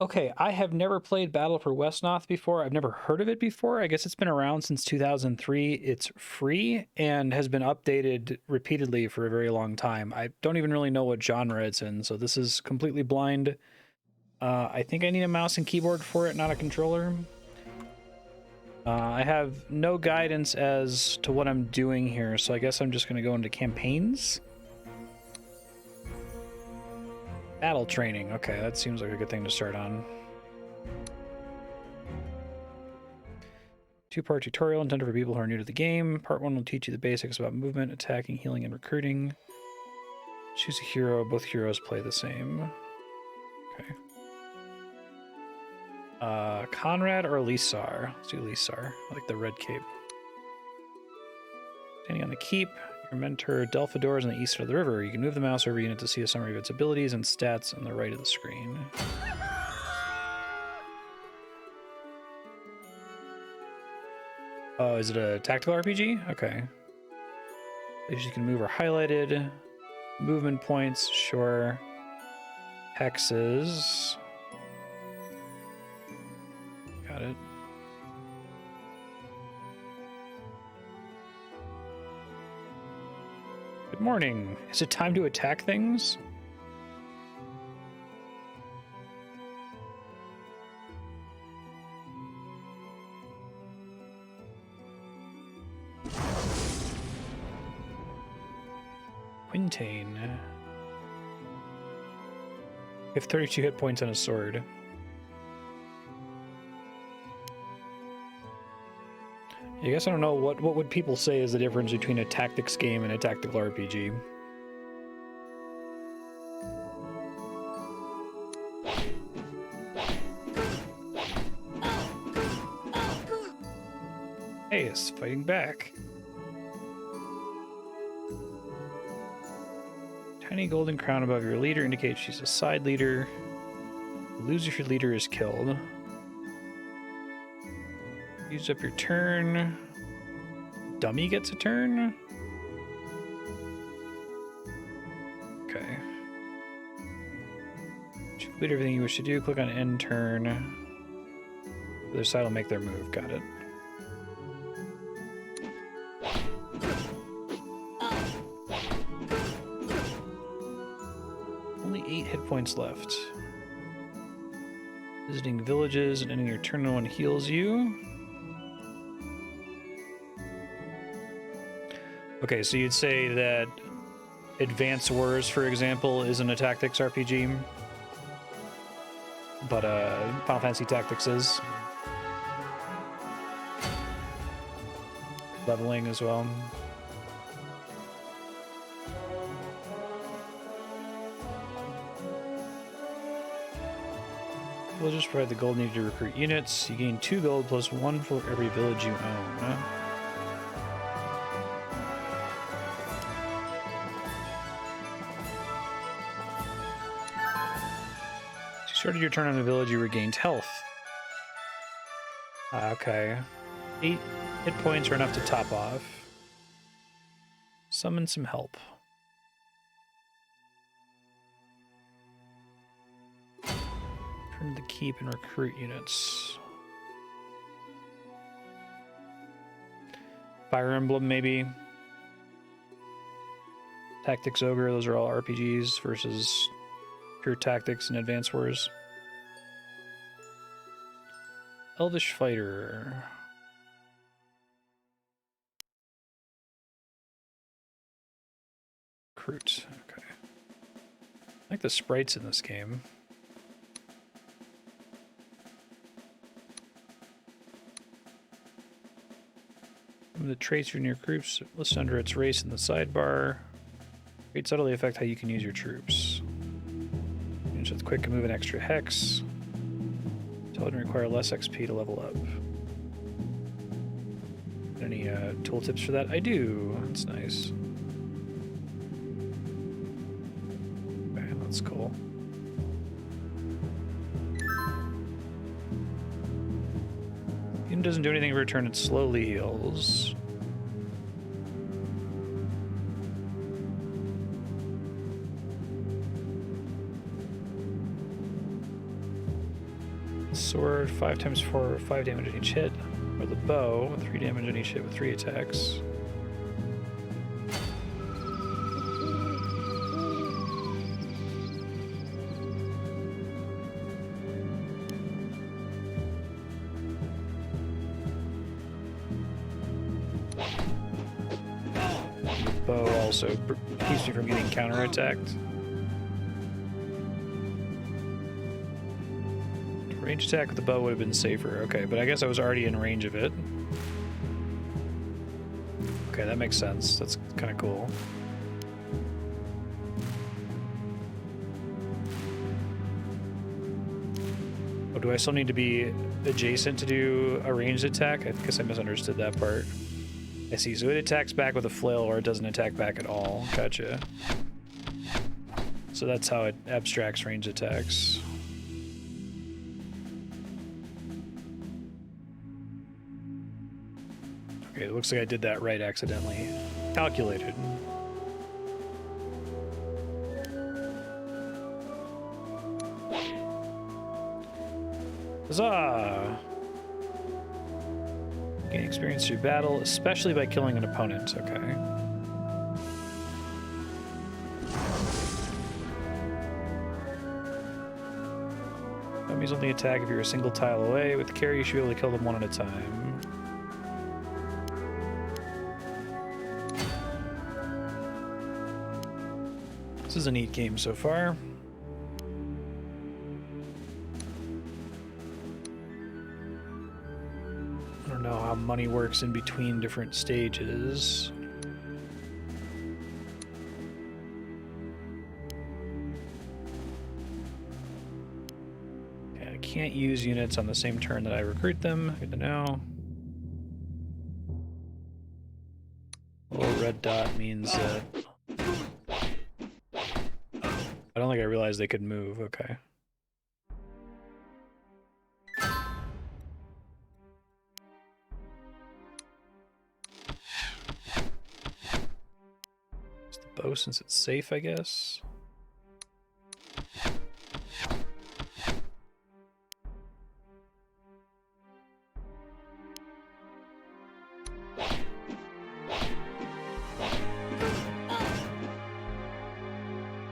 Okay, I have never played Battle for Wesnoth before. I've never heard of it before. I guess it's been around since 2003. It's free and has been updated repeatedly for a very long time. I don't even really know what genre it's in, so this is completely blind. I think I need a mouse and keyboard for it, not a controller. I have no guidance as to what I'm doing here, so I guess I'm just going to go into campaigns. Battle training. Okay, that seems like a good thing to start on. Two-part tutorial intended for people who are new to the game. Part 1 will teach you the basics about movement, attacking, healing, and recruiting. Choose a hero. Both heroes play the same. Okay. Conrad or Lisar? Let's do Lisar. I like the red cape. Standing on the keep, your mentor Delphador is on the east side of the river. You can move the mouse over unit to see a summary of its abilities and stats on the right of the screen. Oh, is it a tactical RPG? Okay. Places you can move are highlighted. Movement points, sure. Hexes. Got it. Good morning. Is it time to attack things? Quintain. You have 32 hit points on a sword. I guess I don't know what would people say is the difference between a tactics game and a tactical RPG. Hey, it's fighting back. Tiny golden crown above your leader indicates she's a side leader. Lose if your leader is killed. Use up your turn. Dummy gets a turn? Okay. To complete everything you wish to do, click on end turn. The other side will make their move. Got it. Only 8 hit points left. Visiting villages and ending your turn, no one heals you. Okay, so you'd say that Advance Wars, for example, isn't a tactics RPG, but Final Fantasy Tactics is. Leveling as well. Villages provide the gold needed to recruit units. You gain 2 gold plus 1 for every village you own. Started your turn on a village, you regained health. Okay. 8 hit points are enough to top off. Summon some help. Turn to the keep and recruit units. Fire Emblem, maybe. Tactics Ogre, those are all RPGs versus pure tactics and Advance Wars. Elvish Fighter. Recruit. Okay. I like the sprites in this game. Some of the traits from your groups listed under its race in the sidebar. Traits subtly affect how you can use your troops. Units with quick can move an extra hex. Intelligent require less XP to level up. Any tooltips for that? I do. That's nice. Okay, that's cool. Unit doesn't do anything in return, it slowly heals. Sword, 5 times 4, 5 damage on each hit. Or the bow, 3 damage on each hit with 3 attacks. The bow also keeps me from getting counterattacked. Range attack with the bow would have been safer. Okay, but I guess I was already in range of it. Okay, that makes sense. That's kind of cool. Oh, do I still need to be adjacent to do a ranged attack? I guess I misunderstood that part. I see. So it attacks back with a flail or it doesn't attack back at all. Gotcha. So that's how it abstracts ranged attacks. Okay, it looks like I did that right accidentally. Calculated. Huzzah! Gain experience through battle, especially by killing an opponent. Okay. Enemies only attack if you're a single tile away. With carry, you should be able to kill them one at a time. This is a neat game so far. I don't know how money works in between different stages. Okay, I can't use units on the same turn that I recruit them. Good to know. A little red dot means that... I don't think I realized they could move. Okay. Use the bow since it's safe, I guess.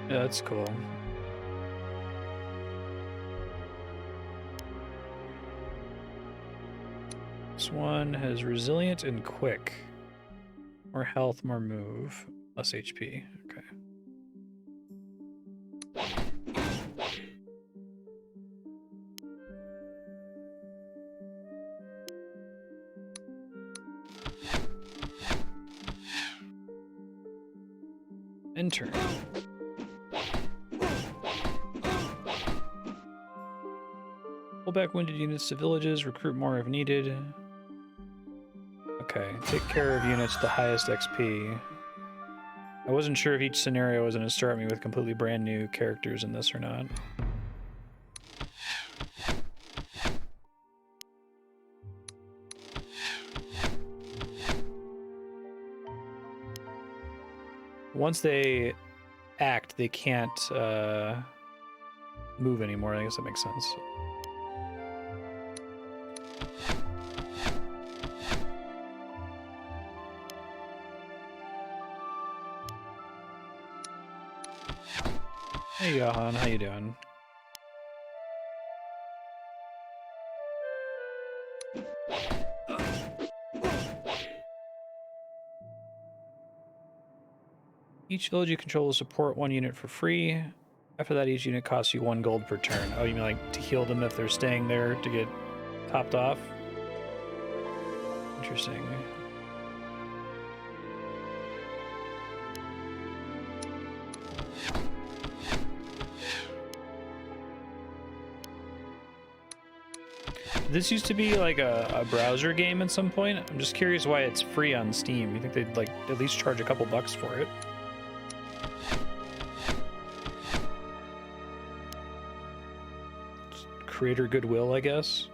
Yeah, that's cool. This one has resilient and quick. More health, more move, less HP. Okay. Enter. Pull back wounded units to villages, recruit more if needed. Okay, take care of units the highest XP. I wasn't sure if each scenario was going to start me with completely brand new characters in this or not. Once they act, they can't move anymore. I guess that makes sense. Hey Johan, how you doing? Each village you control will support one unit for free. After that, each unit costs you 1 gold per turn. Oh, you mean like to heal them if they're staying there to get topped off? Interesting. This used to be like a browser game at some point. I'm just curious why it's free on Steam. You think they'd like at least charge a couple bucks for it? Just creator goodwill, I guess.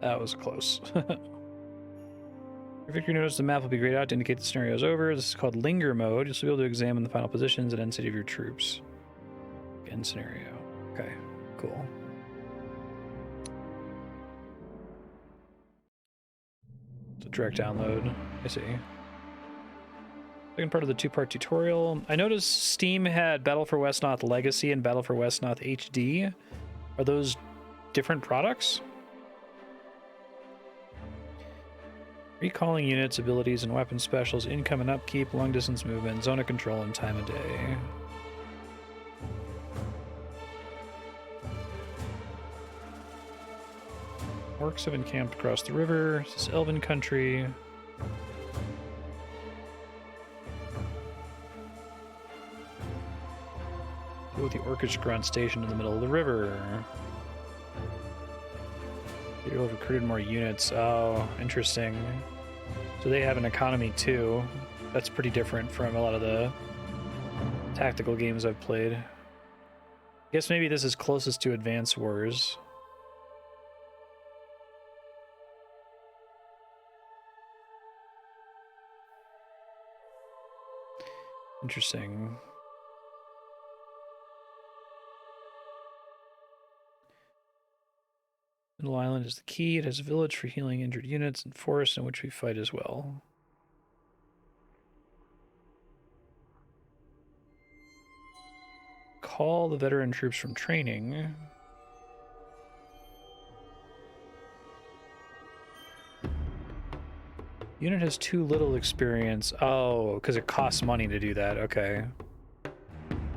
That was close. Your victory notice the map will be grayed out to indicate the scenario is over. This is called linger mode. You'll still be able to examine the final positions and end state of your troops. End scenario. Okay, cool. It's a direct download. I see. Second part of the two-part tutorial. I noticed Steam had Battle for Wesnoth Legacy and Battle for Wesnoth HD. Are those different products? Recalling units, abilities, and weapon specials, income and upkeep, long distance movement, zone of control, and time of day. Orcs have encamped across the river. This is Elven country. Deal with the Orcish grunt stationed in the middle of the river. You'll have recruited more units. Oh, interesting. So they have an economy too. That's pretty different from a lot of the tactical games I've played. I guess maybe this is closest to Advance Wars. Interesting. Middle Island is the key. It has a village for healing injured units and forests in which we fight as well. Call the veteran troops from training. Unit has too little experience. Oh, because it costs money to do that. Okay.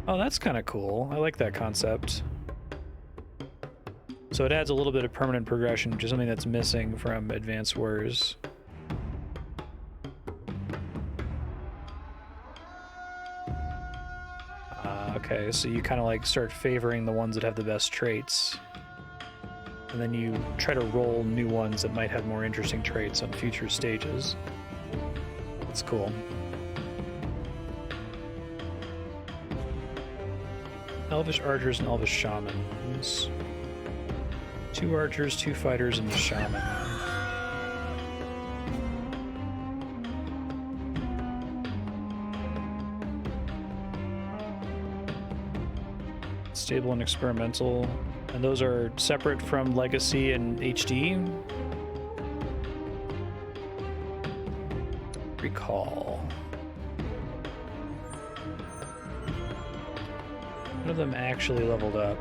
Oh, that's kind of cool. I like that concept. So it adds a little bit of permanent progression, which is something that's missing from Advance Wars. Okay, so you kind of like start favoring the ones that have the best traits. And then you try to roll new ones that might have more interesting traits on future stages. That's cool. Elvish archers and elvish shamans. 2 archers, 2 fighters, and a shaman. Stable and experimental. And those are separate from Legacy and HD. Recall. None of them actually leveled up.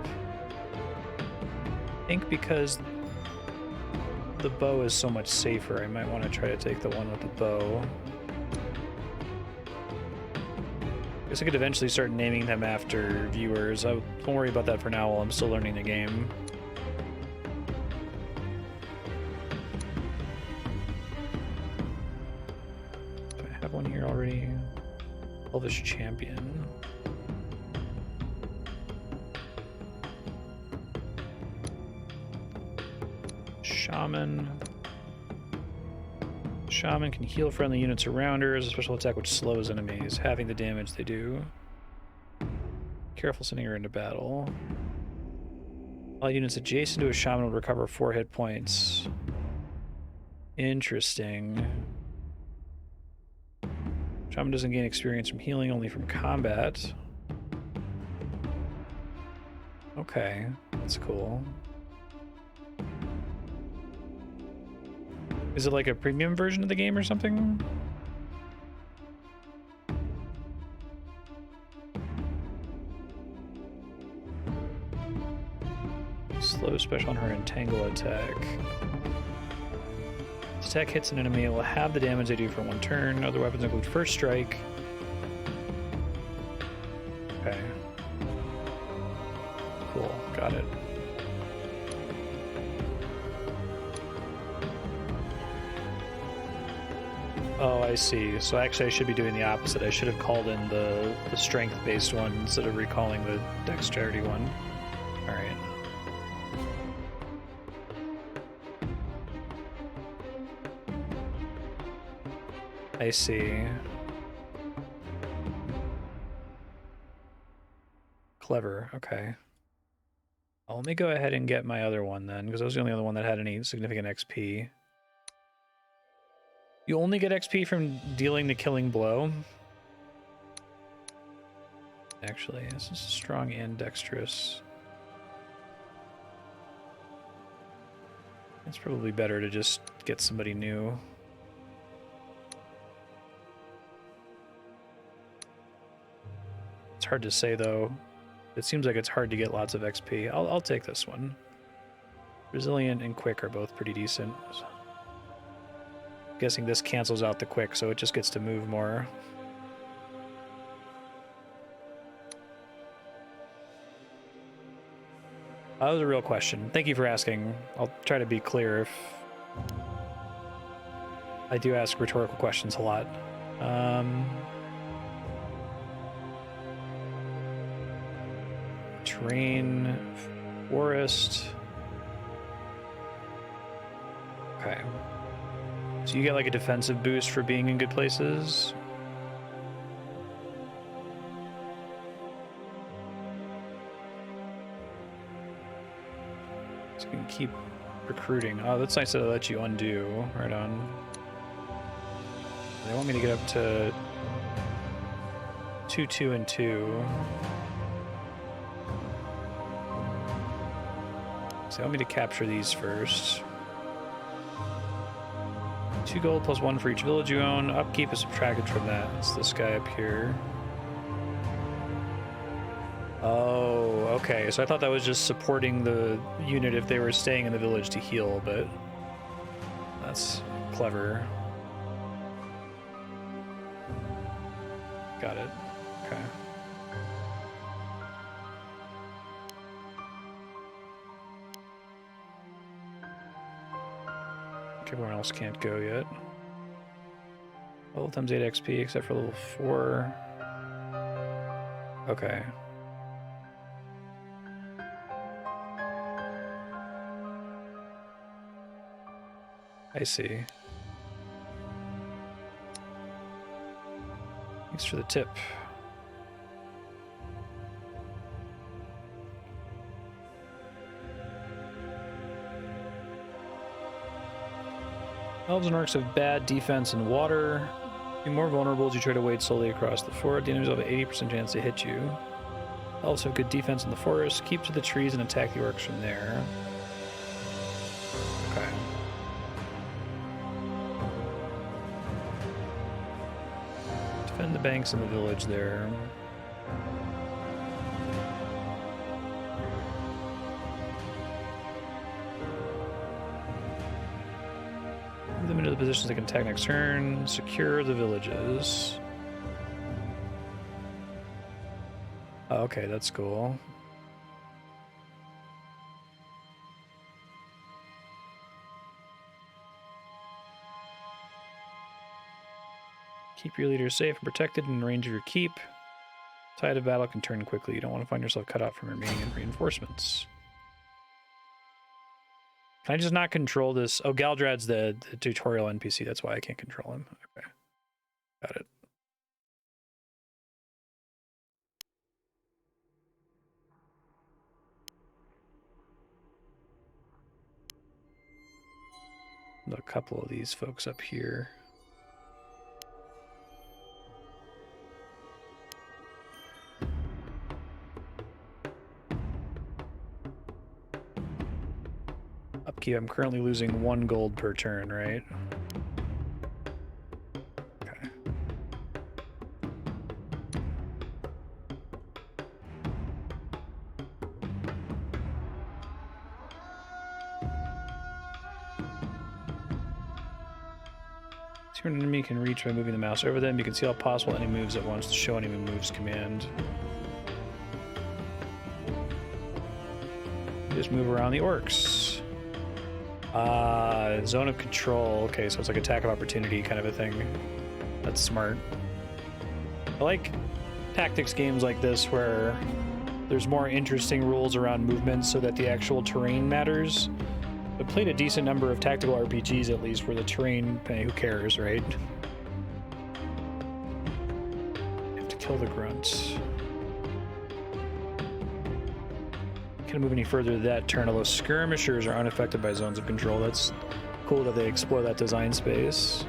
I think because the bow is so much safer, I might want to try to take the one with the bow. I guess I could eventually start naming them after viewers. I won't worry about that for now while I'm still learning the game. Do I have one here already? Elvish Champion. Shaman. Shaman can heal friendly units around her as a special attack which slows enemies, halving the damage they do. Careful sending her into battle. All units adjacent to a shaman will recover 4 hit points. Interesting. Shaman doesn't gain experience from healing, only from combat. Okay, that's cool. Is it like a premium version of the game or something? Slow special on her entangle attack. This attack hits an enemy, it will have the damage they do for 1 turn. Other weapons include first strike. Okay. Cool, got it. Oh, I see. So actually I should be doing the opposite. I should have called in the strength-based one instead of recalling the dexterity one. Alright. I see. Clever, okay. Oh, let me go ahead and get my other one then, because that was the only other one that had any significant XP. You only get XP from dealing the killing blow. Actually, this is strong and dexterous. It's probably better to just get somebody new. It's hard to say though. It seems like it's hard to get lots of XP. I'll take this one. Resilient and quick are both pretty decent. I'm guessing this cancels out the quick, so it just gets to move more. That was a real question. Thank you for asking. I'll try to be clear if I do ask rhetorical questions a lot. Terrain, forest. Okay. So you get like a defensive boost for being in good places. So you can keep recruiting. Oh, that's nice that they let you undo. Right on. They want me to get up to 2, 2, and 2. So they want me to capture these first. 2 gold plus 1 for each village you own. Upkeep is subtracted from that. It's this guy up here. Oh, okay. So I thought that was just supporting the unit if they were staying in the village to heal, but that's clever. Got it. Okay. Everyone else can't go yet. Level times 8 XP except for level 4. Okay. I see. Thanks for the tip. Elves and orcs have bad defense in water. You're more vulnerable as you try to wade slowly across the ford. The enemies have an 80% chance to hit you. Elves have good defense in the forest. Keep to the trees and attack the orcs from there. Okay. Defend the banks in the village there. Move them into the positions they can attack next turn. Secure the villages. Oh, okay, that's cool. Keep your leaders safe and protected in range of your keep. Tide of battle can turn quickly. You don't want to find yourself cut out from remaining reinforcements. Can I just not control this? Oh, Galdrad's the tutorial NPC. That's why I can't control him. Okay. Got it. A couple of these folks up here. Upkeep, I'm currently losing 1 gold per turn, right? Okay. See where an enemy can reach by moving the mouse over them. You can see all possible enemy moves at once to show enemy moves command. You just move around the orcs. Zone of control. Okay, so it's like attack of opportunity kind of a thing. That's smart. I like tactics games like this where there's more interesting rules around movement so that the actual terrain matters. I've played a decent number of tactical RPGs at least where the terrain, who cares, right? You have to kill the grunt. Can't move any further that turn, although skirmishers are unaffected by zones of control. That's cool that they explore that design space.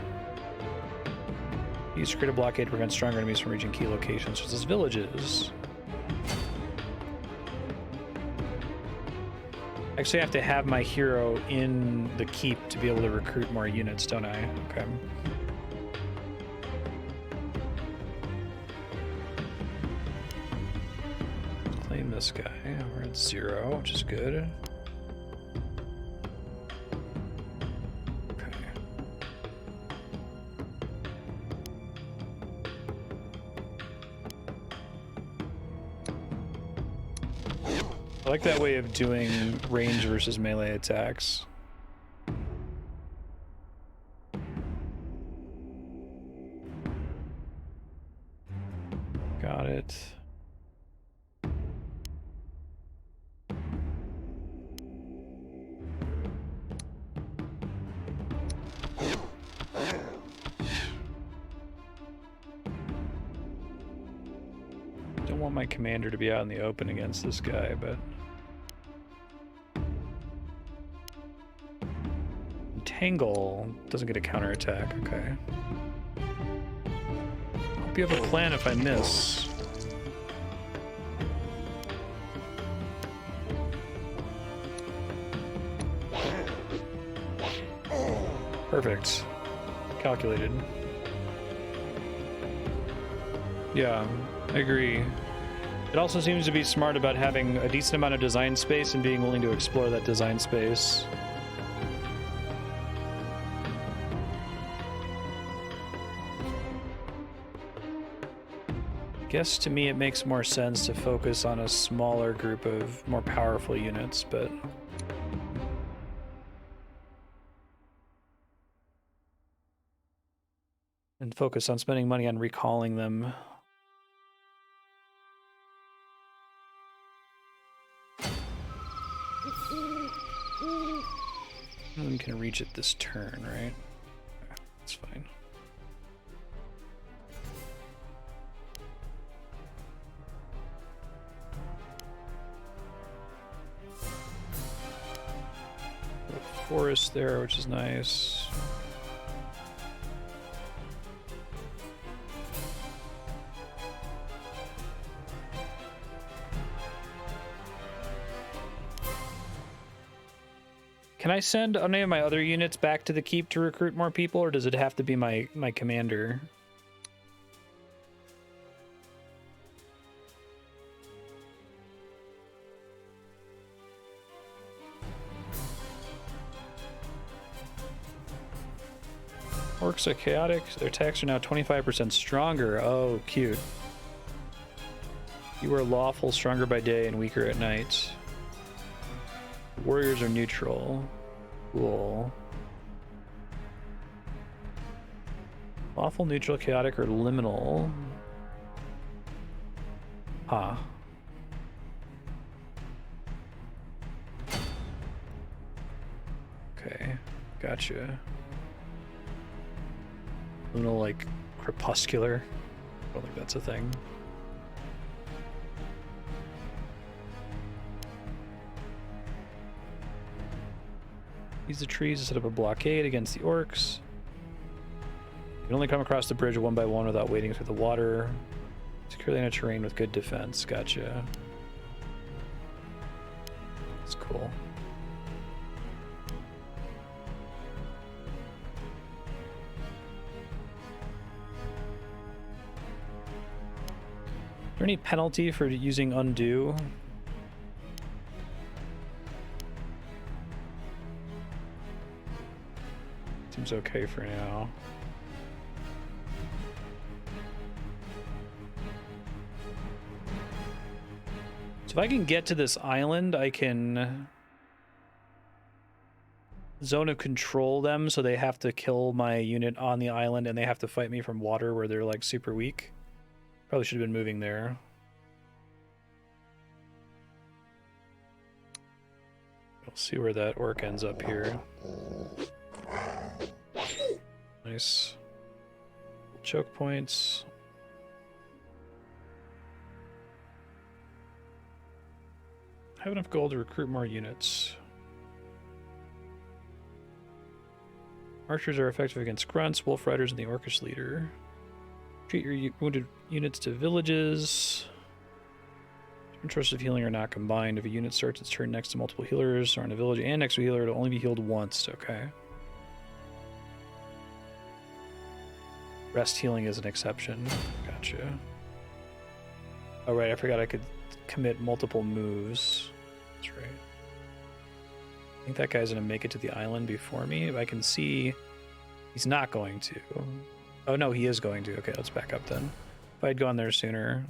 Use to create a blockade to prevent stronger enemies from reaching key locations, such as villages. Actually, I have to have my hero in the keep to be able to recruit more units, don't I? Okay. Claim this guy. We're at 0, which is good. Okay. I like that way of doing range versus melee attacks. Got it. Don't want my commander to be out in the open against this guy, but... Tangle doesn't get a counterattack, okay. Hope you have a plan if I miss. Perfect. Calculated. Yeah, I agree. It also seems to be smart about having a decent amount of design space and being willing to explore that design space. I guess to me it makes more sense to focus on a smaller group of more powerful units, but... and focus on spending money on recalling them. We can reach it this turn, right? That's fine. Forest there, which is nice. Can I send any of my other units back to the keep to recruit more people, or does it have to be my commander? Orcs are chaotic. Their attacks are now 25% stronger. Oh, cute. You are lawful, stronger by day and weaker at night. Warriors are neutral. Cool. Lawful, neutral, chaotic, or liminal. Huh. Okay, gotcha. Liminal, like, crepuscular. I don't think that's a thing. Use the trees to set up a blockade against the orcs. You can only come across the bridge one by one without wading through the water. Securely in a terrain with good defense. Gotcha. That's cool. Is there any penalty for using undo? Seems okay for now. So if I can get to this island, I can zone of control them, so they have to kill my unit on the island and they have to fight me from water where they're like super weak. Probably should have been moving there. We'll see where that orc ends up here. Nice. Choke points. have enough gold to recruit more units. Archers are effective against grunts, wolf riders, and the orcish leader. Treat your wounded units to villages. Interests of healing are not combined. If a unit starts its turn next to multiple healers or in a village and next to a healer, it'll only be healed once. Okay. Rest healing is an exception. Gotcha. Oh, right. I forgot I could commit multiple moves. That's right. I think that guy's going to make it to the island before me. If I can see, he's not going to. Oh, no, he is going to. Okay, let's back up then. If I'd gone there sooner.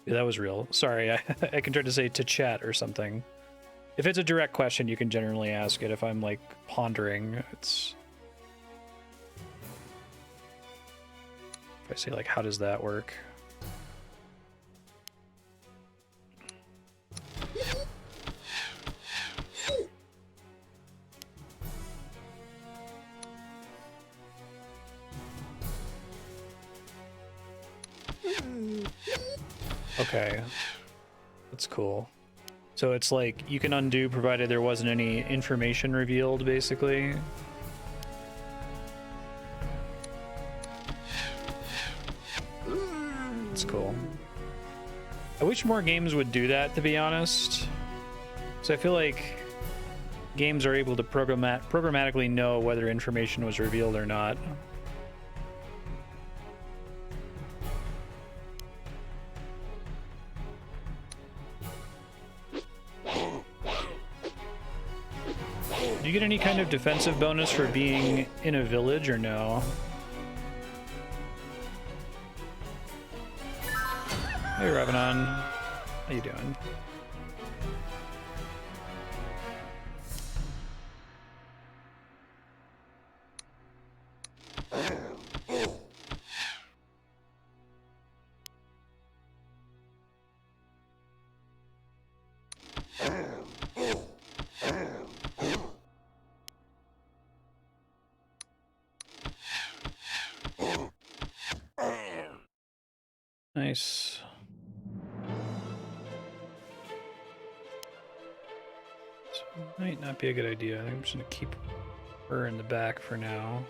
Yeah, that was real. Sorry, I can try to say to chat or something. If it's a direct question, you can generally ask it. If I'm, like, pondering, it's... If I say, like, how does that work? Okay. That's cool. So it's like, you can undo provided there wasn't any information revealed, basically. That's cool. I wish more games would do that, to be honest. So I feel like games are able to programmatically know whether information was revealed or not. Do you get any kind of defensive bonus for being in a village or no? Hey, Revenon. How you doing? Nice. So might not be a good idea. I think I'm just gonna keep her in the back for now.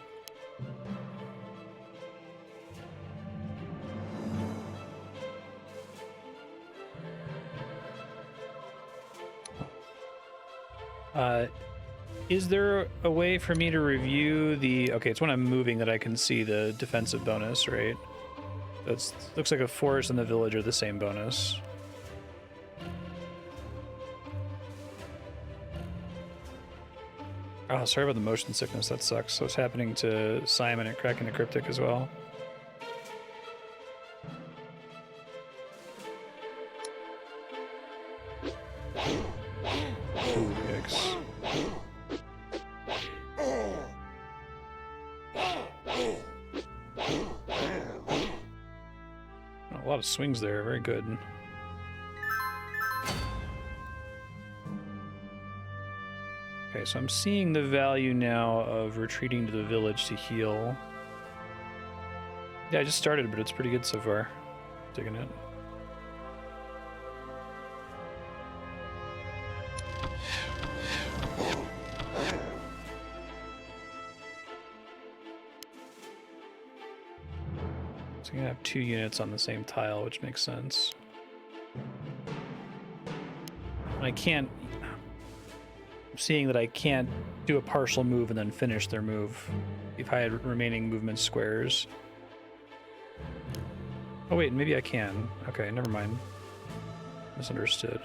Is there a way for me to review the... Okay, it's when I'm moving that I can see the defensive bonus, right? That looks like a forest and the village are the same bonus. Oh, sorry about the motion sickness. That sucks. So it's happening to Simon at Cracking the Cryptic as well. Ooh, yikes. A lot of swings there. Very good. Okay, so I'm seeing the value now of retreating to the village to heal. Yeah, I just started, but it's pretty good so far. Digging it. So I'm gonna have 2 units on the same tile, which makes sense. I can't... I'm seeing that I can't do a partial move and then finish their move if I had remaining movement squares. Oh wait, maybe I can. Okay, never mind. Misunderstood.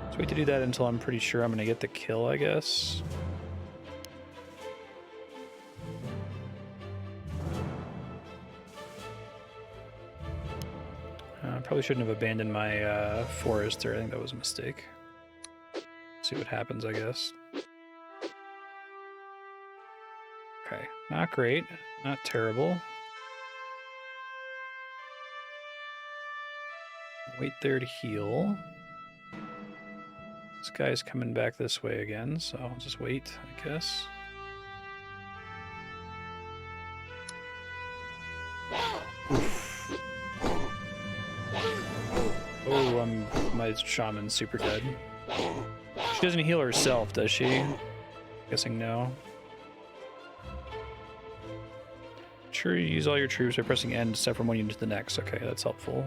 Let's wait to do that until I'm pretty sure I'm gonna get the kill, I guess. Probably shouldn't have abandoned my forest there. I think that was a mistake. See what happens, I guess. Okay, not great, not terrible. Wait there to heal. This guy's coming back this way again, so I'll just wait, I guess. my shaman's super dead. She doesn't heal herself, does she? Guessing no. Sure, you use all your troops by pressing N to step from one unit to the next. Okay, that's helpful.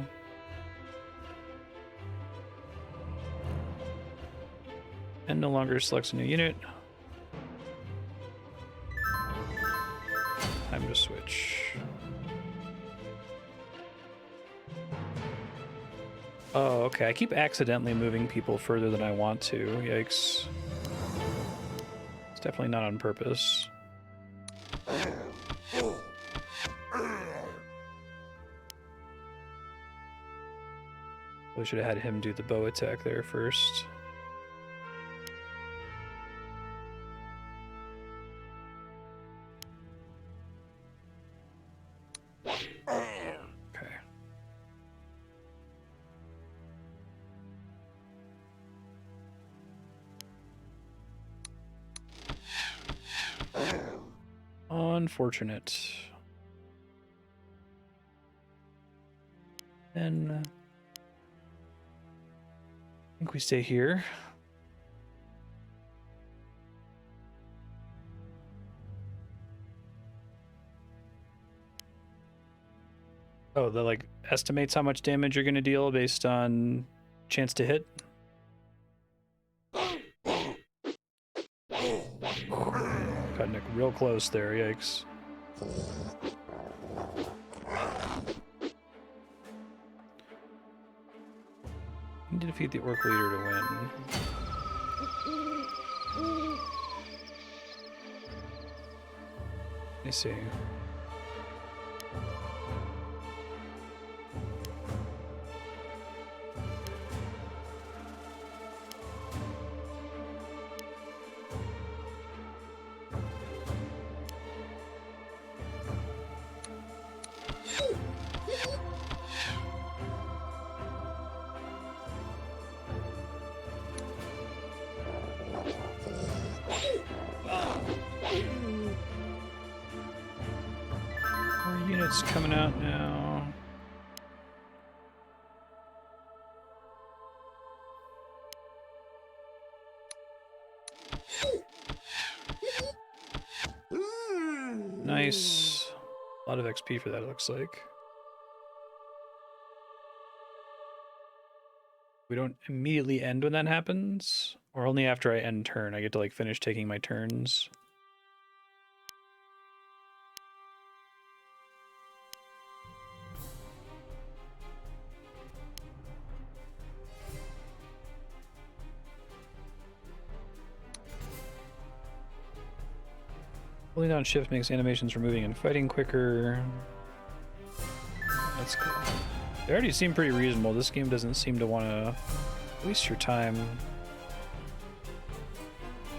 And no longer selects a new unit. Time to switch. Oh, okay. I keep accidentally moving people further than I want to. Yikes. It's definitely not on purpose. We should have had him do the bow attack there first. Okay. Unfortunate. And I think we stay here. Oh, that like estimates how much damage you're going to deal based on chance to hit. Cutting it real close there, yikes. You need to defeat the orc leader to win. Let me see. More units coming out now. Nice. A lot of XP for that, it looks like. We don't immediately end when that happens, or only after I end turn. I get to like finish taking my turns. Holding down shift makes animations for moving and fighting quicker. That's cool. They already seem pretty reasonable. This game doesn't seem to want to waste your time.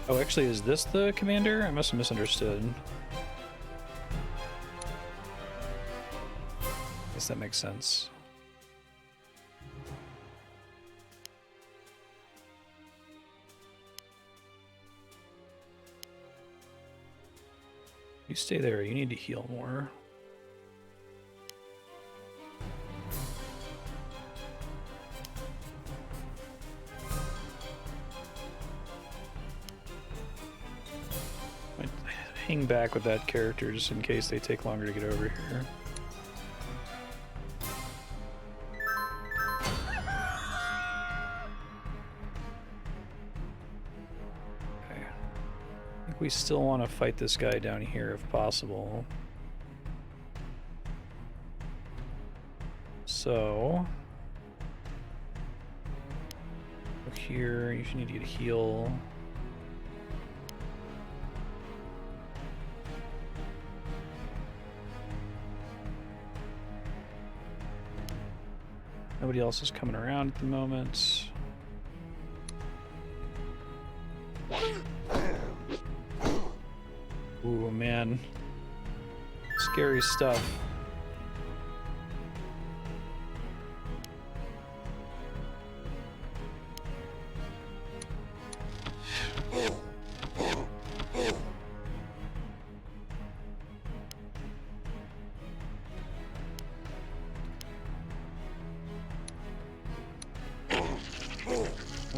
Oh, actually, is this the commander? I must have misunderstood. I guess that makes sense. You stay there. You need to heal more. Hang back with that character just in case they take longer to get over here. Okay. I think we still want to fight this guy down here if possible. So look here, you should need to get a heal. Nobody else is coming around at the moment. Ooh, man. Scary stuff.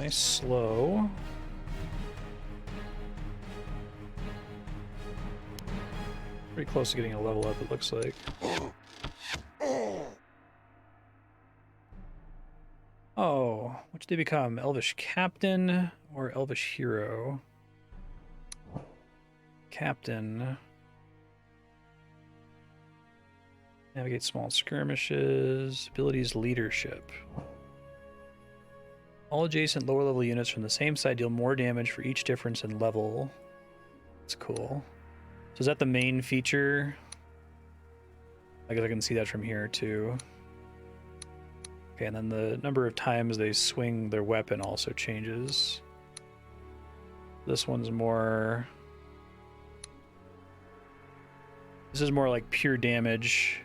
Nice slow. Pretty close to getting a level up, it looks like. Oh, what did they become? Elvish Captain or Elvish Hero? Captain. Navigate small skirmishes. Abilities Leadership. All adjacent lower level units from the same side deal more damage for each difference in level. That's cool. So is that the main feature? I guess I can see that from here too. Okay, and then the number of times they swing their weapon also changes. This one's more... This is more like pure damage.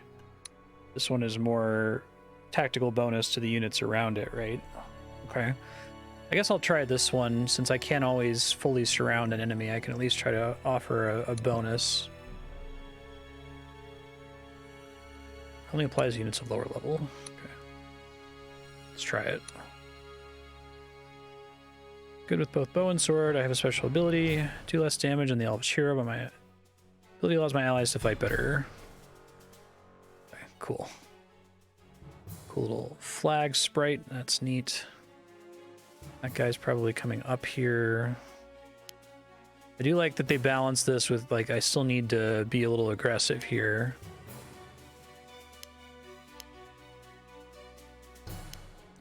This one is more tactical bonus to the units around it, right? Okay. I guess I'll try this one. Since I can't always fully surround an enemy, I can at least try to offer a bonus. Only applies to units of lower level. Okay. Let's try it. Good with both bow and sword. I have a special ability. 2 less damage than the Elvish Hero, but my ability allows my allies to fight better. Okay, cool. Cool little flag sprite. That's neat. That guy's probably coming up here. I do like that they balance this with, like, I still need to be a little aggressive here.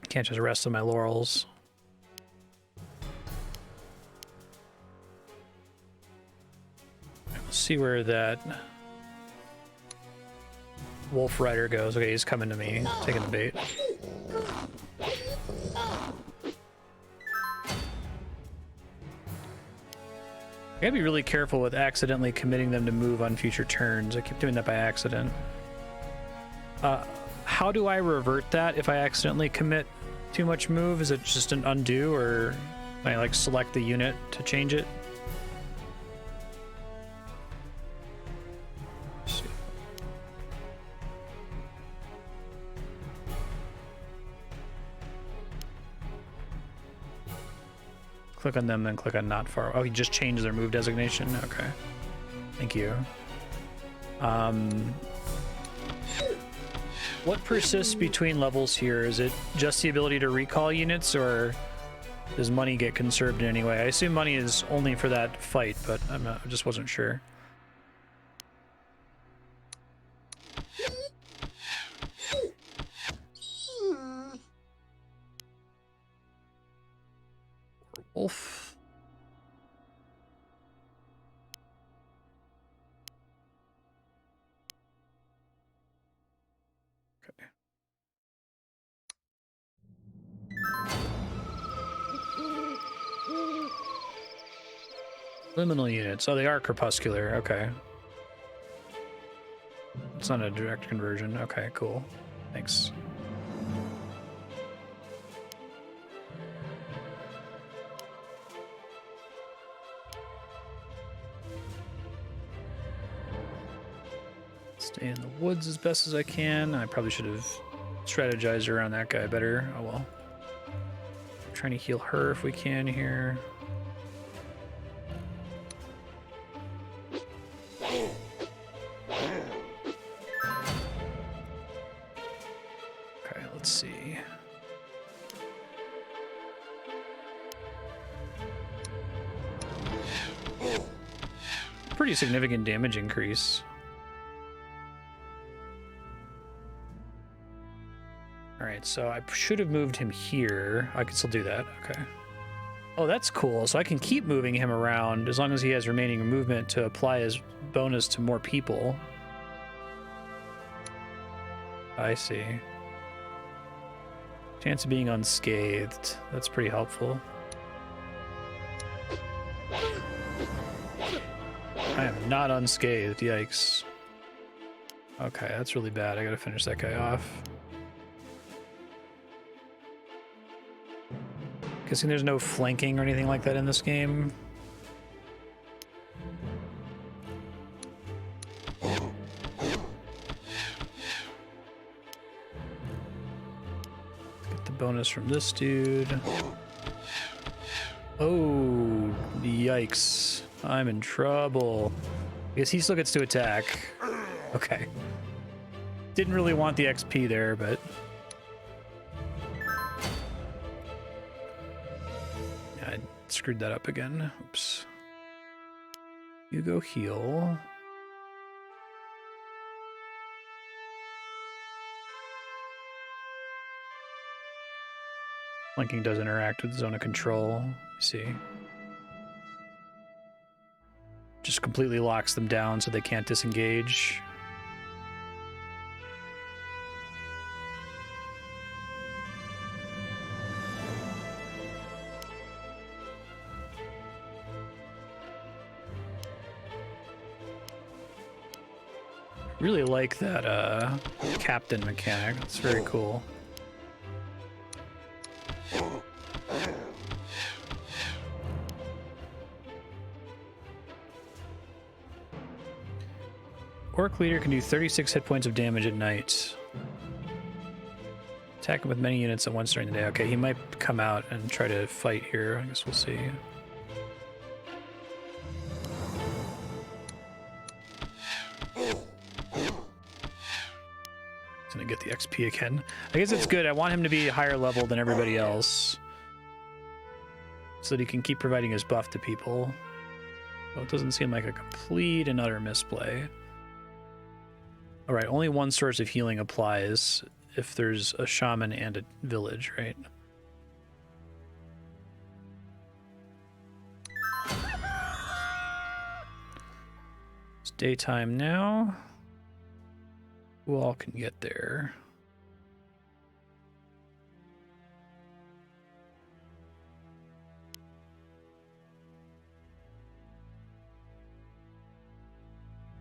Can't just rest on my laurels. Let's see where that Wolf Rider goes. Okay, he's coming to me, taking the bait. I gotta be really careful with accidentally committing them to move on future turns. I keep doing that by accident. How do I revert that if I accidentally commit too much move? Is it just an undo, or can I like select the unit to change it? Let's see. Click on them, then click on not far. Oh, he just changed their move designation. Okay. Thank you. What persists between levels here? Is it just the ability to recall units, or does money get conserved in any way? I assume money is only for that fight, but I just wasn't sure. Wolf. Okay. Liminal units. Oh, they are crepuscular. Okay. It's not a direct conversion. Okay, cool. Thanks. Stay in the woods as best as I can. I probably should have strategized around that guy better. Oh well. I'm trying to heal her if we can here. Okay, let's see. Pretty significant damage increase. Alright, so I should have moved him here. I can still do that. Okay. Oh, that's cool. So I can keep moving him around as long as he has remaining movement to apply his bonus to more people. I see. Chance of being unscathed. That's pretty helpful. I am not unscathed. Yikes. Okay, that's really bad. I gotta finish that guy off. Guessing there's no flanking or anything like that in this game. Get the bonus from this dude. Oh, yikes. I'm in trouble. I guess he still gets to attack. Okay. Didn't really want the XP there, but... yeah, I screwed that up again. Oops. You go heal. Flanking does interact with zone of control. See. Just completely locks them down so they can't disengage. Really like that captain mechanic. It's very cool. Orc leader can do 36 hit points of damage at night. Attack him with many units at once during the day. Okay, he might come out and try to fight here. I guess we'll see. He's gonna get the XP again. I guess it's good. I want him to be higher level than everybody else, so that he can keep providing his buff to people. Well, it doesn't seem like a complete and utter misplay. All right, only one source of healing applies if there's a shaman and a village, right? It's daytime now. Who all can get there?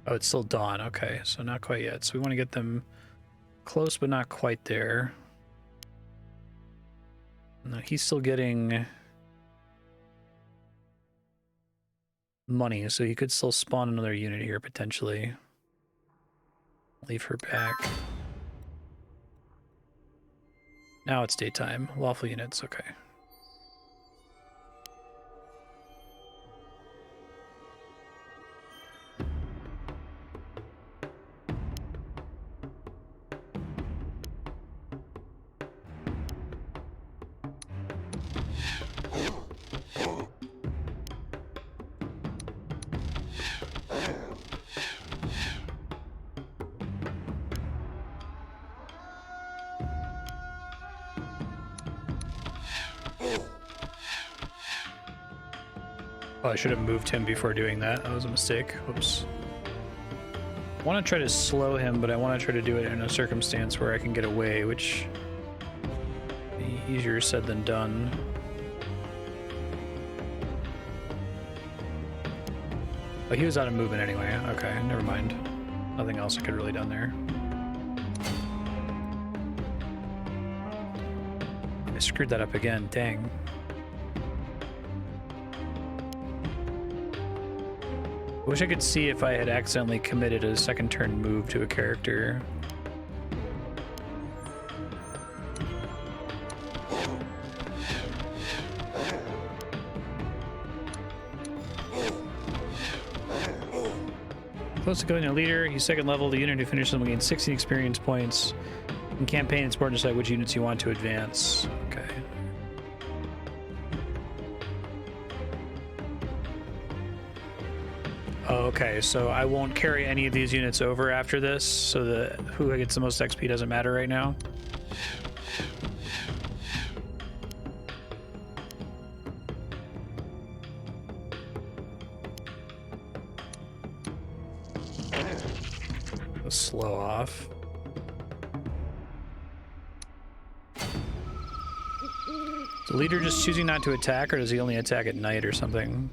Oh, it's still dawn. Okay, so not quite yet. So we want to get them close, but not quite there. No, he's still getting money, so he could still spawn another unit here, potentially. Leave her back. Now it's daytime. Lawful units, okay. Oh, I should have moved him before doing that. That was a mistake. Whoops. I want to try to slow him, but I want to try to do it in a circumstance where I can get away, which be easier said than done. Oh, he was out of movement anyway. Okay, never mind. Nothing else I could really done there. I screwed that up again. Dang. I wish I could see if I had accidentally committed a second turn move to a character. Close to killing a leader, he's second level. The unit who finishes him will gain 16 experience points. In campaign, it's important to decide which units you want to advance. Okay. Oh, okay, so I won't carry any of these units over after this, so that who gets the most XP doesn't matter right now. Let's slow off. Is the leader just choosing not to attack, or does he only attack at night or something?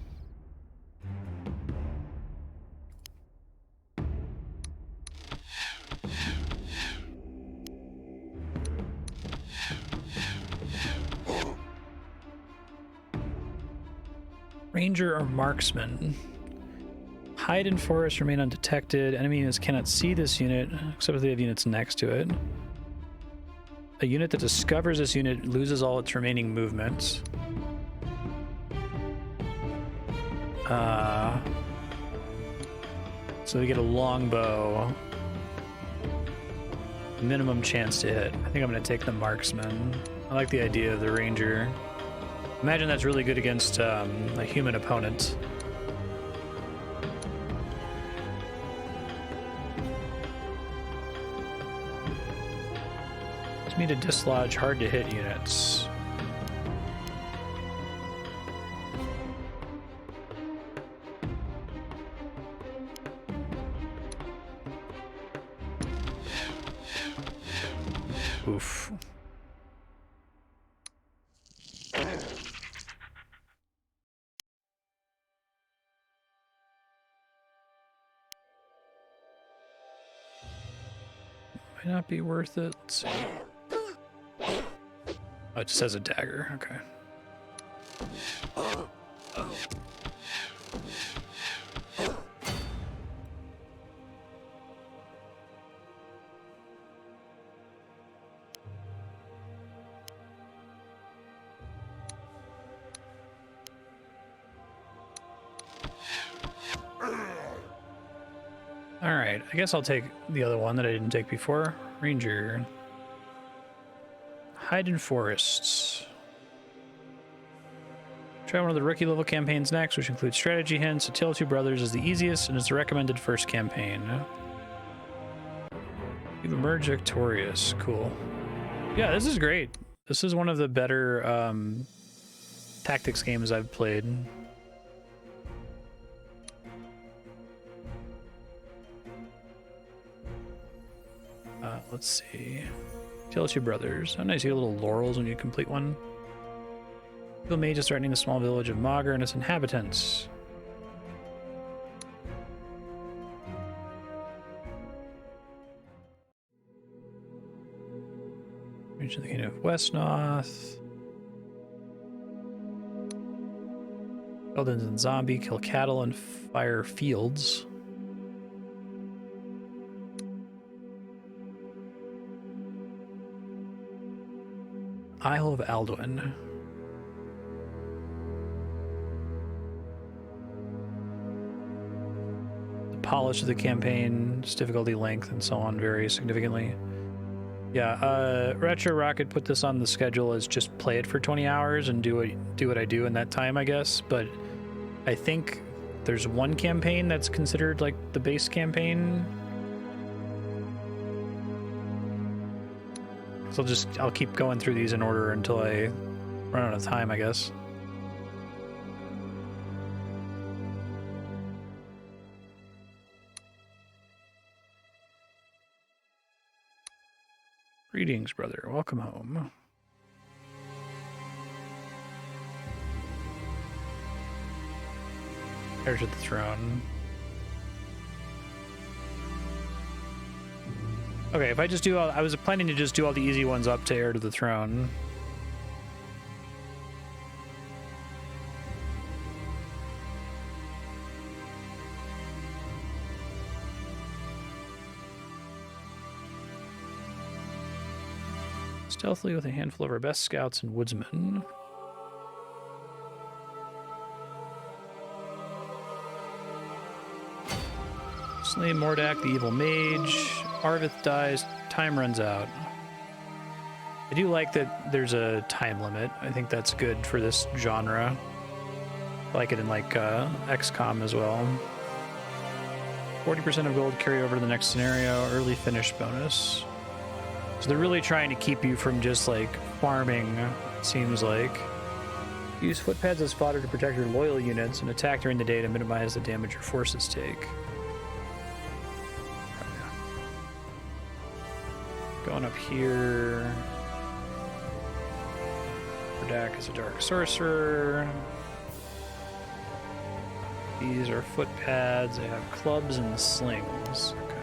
Ranger or marksman. Hide in forest, remain undetected. Enemy units cannot see this unit, except if they have units next to it. A unit that discovers this unit loses all its remaining movements. So we get a longbow. Minimum chance to hit. I think I'm going to take the marksman. I like the idea of the ranger. Imagine that's really good against a human opponent. It's me to dislodge hard to hit units. Oof. Might not be worth it. Let's see. Oh, it just says a dagger. Okay. Alright, I guess I'll take the other one that I didn't take before. Ranger. Hide in forests. Try one of the rookie level campaigns next, which includes strategy hints. A Tale of Two Brothers is the easiest and is the recommended first campaign. You've emerged victorious. Cool. Yeah, this is great. This is one of the better tactics games I've played. Let's see. Tale of Two Brothers. Oh, nice. You get little laurels when you complete one. Evil mage is threatening the small village of Maugre and its inhabitants. Reach the kingdom of Wesnoth. Eldens and zombie. Kill cattle and fire fields. Isle of Alduin. The polish of the campaign's difficulty length and so on varies significantly. Yeah, Retro Rocket put this on the schedule as just play it for 20 hours and do what I do in that time, I guess. But I think there's one campaign that's considered like the base campaign. So I'll keep going through these in order until I run out of time, I guess. Greetings, brother. Welcome home. Heirs to the throne. Okay, if I just do all... I was planning to just do all the easy ones up to heir to the throne. Stealthily with a handful of our best scouts and woodsmen. Slay Mordak, the evil mage. Arvith dies, time runs out. I do like that there's a time limit. I think that's good for this genre. I like it in like XCOM as well. 40% of gold carry over to the next scenario, early finish bonus. So they're really trying to keep you from just like farming, it seems like. Use footpads as fodder to protect your loyal units and attack during the day to minimize the damage your forces take. Going up here. Mordak is a dark sorcerer. These are footpads. They have clubs and slings. Okay.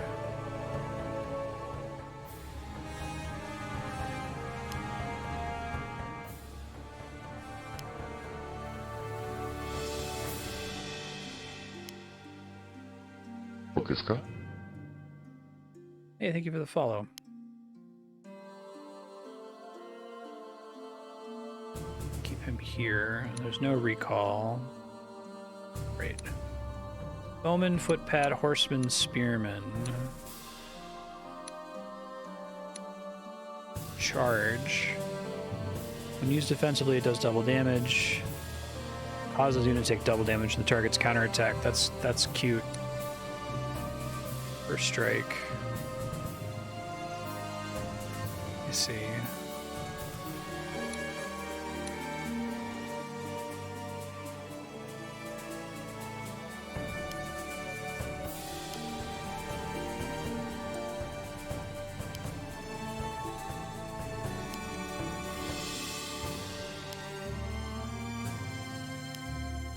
Hey, thank you for the follow. Keep him here. There's no recall. Great. Bowman, footpad, horseman, spearman. Charge. When used defensively, it does double damage. Causes unit to take double damage to the target's counterattack. That's cute. First strike. Let me see.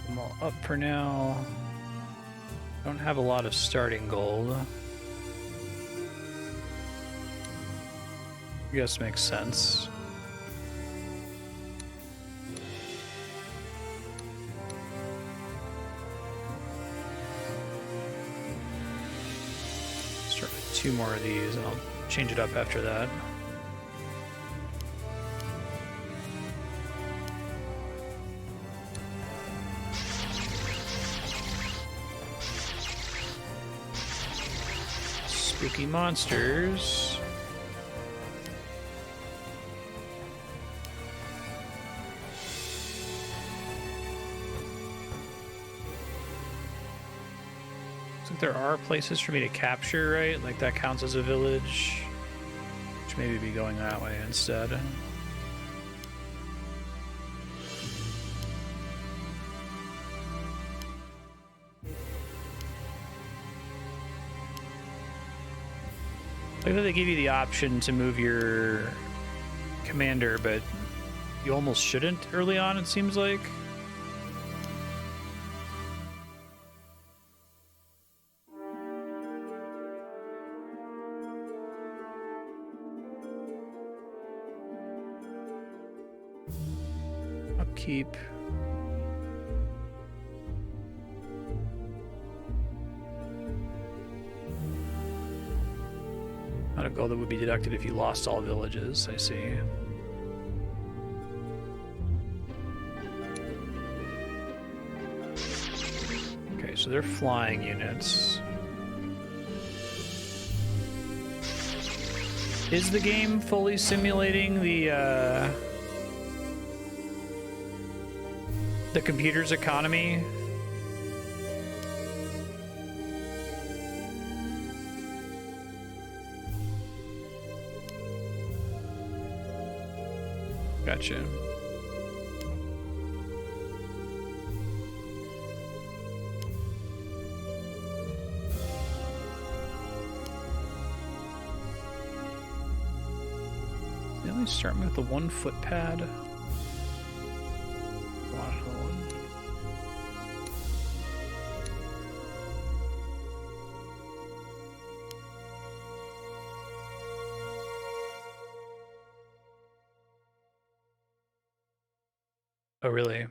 I'm all up for now. Don't have a lot of starting gold. I guess makes sense. Start with 2 more of these and I'll change it up after that. Spooky monsters. Looks like there are places for me to capture, right? Like that counts as a village. Which maybe be going that way instead. Like that they give you the option to move your commander, but you almost shouldn't early on, it seems like. Upkeep. Not a goal that would be deducted if you lost all villages, I see. Okay, so they're flying units. Is the game fully simulating the computer's economy? Gotcha. They only start me with the 1 footpad. Want another one. Oh, really?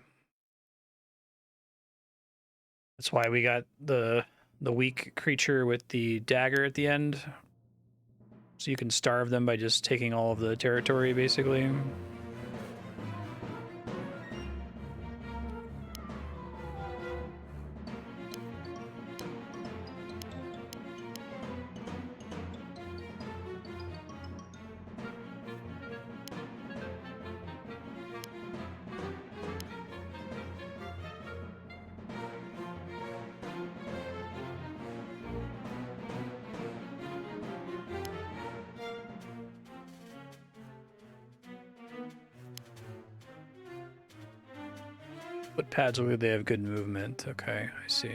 That's why we got the weak creature with the dagger at the end. So you can starve them by just taking all of the territory, basically. Footpads, look, they have good movement. Okay, I see. I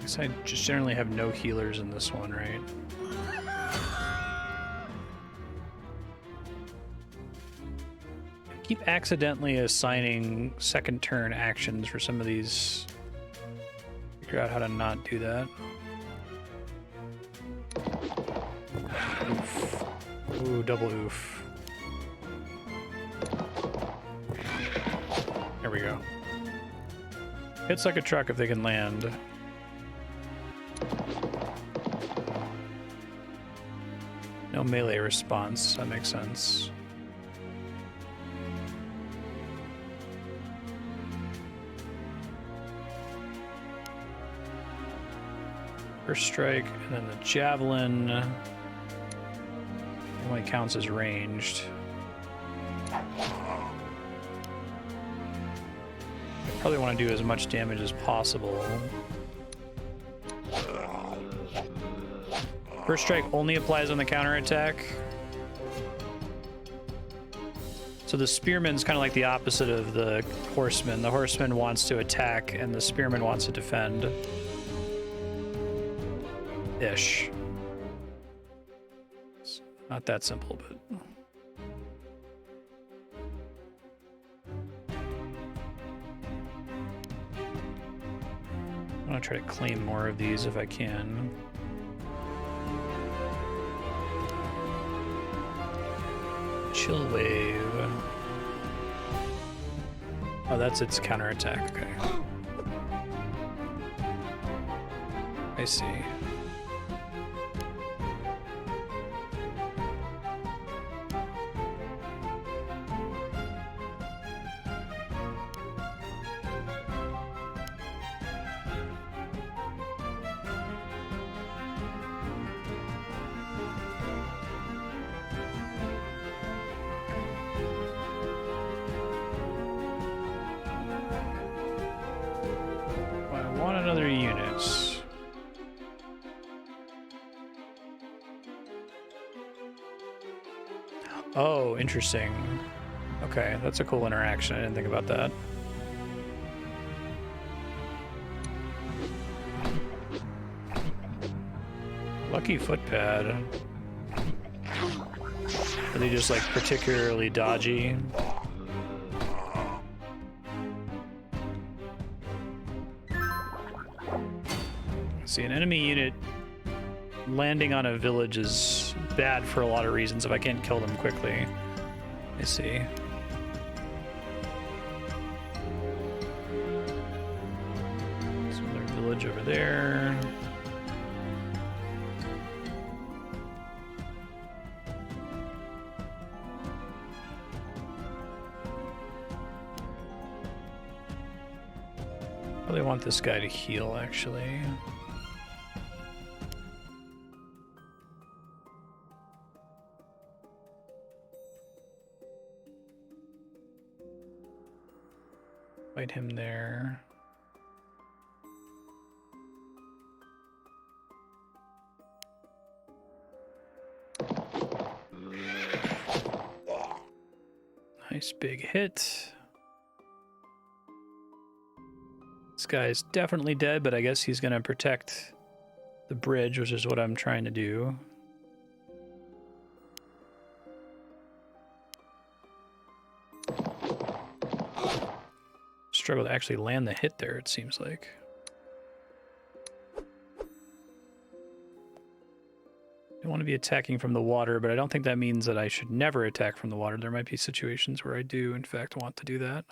guess I just generally have no healers in this one, right? Keep accidentally assigning second turn actions for some of these. Figure out how to not do that. Oof. Ooh, double oof. There we go. Hits like a truck if they can land. No melee response. That makes sense. First strike, and then the javelin only counts as ranged. Probably want to do as much damage as possible. First strike only applies on the counterattack. So the spearman's kind of like the opposite of the horseman. The horseman wants to attack, and the spearman wants to defend. Ish. It's not that simple, but... I'm gonna try to claim more of these if I can. Chill wave. Oh, that's its counterattack. Okay. I see. Oh, interesting. Okay, that's a cool interaction. I didn't think about that. Lucky footpad. Are they just like particularly dodgy? See, an enemy unit landing on a village is bad for a lot of reasons if I can't kill them quickly. I see. So another village over there. Probably want this guy to heal, actually. Fight him there. Nice big hit. This guy's definitely dead, but I guess he's gonna protect the bridge, which is what I'm trying to do. Struggle to actually land the hit there, it seems like. I want to be attacking from the water, but I don't think that means that I should never attack from the water. There might be situations where I do, in fact, want to do that.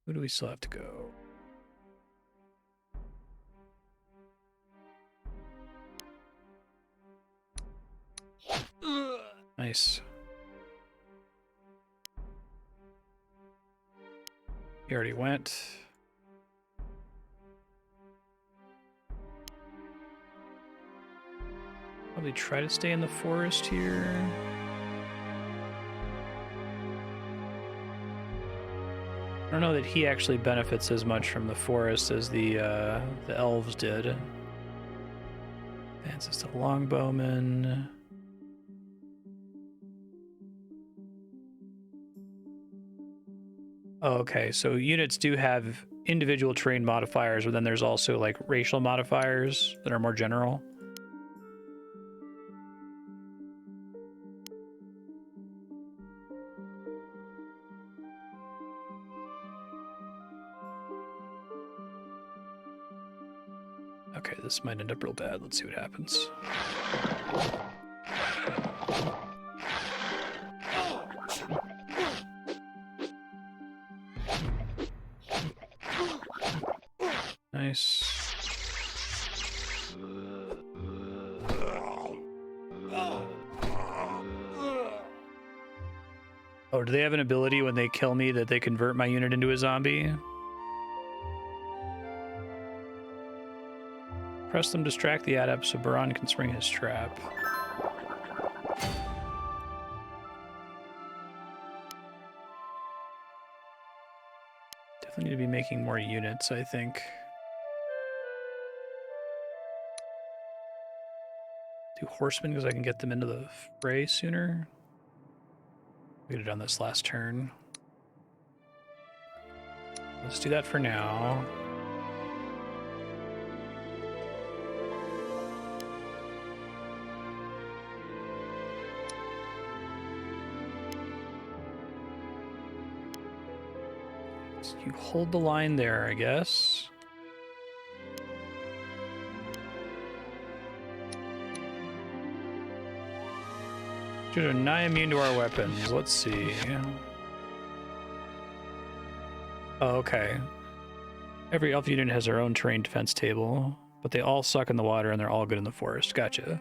Who do we still have to go? Nice. He already went. Probably try to stay in the forest here. I don't know that he actually benefits as much from the forest as the elves did. Advances to longbowman. Oh, okay, so units do have individual terrain modifiers, but then there's also like racial modifiers that are more general. Okay, this might end up real bad. Let's see what happens. Nice. Oh, do they have an ability when they kill me that they convert my unit into a zombie? Press them, distract the adept so Baron can spring his trap. Definitely need to be making more units, I think. Do horsemen because I can get them into the fray sooner. We could have done this last turn. Let's do that for now. So you hold the line there, I guess. Dude, are nigh immune to our weapons. Let's see. Oh, okay. Every elf unit has their own terrain defense table, but they all suck in the water and they're all good in the forest. Gotcha.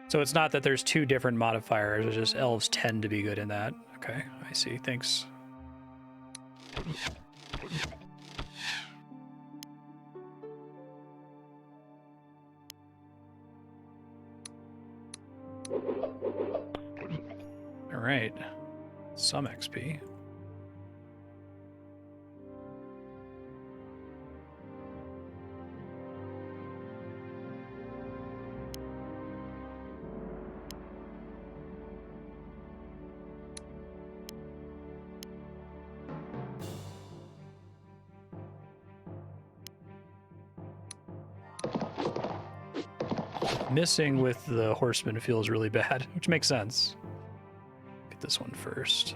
So it's not that there's two different modifiers, it's just elves tend to be good in that. Okay, I see. Thanks. All right. Some XP. Missing with the horseman feels really bad, which makes sense. Get this one first.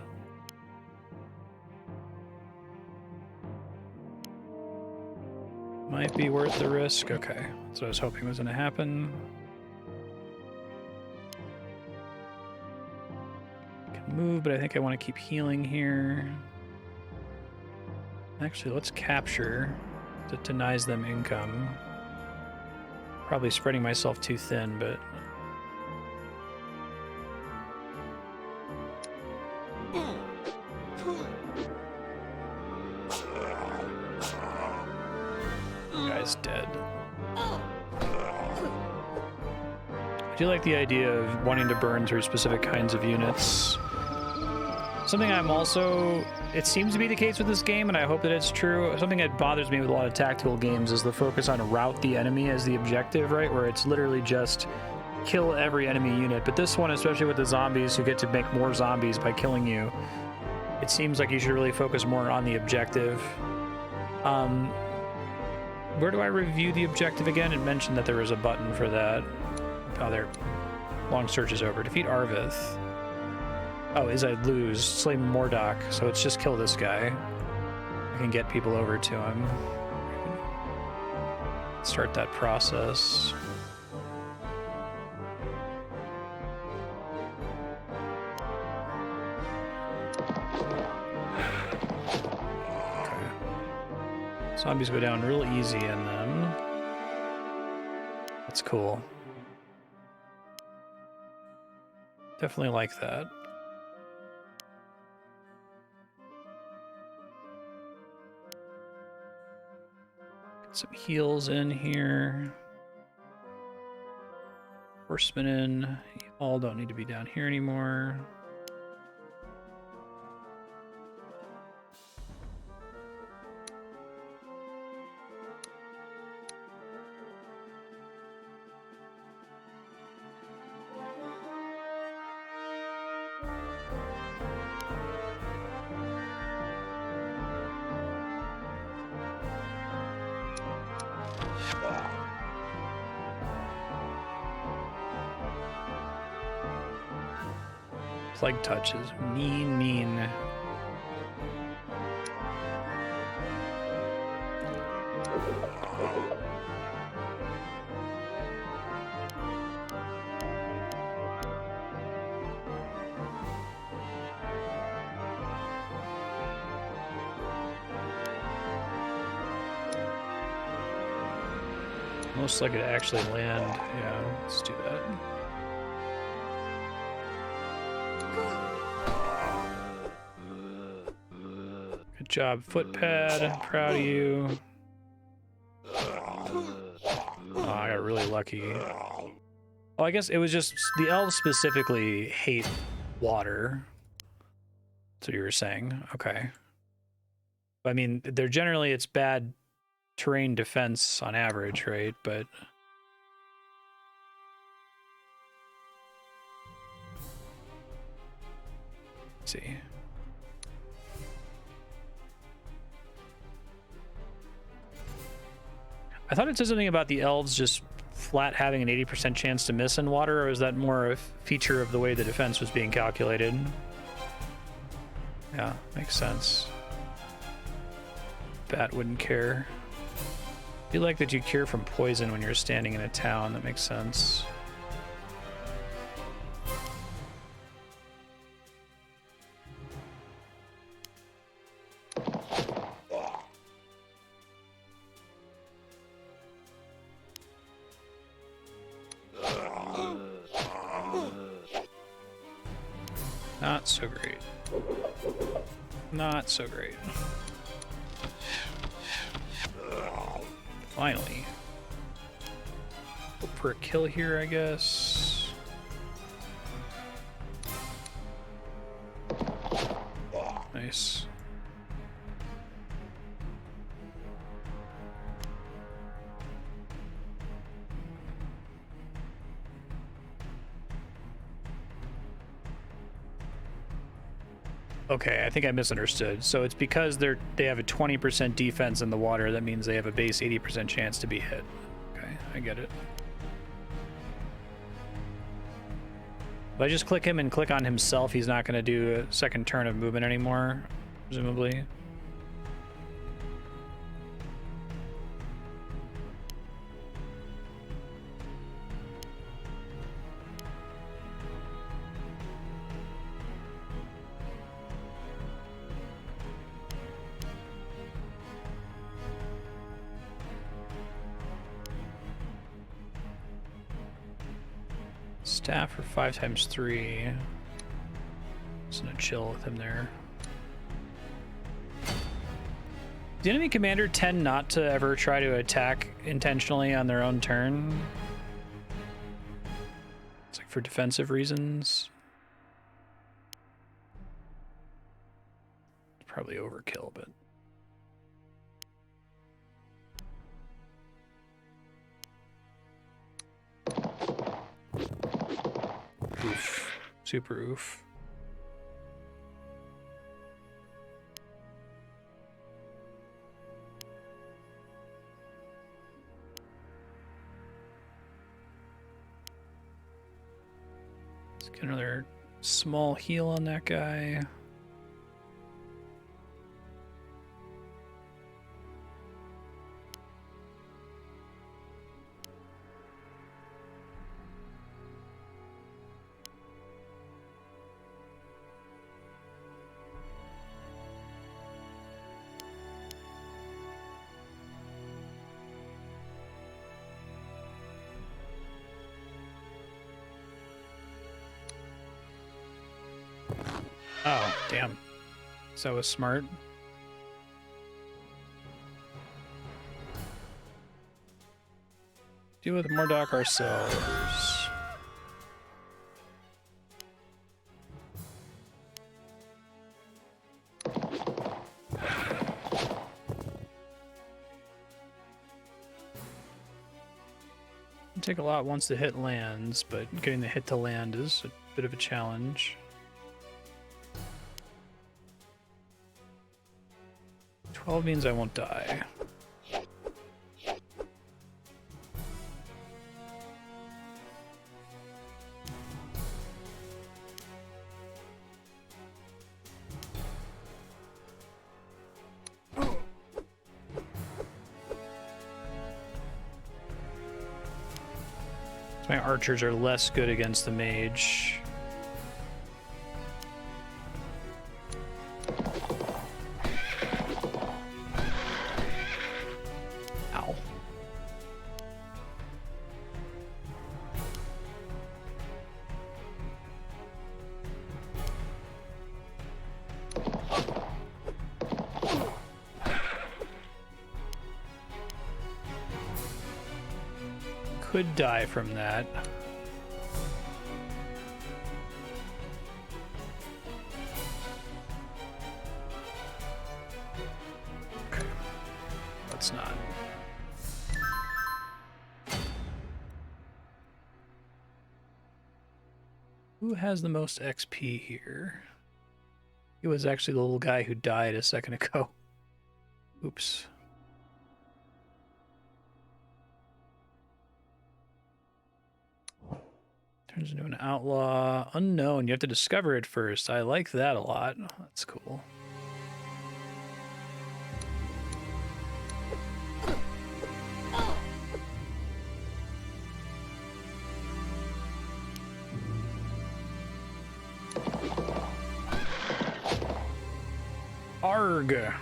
Might be worth the risk. Okay, that's what I was hoping was going to happen. Can move, but I think I want to keep healing here. Actually, let's capture. That denies them income. Probably spreading myself too thin, but... Guy's dead. I do like the idea of wanting to burn through specific kinds of units. Something I'm also... It seems to be the case with this game, and I hope that it's true. Something that bothers me with a lot of tactical games is the focus on rout the enemy as the objective, right? Where it's literally just kill every enemy unit. But this one, especially with the zombies who get to make more zombies by killing you, it seems like you should really focus more on the objective. Where do I review the objective again? It mentioned that there was a button for that. Oh, there. Long search is over. Defeat Arvith. Oh, is I lose. Slay Mordok. So it's just kill this guy. I can get people over to him. Start that process. Okay. Zombies go down real easy in them. That's cool. Definitely like that. Some heals in here. Horsemen in. You all don't need to be down here anymore. Plague touches. Mean, mean. Most likely to actually land. Yeah, let's do that. Good job, footpad. I'm proud of you. Oh, I got really lucky. Oh, I guess it was just the elves specifically hate water. That's what you were saying. Okay. I mean, they're generally, it's bad terrain defense on average, right? But let's see. I thought it said something about the elves just flat having an 80% chance to miss in water, or is that more a feature of the way the defense was being calculated? Yeah, makes sense. Bat wouldn't care. I feel like that you cure from poison when you're standing in a town. That makes sense. Not so great. Not so great. Finally. Hope for a kill here, I guess. Nice. Okay, I think I misunderstood. So it's because they have a 20% defense in the water, that means they have a base 80% chance to be hit. Okay, I get it. If I just click him and click on himself, he's not going to do a second turn of movement anymore, presumably. Staff for 5×3. Just gonna chill with him there. Does the enemy commander tend not to ever try to attack intentionally on their own turn? It's like for defensive reasons. It's probably overkill, but oof. Super oof. Let's get another small heal on that guy. Oh, damn. So that was smart. Deal with Mordok ourselves. Take a lot once the hit lands, but getting the hit to land is a bit of a challenge. 12 means I won't die. My archers are less good against the mage. Ow. could die from that. Okay. Let's not. Who has the most XP here? It was actually the little guy who died a second ago. Oops. Turns into an outlaw. Unknown. You have to discover it first. I like that a lot. That's cool. Arg.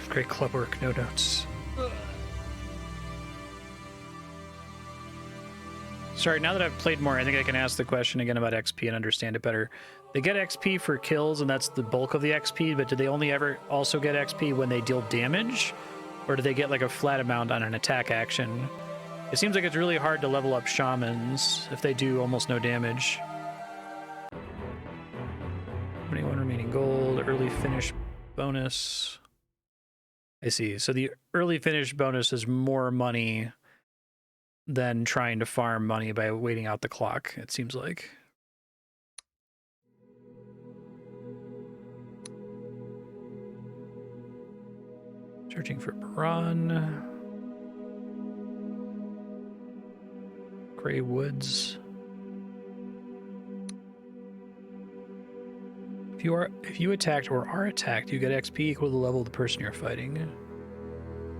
Great club work, no notes. Sorry, now that I've played more, I think I can ask the question again about XP and understand it better. They get XP for kills, and that's the bulk of the XP, but do they only ever also get XP when they deal damage? Or do they get like a flat amount on an attack action? It seems like it's really hard to level up shamans if they do almost no damage. 21 remaining gold, early finish bonus. I see. So the early finish bonus is more money than trying to farm money by waiting out the clock, it seems like. Searching for Baran. Gray Woods. If you attacked or are attacked, you get XP equal to the level of the person you're fighting.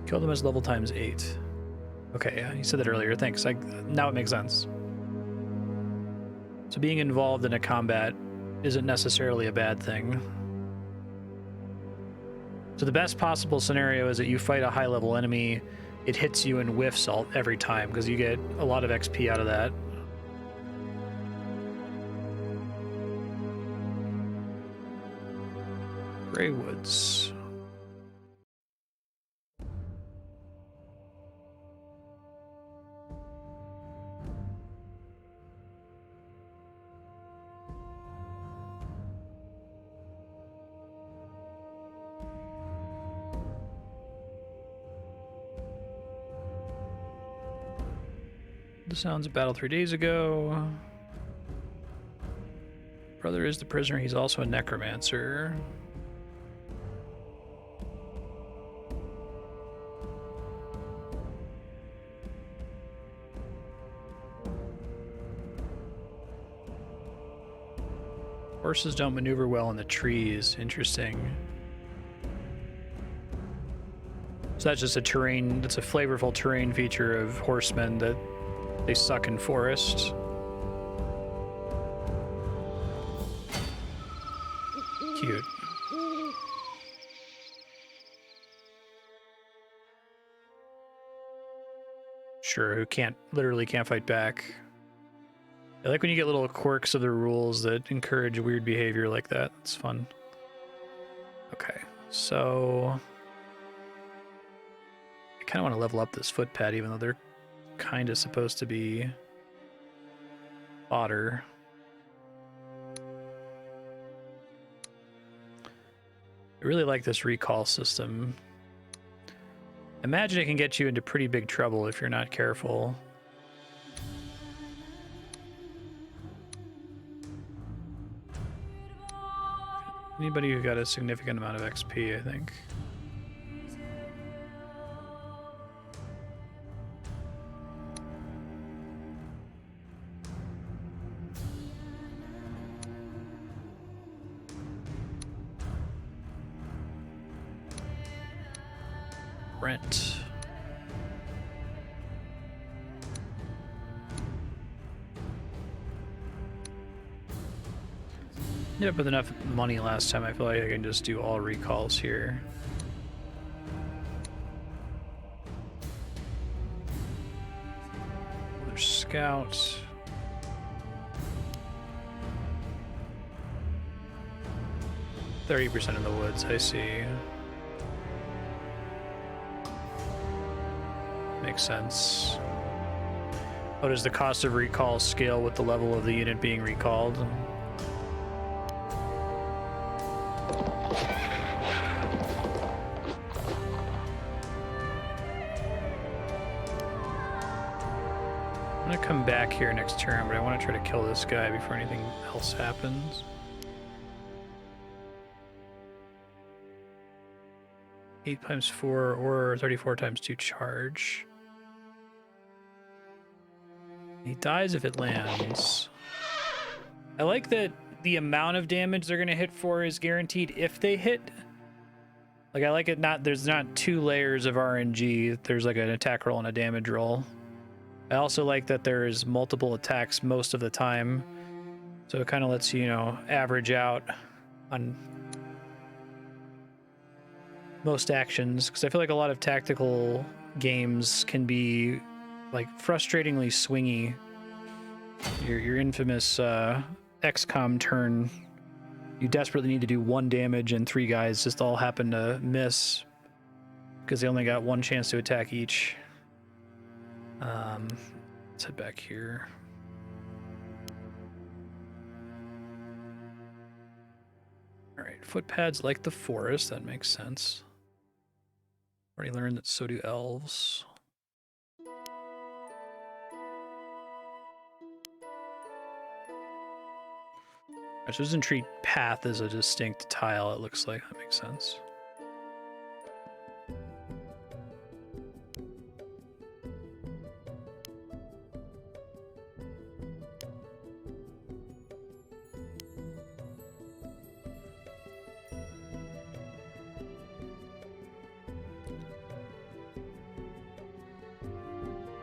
Kill them as level times 8. Okay, yeah, you said that earlier. Thanks. Now it makes sense. So being involved in a combat isn't necessarily a bad thing. So the best possible scenario is that you fight a high-level enemy, it hits you and whiffs every time, because you get a lot of XP out of that. Gray Woods. The sounds of battle 3 days ago. Brother is the prisoner. He's also a necromancer. Horses don't maneuver well in the trees. Interesting. So that's just a terrain, that's a flavorful terrain feature of horsemen, that they suck in forest. Cute. Sure, who literally can't fight back. I like when you get little quirks of the rules that encourage weird behavior like that. It's fun. Okay, so I kind of want to level up this footpad, even though they're kind of supposed to be fodder. I really like this recall system. Imagine it can get you into pretty big trouble if you're not careful. Anybody who got a significant amount of XP, I think. Rent. Ended up with enough money last time. I feel like I can just do all recalls here. Another scout. .30% in the woods, I see. makes sense. How does the cost of recall scale with the level of the unit being recalled? I'm gonna come back here next turn, but I want to try to kill this guy before anything else happens. 8 times 4 or 34 times 2 charge. He dies if it lands. I like that the amount of damage they're gonna hit for is guaranteed if they hit. Like, I like it not, there's not 2 layers of RNG. There's like an attack roll and a damage roll. I also like that there's multiple attacks most of the time. So it kind of lets you, you know, average out on most actions. Because I feel like a lot of tactical games can be like frustratingly swingy. Your infamous XCOM turn, you desperately need to do 1 damage and 3 guys just all happen to miss because they only got 1 chance to attack each. Let's head back here. All right, footpads like the forest, that makes sense. Already learned that so do elves. So it doesn't treat path as a distinct tile, it looks like. That makes sense.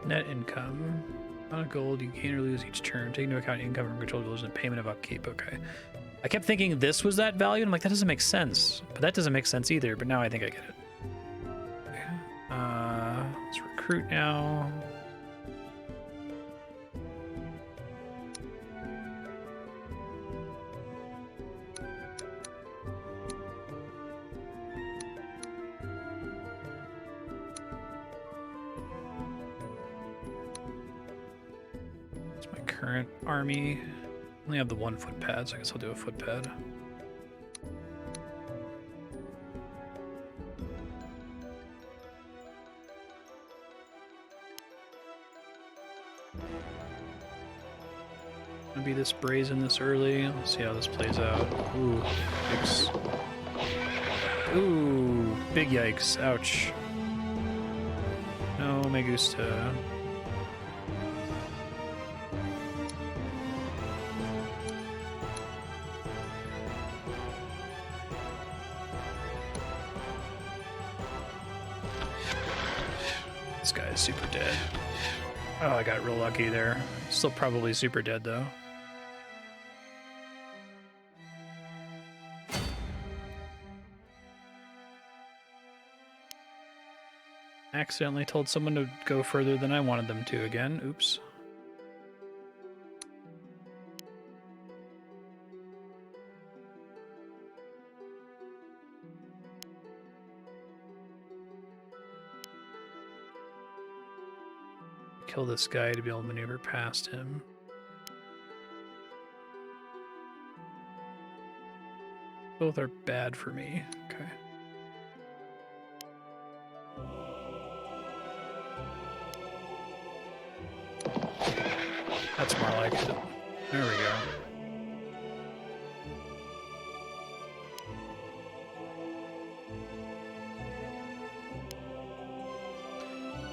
Net income. Amount of gold you gain or lose each turn. Take into account income from controlled village and payment of upkeep. Okay. I kept thinking this was that value, and I'm like, that doesn't make sense. But that doesn't make sense either, but now I think I get it. Okay. Let's recruit now. Current army. Only have the 1 footpad, so I guess I'll do a footpad. Gonna be this brazen this early. Let's see how this plays out. Ooh, yikes. Ooh, big yikes. Ouch. No, me gusta. This guy is super dead. Oh, I got real lucky there. Still probably super dead, though. Accidentally told someone to go further than I wanted them to again. Oops. Kill this guy to be able to maneuver past him. Both are bad for me. Okay. That's more like it. There we go.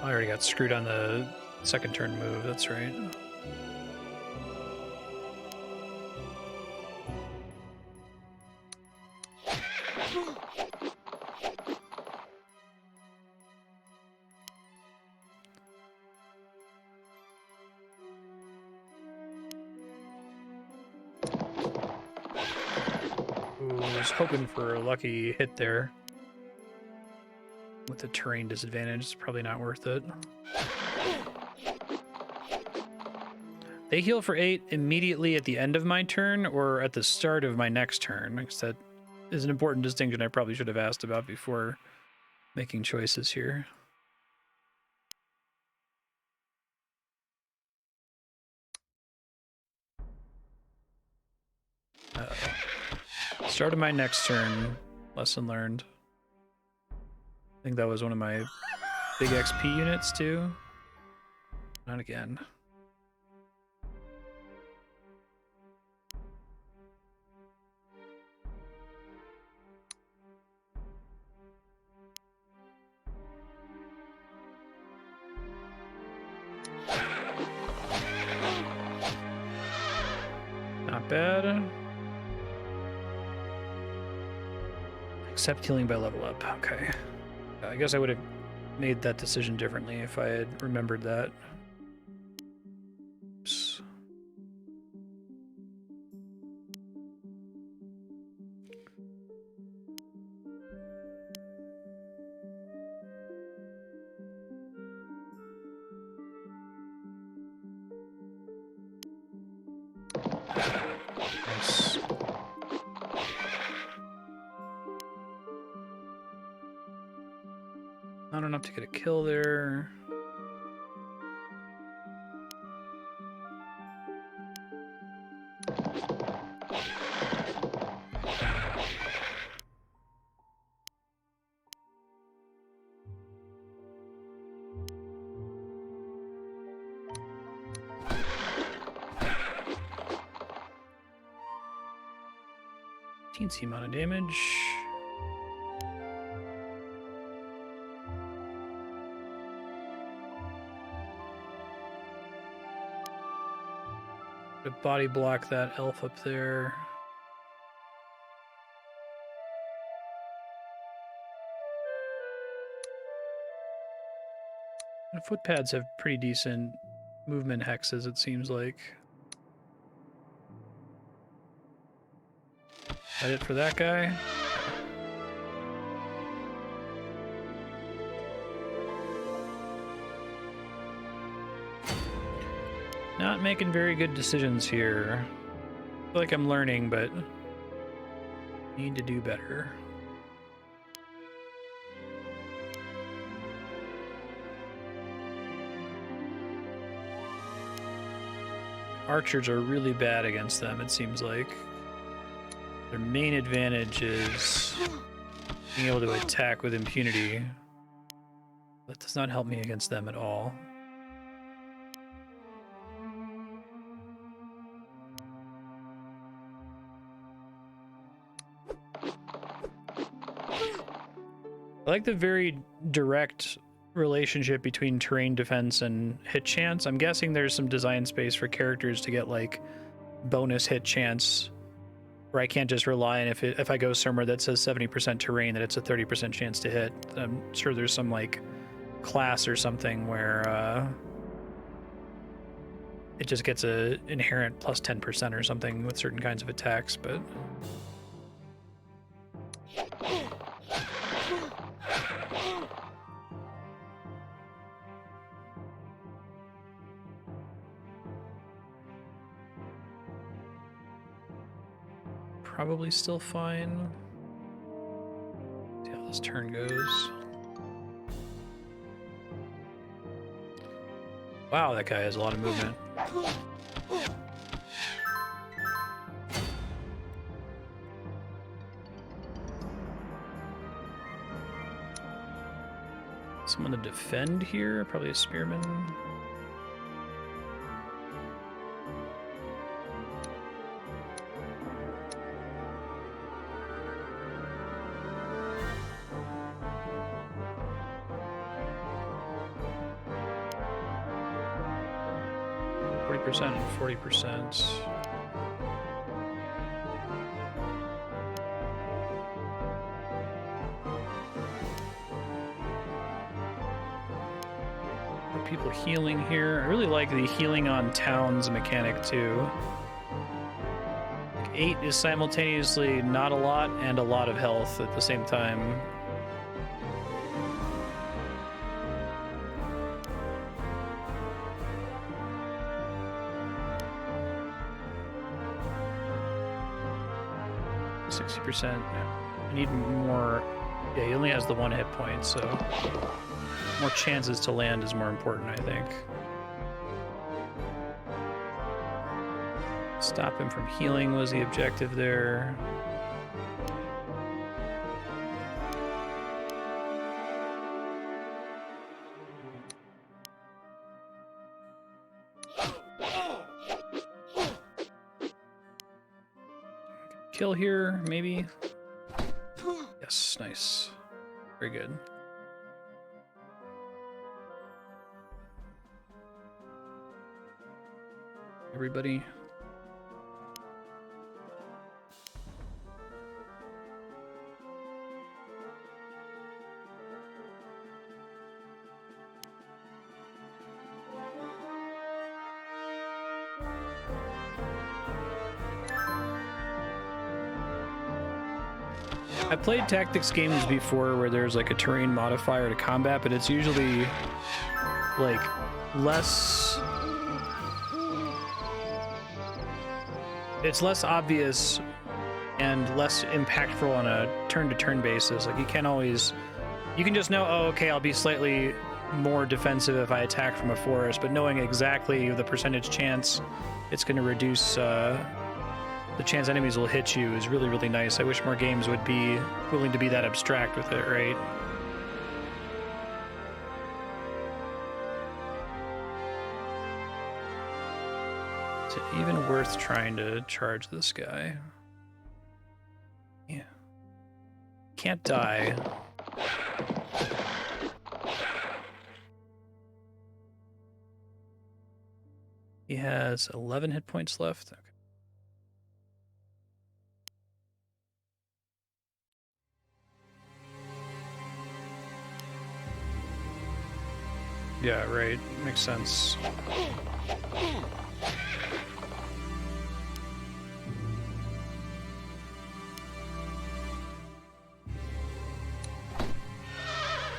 I already got screwed on the second turn move, that's right. Ooh, I was hoping for a lucky hit there. With the terrain disadvantage, it's probably not worth it. They heal for 8 immediately at the end of my turn or at the start of my next turn. Because that is an important distinction I probably should have asked about before making choices here. Start of my next turn. Lesson learned. I think that was one of my big XP units too. Not again. Not bad. Accept healing by level up. Okay. I guess I would have made that decision differently if I had remembered that. Oops. Nice. Not enough to get a kill there. Teensy amount of damage. Body block that elf up there. And footpads have pretty decent movement hexes, it seems like. That it for that guy? Not making very good decisions here. I feel like I'm learning, but need to do better. Archers are really bad against them, it seems like. Their main advantage is being able to attack with impunity. That does not help me against them at all. I like the very direct relationship between terrain defense and hit chance. I'm guessing there's some design space for characters to get like bonus hit chance, where I can't just rely on if I go somewhere that says 70% terrain that it's a 30% chance to hit. I'm sure there's some like class or something where it just gets a inherent plus 10% or something with certain kinds of attacks, but probably still fine. See how this turn goes. Wow, that guy has a lot of movement. Someone to defend here, probably a spearman. And 40%. People healing here. I really like the healing on towns mechanic too. 8 is simultaneously not a lot and a lot of health at the same time. I need more. Yeah, he only has the 1 hit point, so more chances to land is more important, I think. Stop him from healing was the objective there. kill here, maybe? Yes, nice. Very good. Everybody. I played tactics games before where there's like a terrain modifier to combat, but it's usually like less... It's less obvious and less impactful on a turn-to-turn basis. Like you can't always... You can just know, oh, okay, I'll be slightly more defensive if I attack from a forest, but knowing exactly the percentage chance it's going to reduce the chance enemies will hit you is really, really nice. I wish more games would be willing to be that abstract with it, right? Is it even worth trying to charge this guy? Yeah. Can't die. He has 11 hit points left. Okay. Yeah, right. Makes sense.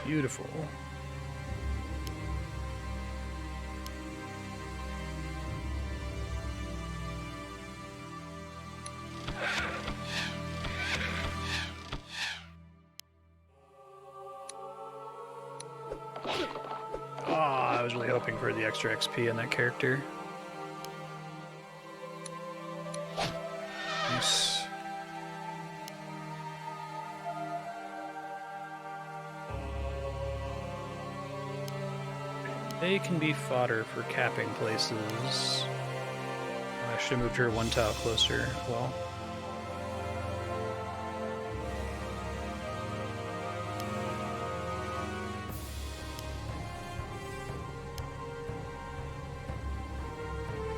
Beautiful. I was really hoping for the extra XP in that character. Nice. They can be fodder for capping places. I should have moved her one tile closer. Well.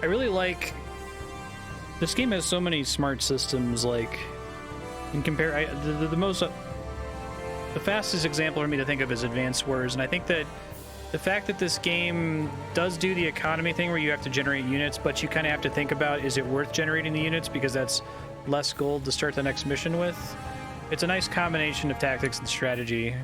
I really like... This game has so many smart systems, like... In compare... The fastest example for me to think of is Advance Wars, and I think that the fact that this game does do the economy thing where you have to generate units, but you kind of have to think about, is it worth generating the units because that's less gold to start the next mission with? It's a nice combination of tactics and strategy.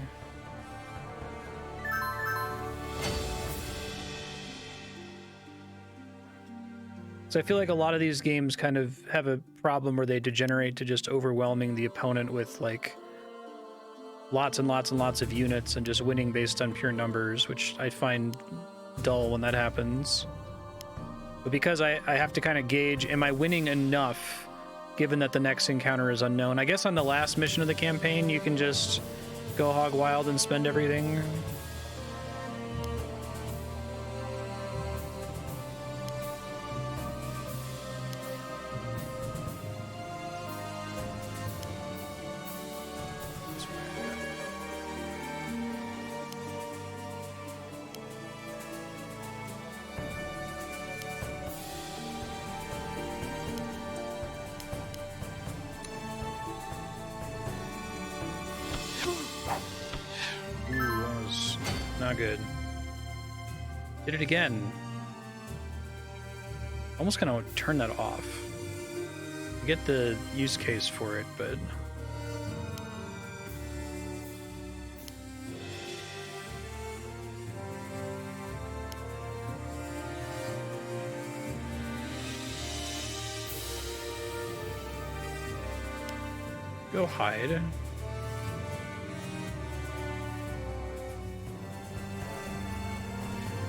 So I feel like a lot of these games kind of have a problem where they degenerate to just overwhelming the opponent with like lots and lots and lots of units and just winning based on pure numbers, which I find dull when that happens. But because I have to kind of gauge, am I winning enough given that the next encounter is unknown? I guess on the last mission of the campaign, you can just go hog wild and spend everything. Not good. Did it again. Almost kind of turn that off. I get the use case for it, but... Go hide.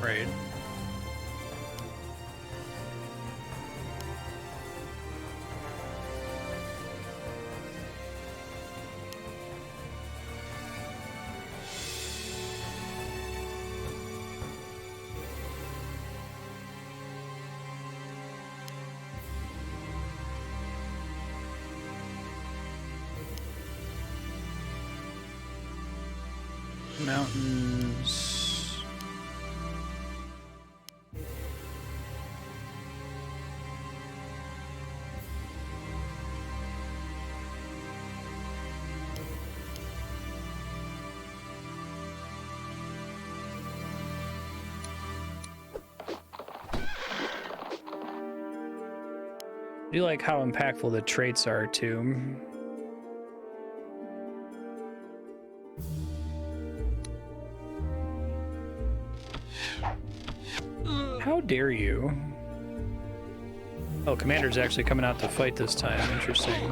Right. Mountains. I do like how impactful the traits are too. How dare you? Oh, Commander's actually coming out to fight this time. Interesting.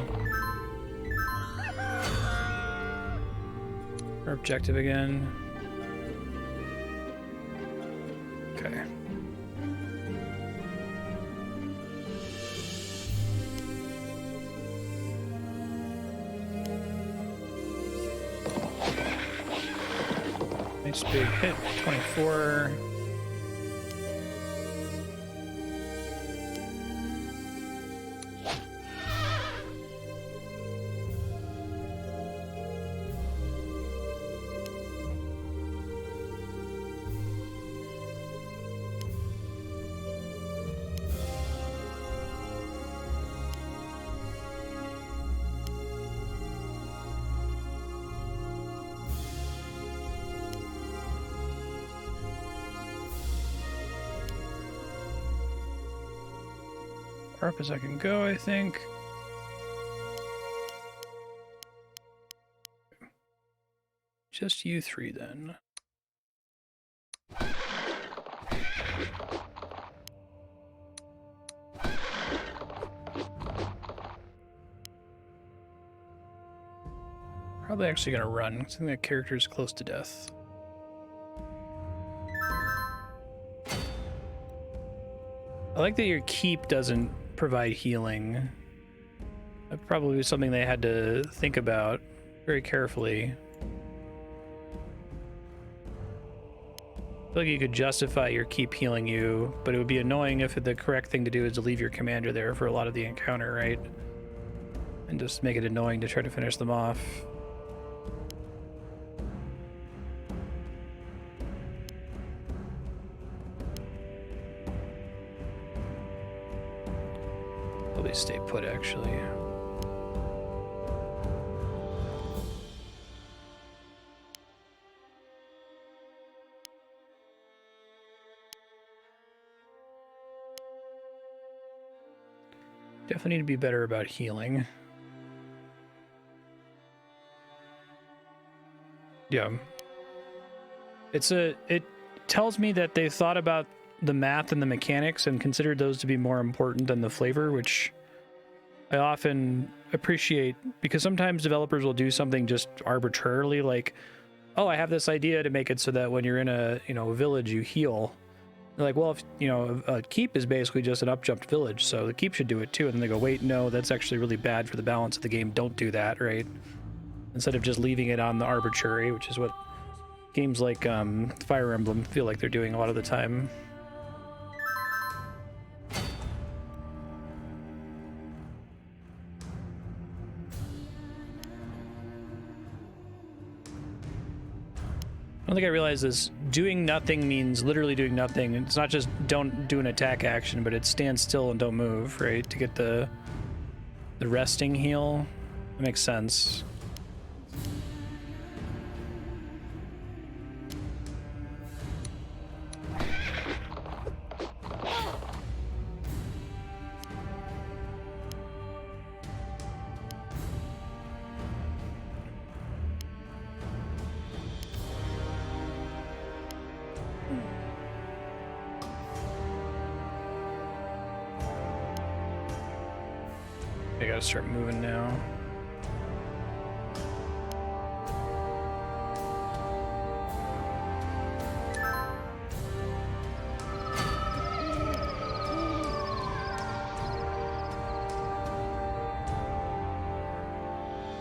Our objective again. Okay. Nice big hit, 24. Up as I can go, I think. Just you three then. Probably actually gonna run. I think that character is close to death. I like that your keep doesn't provide healing. That probably was something they had to think about very carefully. I feel like you could justify your keep healing you, but it would be annoying if the correct thing to do is to leave your commander there for a lot of the encounter, right? And just make it annoying to try to finish them off. Probably stay put, actually. Definitely need to be better about healing. Yeah. It tells me that they thought about the math and the mechanics and considered those to be more important than the flavor, which I often appreciate, because sometimes developers will do something just arbitrarily, like, oh, I have this idea to make it so that when you're in a, a village, you heal. They're like, well, if, a keep is basically just an up-jumped village, so the keep should do it too. And then they go, wait, no, that's actually really bad for the balance of the game. Don't do that, right? Instead of just leaving it on the arbitrary, which is what games like Fire Emblem feel like they're doing a lot of the time. I don't think I realized this. Doing nothing means literally doing nothing. It's not just don't do an attack action, but it's stand still and don't move, right? To get the resting heal. That makes sense. I gotta start moving now.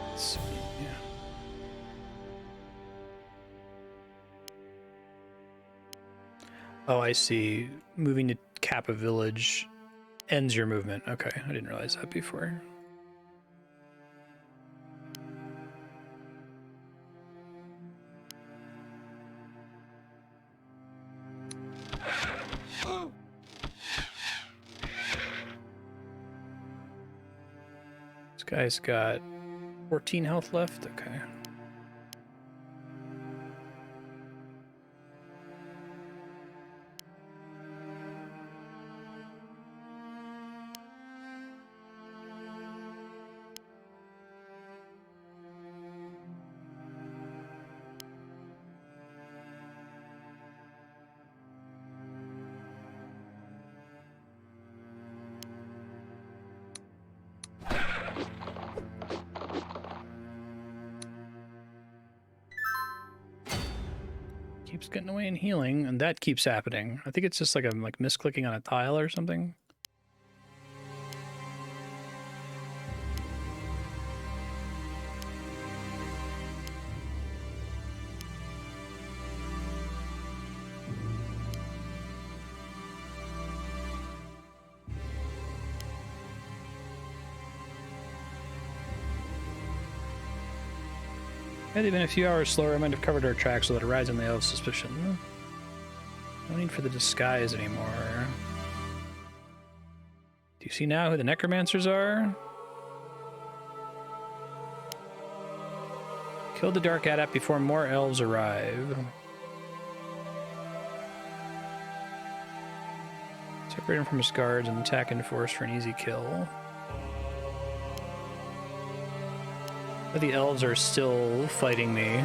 Let's see. Yeah. Oh, I see. Moving to cap a village ends your movement. Okay, I didn't realize that before. Guy's got 14 health left. Okay. Keeps getting away and healing, and that keeps happening. I think it's just like I'm like misclicking on a tile or something. Had they been a few hours slower, I might have covered our tracks without arising the elf's suspicion. No need for the disguise anymore. Do you see now who the necromancers are? Kill the dark adept before more elves arrive. Separate him from his guards and attack in force for an easy kill. But the elves are still fighting me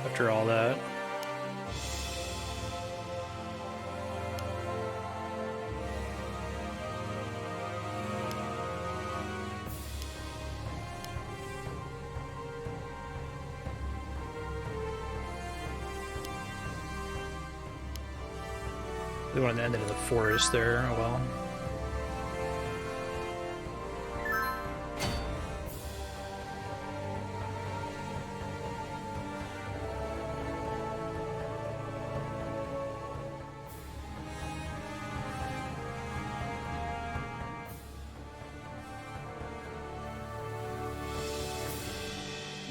after all that. They wanted to end it in the forest there. Oh well.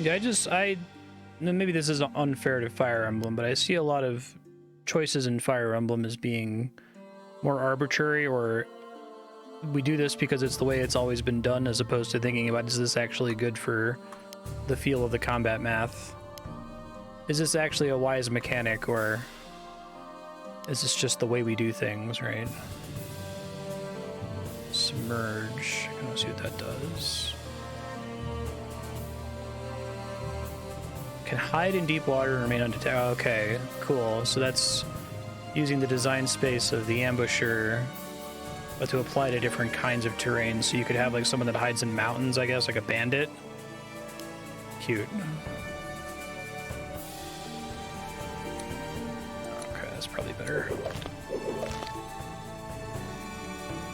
Yeah, maybe this is unfair to Fire Emblem, but I see a lot of choices in Fire Emblem as being more arbitrary, or we do this because it's the way it's always been done, as opposed to thinking about, is this actually good for the feel of the combat math? Is this actually a wise mechanic, or is this just the way we do things, right? Submerge. I can see what that does. Can hide in deep water and remain undetected. Okay, cool. So that's using the design space of the ambusher, but to apply to different kinds of terrain. So you could have like someone that hides in mountains, I guess, like a bandit. Cute. Okay, that's probably better.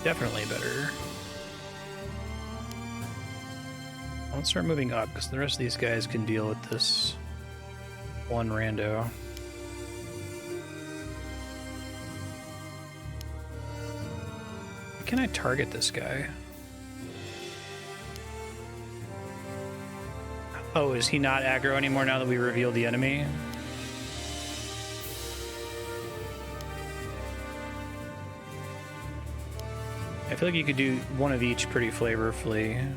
Definitely better. Let's start moving up, because the rest of these guys can deal with this one rando. Can I target this guy? Oh, is he not aggro anymore now that we revealed the enemy? I feel like you could do one of each pretty flavorfully.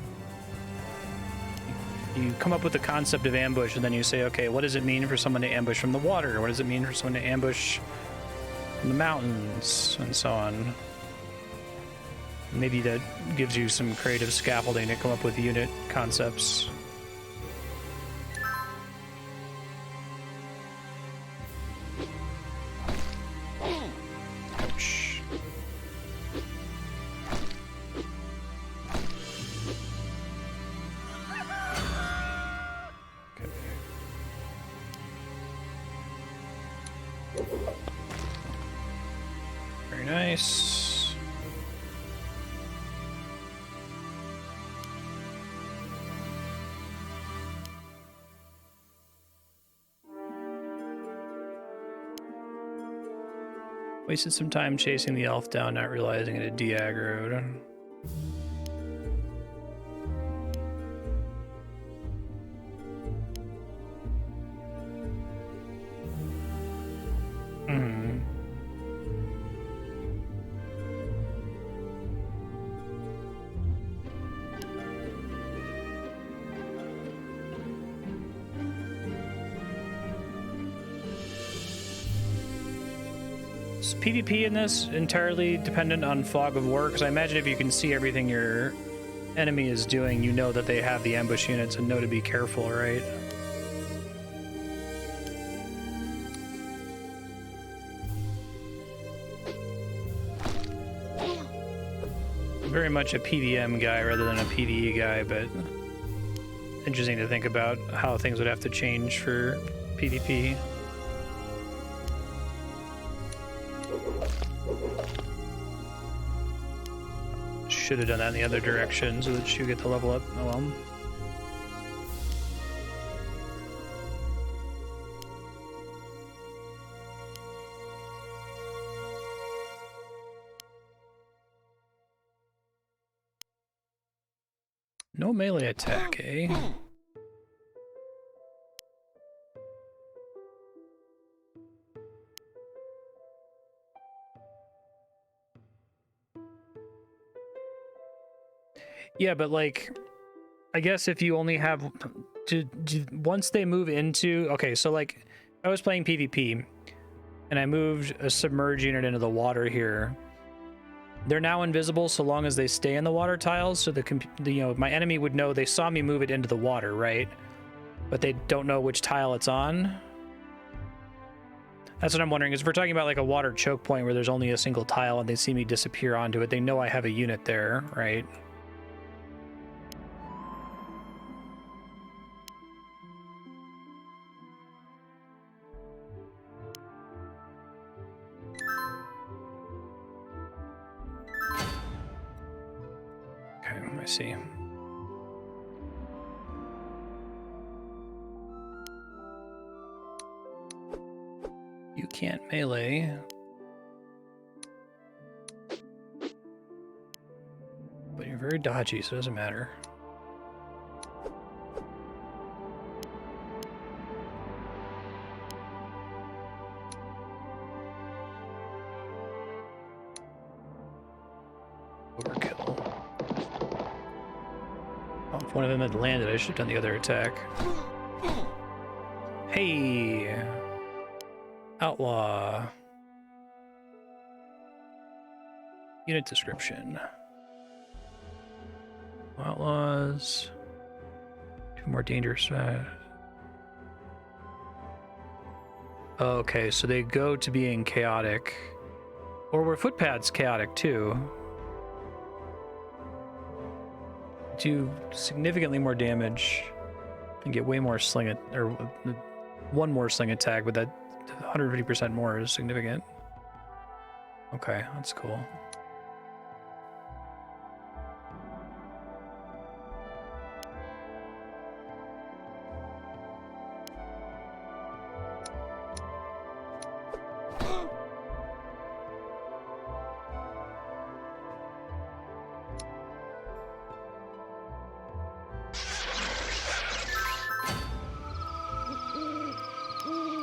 You come up with the concept of ambush, and then you say, okay, what does it mean for someone to ambush from the water? What does it mean for someone to ambush from the mountains? And so on. Maybe that gives you some creative scaffolding to come up with unit concepts. Ouch. Very nice. Wasted some time chasing the elf down, not realizing it had de-aggroed. Is PvP in this entirely dependent on fog of war? Because I imagine if you can see everything your enemy is doing, you know that they have the ambush units and know to be careful, right? Very much a PVM guy rather than a PvE guy, but interesting to think about how things would have to change for PvP. Should have done that in the other direction so that you get the level up. Oh well. No melee attack, eh? Yeah, but like, I guess if you only have once they move into, okay, so like I was playing PvP and I moved a submerged unit into the water here. They're now invisible so long as they stay in the water tiles, so you know, my enemy would know they saw me move it into the water, right? But they don't know which tile it's on. That's what I'm wondering, is if we're talking about like a water choke point where there's only a single tile and they see me disappear onto it, they know I have a unit there, right? I see. You can't melee. But you're very dodgy, so it doesn't matter. Overkill. Oh, if one of them had landed, I should have done the other attack. Hey! Outlaw. Unit description. Outlaws. 2 more dangerous. Okay, so they go to being chaotic. Or were footpads chaotic too? Do significantly more damage and get way more sling or 1 more sling attack, but that 150% more is significant. Okay, that's cool.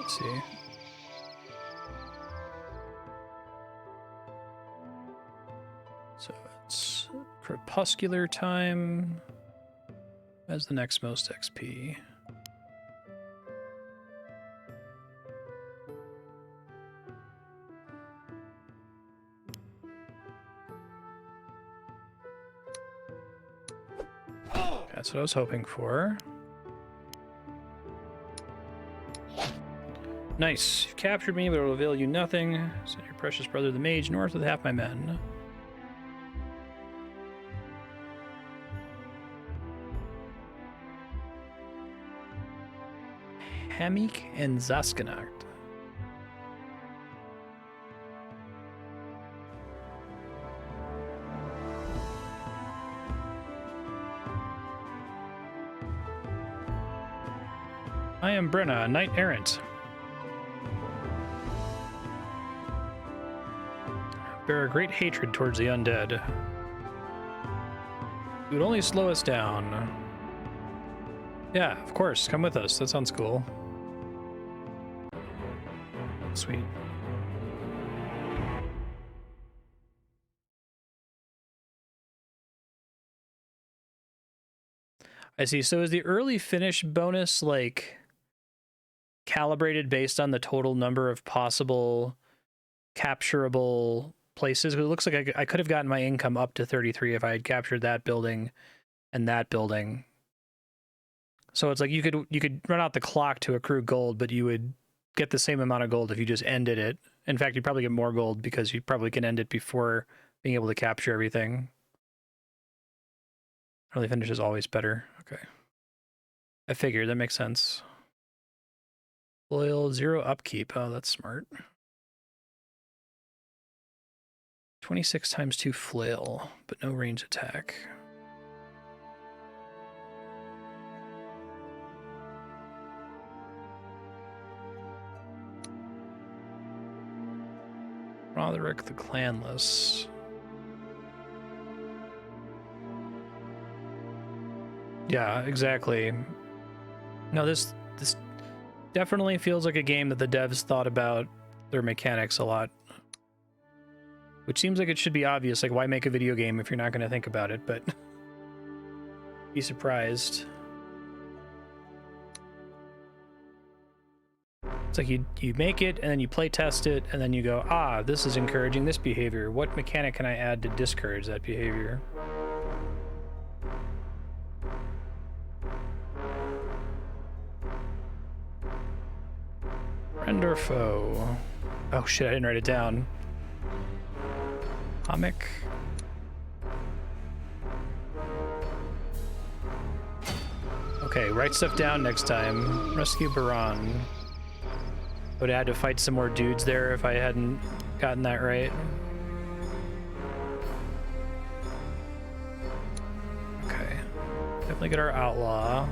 See. So it's crepuscular time as the next most XP. That's what I was hoping for. Nice. You've captured me, but it will avail you nothing. Send your precious brother the mage north with half my men. Hamik and Zaskenagt. I am Brenna, knight errant. Bear a great hatred towards the undead. It would only slow us down. Yeah, of course, come with us. That sounds cool. Sweet. I see. So is the early finish bonus like calibrated based on the total number of possible capturable places. It looks like I could have gotten my income up to 33 if I had captured that building and that building. So it's like you could run out the clock to accrue gold, but you would get the same amount of gold if you just ended it. In fact, you'd probably get more gold because you probably can end it before being able to capture everything. Early finish is always better. Okay. I figured that makes sense. Loyal, 0 upkeep. Oh, that's smart. 26 times 2 flail, but no range attack. Roderick the Clanless. Yeah, exactly. No, this definitely feels like a game that the devs thought about their mechanics a lot. Which seems like it should be obvious, like why make a video game if you're not going to think about it, but be surprised. It's like you make it, and then you play test it, and then you go, ah, this is encouraging this behavior. What mechanic can I add to discourage that behavior? Friend or foe? Oh shit, I didn't write it down. Comic. Okay, write stuff down next time. Rescue Baron. I would have had to fight some more dudes there if I hadn't gotten that right. Okay. Definitely get our outlaw.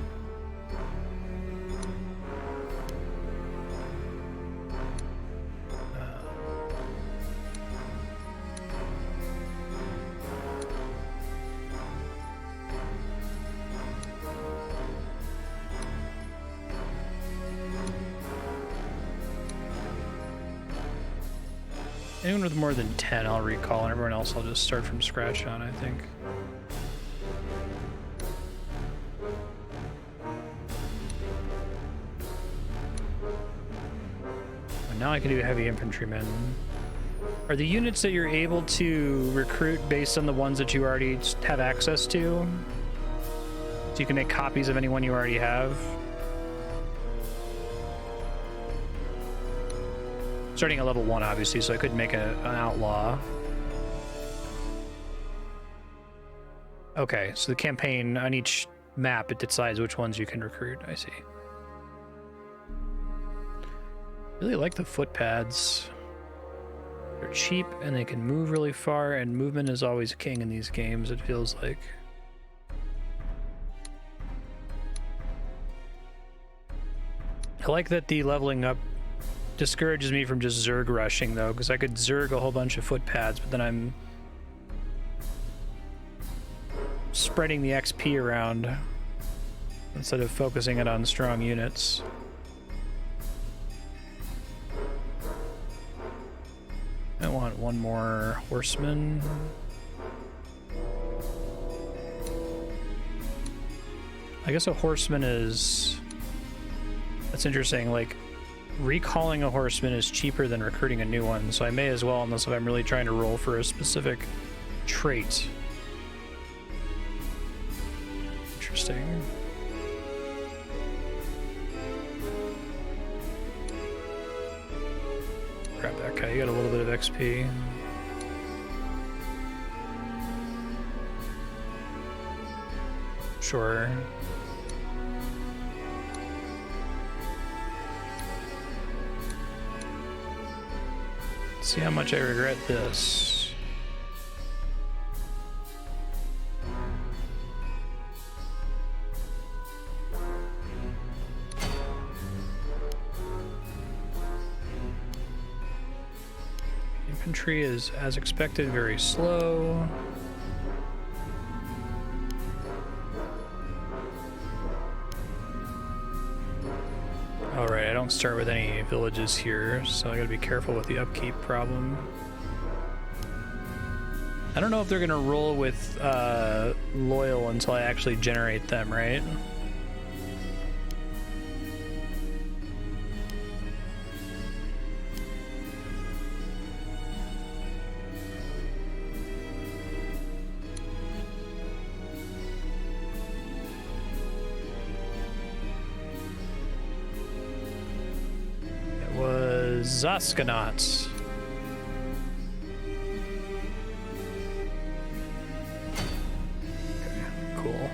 Anyone with more than 10 I'll recall, and everyone else I'll just start from scratch on, I think. And now I can do heavy infantrymen. Are the units that you're able to recruit based on the ones that you already have access to? So you can make copies of anyone you already have? Starting at level 1, obviously, so I couldn't make an outlaw. Okay, so the campaign on each map, it decides which ones you can recruit. I see. Really like the footpads. They're cheap and they can move really far, and movement is always king in these games, it feels like. I like that the leveling up discourages me from just Zerg rushing, though, because I could Zerg a whole bunch of footpads, but then I'm spreading the XP around instead of focusing it on strong units. I want one more horseman. I guess a horseman is... That's interesting, like, recalling a horseman is cheaper than recruiting a new one, so I may as well, unless if I'm really trying to roll for a specific trait. Interesting. Grab that guy, you got a little bit of XP. Sure. See how much I regret this. Infantry is, as expected, very slow. Alright, I don't start with any villages here, so I gotta be careful with the upkeep problem. I don't know if they're gonna roll with loyal until I actually generate them, right? Zaskanauts. Okay, cool.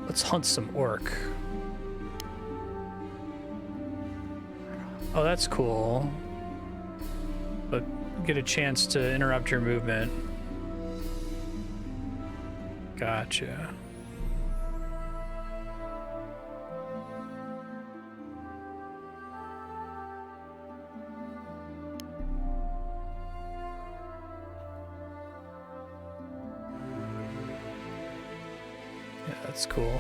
Let's hunt some orc. Oh, that's cool. But get a chance to interrupt your movement. Gotcha. Yeah, that's cool.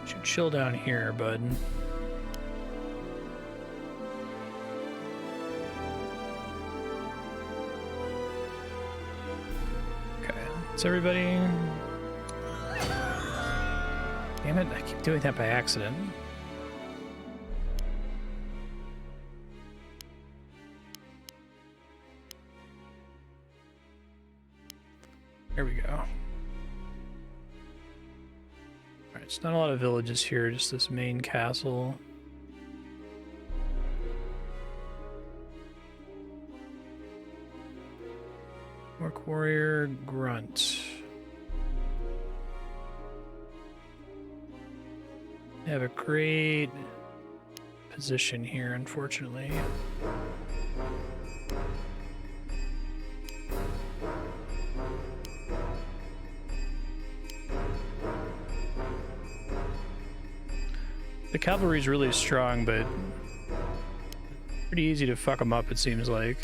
Should chill down here, bud. Okay, is everybody... Damn it, I keep doing that by accident. There we go. Alright, it's not a lot of villages here, just this main castle. Orc warrior, grunt. I have a great position here, unfortunately. The cavalry's really strong, but pretty easy to fuck them up, it seems like.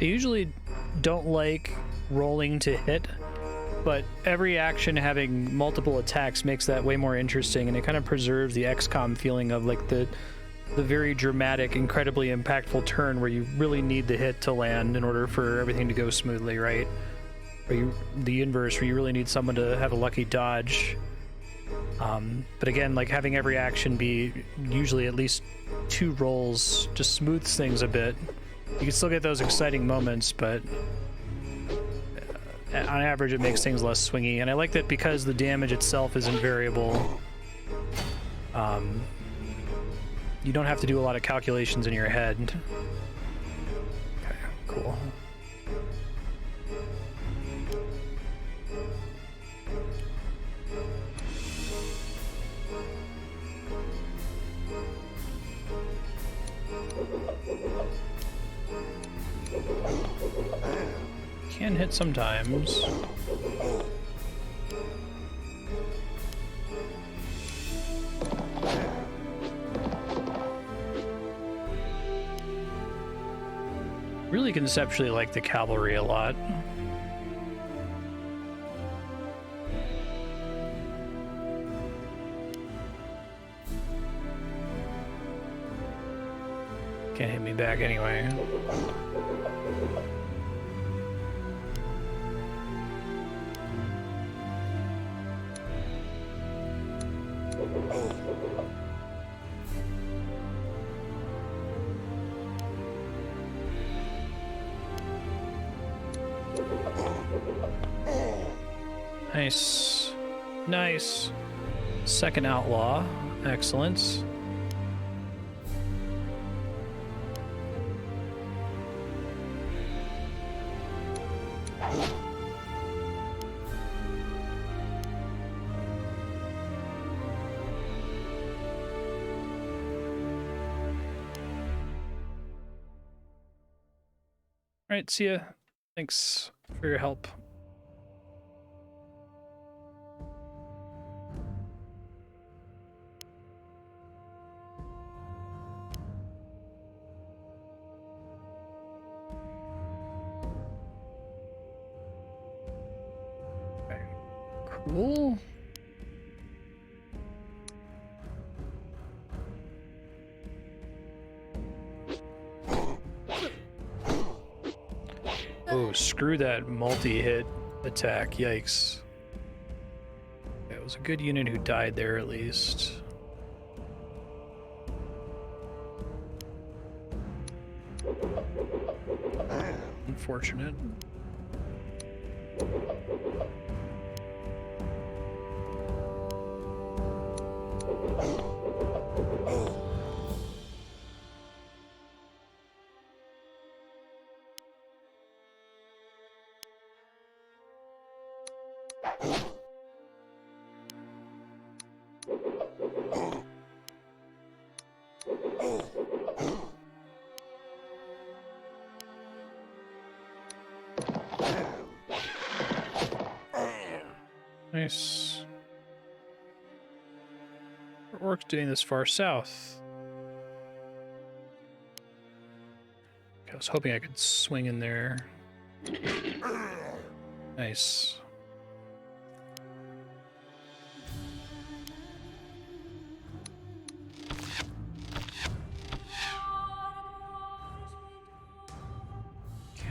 I usually don't like rolling to hit, but every action having multiple attacks makes that way more interesting, and it kind of preserves the XCOM feeling of like the very dramatic, incredibly impactful turn where you really need the hit to land in order for everything to go smoothly, right? Or the inverse, where you really need someone to have a lucky dodge. But again, like having every action be usually at least 2 rolls just smooths things a bit. You can still get those exciting moments, but on average it makes things less swingy. And I like that because the damage itself isn't variable. You don't have to do a lot of calculations in your head. Okay, cool. Can hit sometimes. Really conceptually like the cavalry a lot. Can't hit me back anyway. Nice. Nice. Second outlaw. Excellent. Alright, see ya. Thanks for your help. Okay. Cool. Oh, screw that multi-hit attack. Yikes. It was a good unit who died there, at least. Unfortunate. Nice. What are orcs doing this far south? I was hoping I could swing in there. Nice.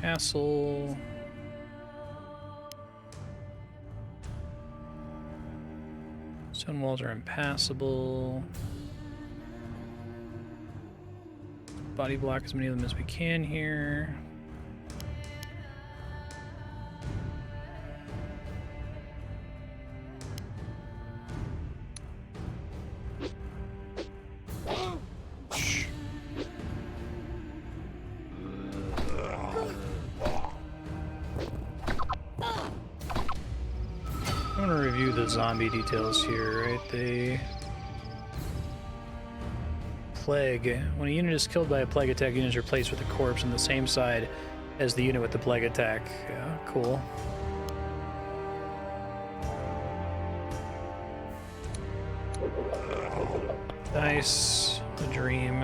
Castle. Stone walls are impassable. Body block as many of them as we can here. I'm gonna review the zombie details here, right? They... Plague. When a unit is killed by a plague attack, unit is replaced with a corpse on the same side as the unit with the plague attack. Yeah, cool. Nice. A dream.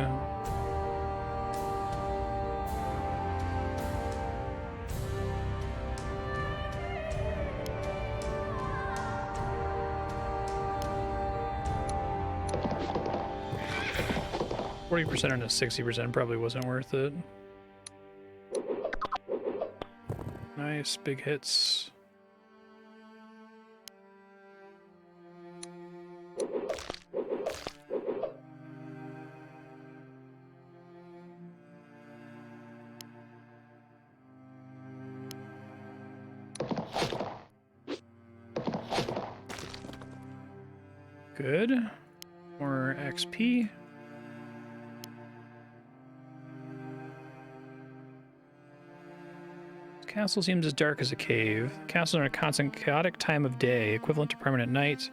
%40 and a 60% probably wasn't worth it. Nice, big hits. Good. More XP. Castle seems as dark as a cave. Castles are in a constant chaotic time of day, equivalent to permanent night,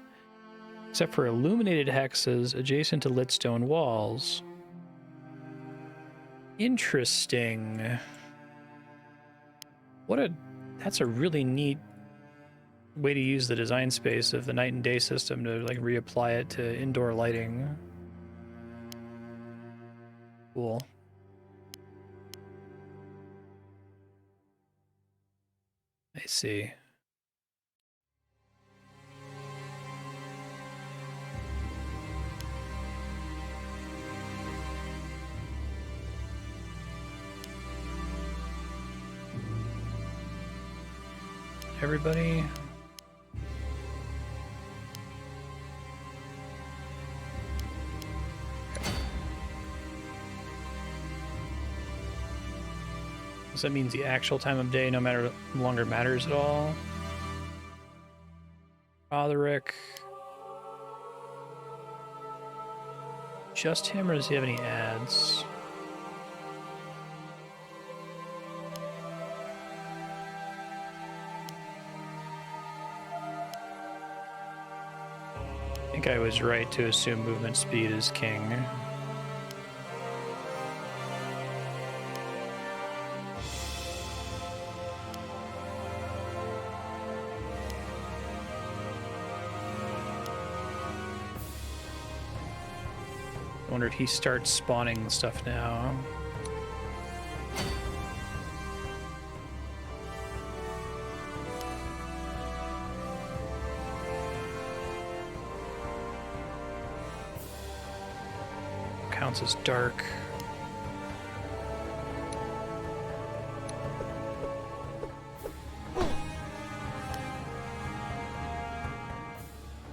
except for illuminated hexes adjacent to lit stone walls. Interesting. That's a really neat way to use the design space of the night and day system to like reapply it to indoor lighting. Cool. I see. Everybody. So that means the actual time of day no longer matters at all. Roderick. Just him, or does he have any ads? I think I was right to assume movement speed is king. wonder if he starts spawning stuff now. Counts as dark.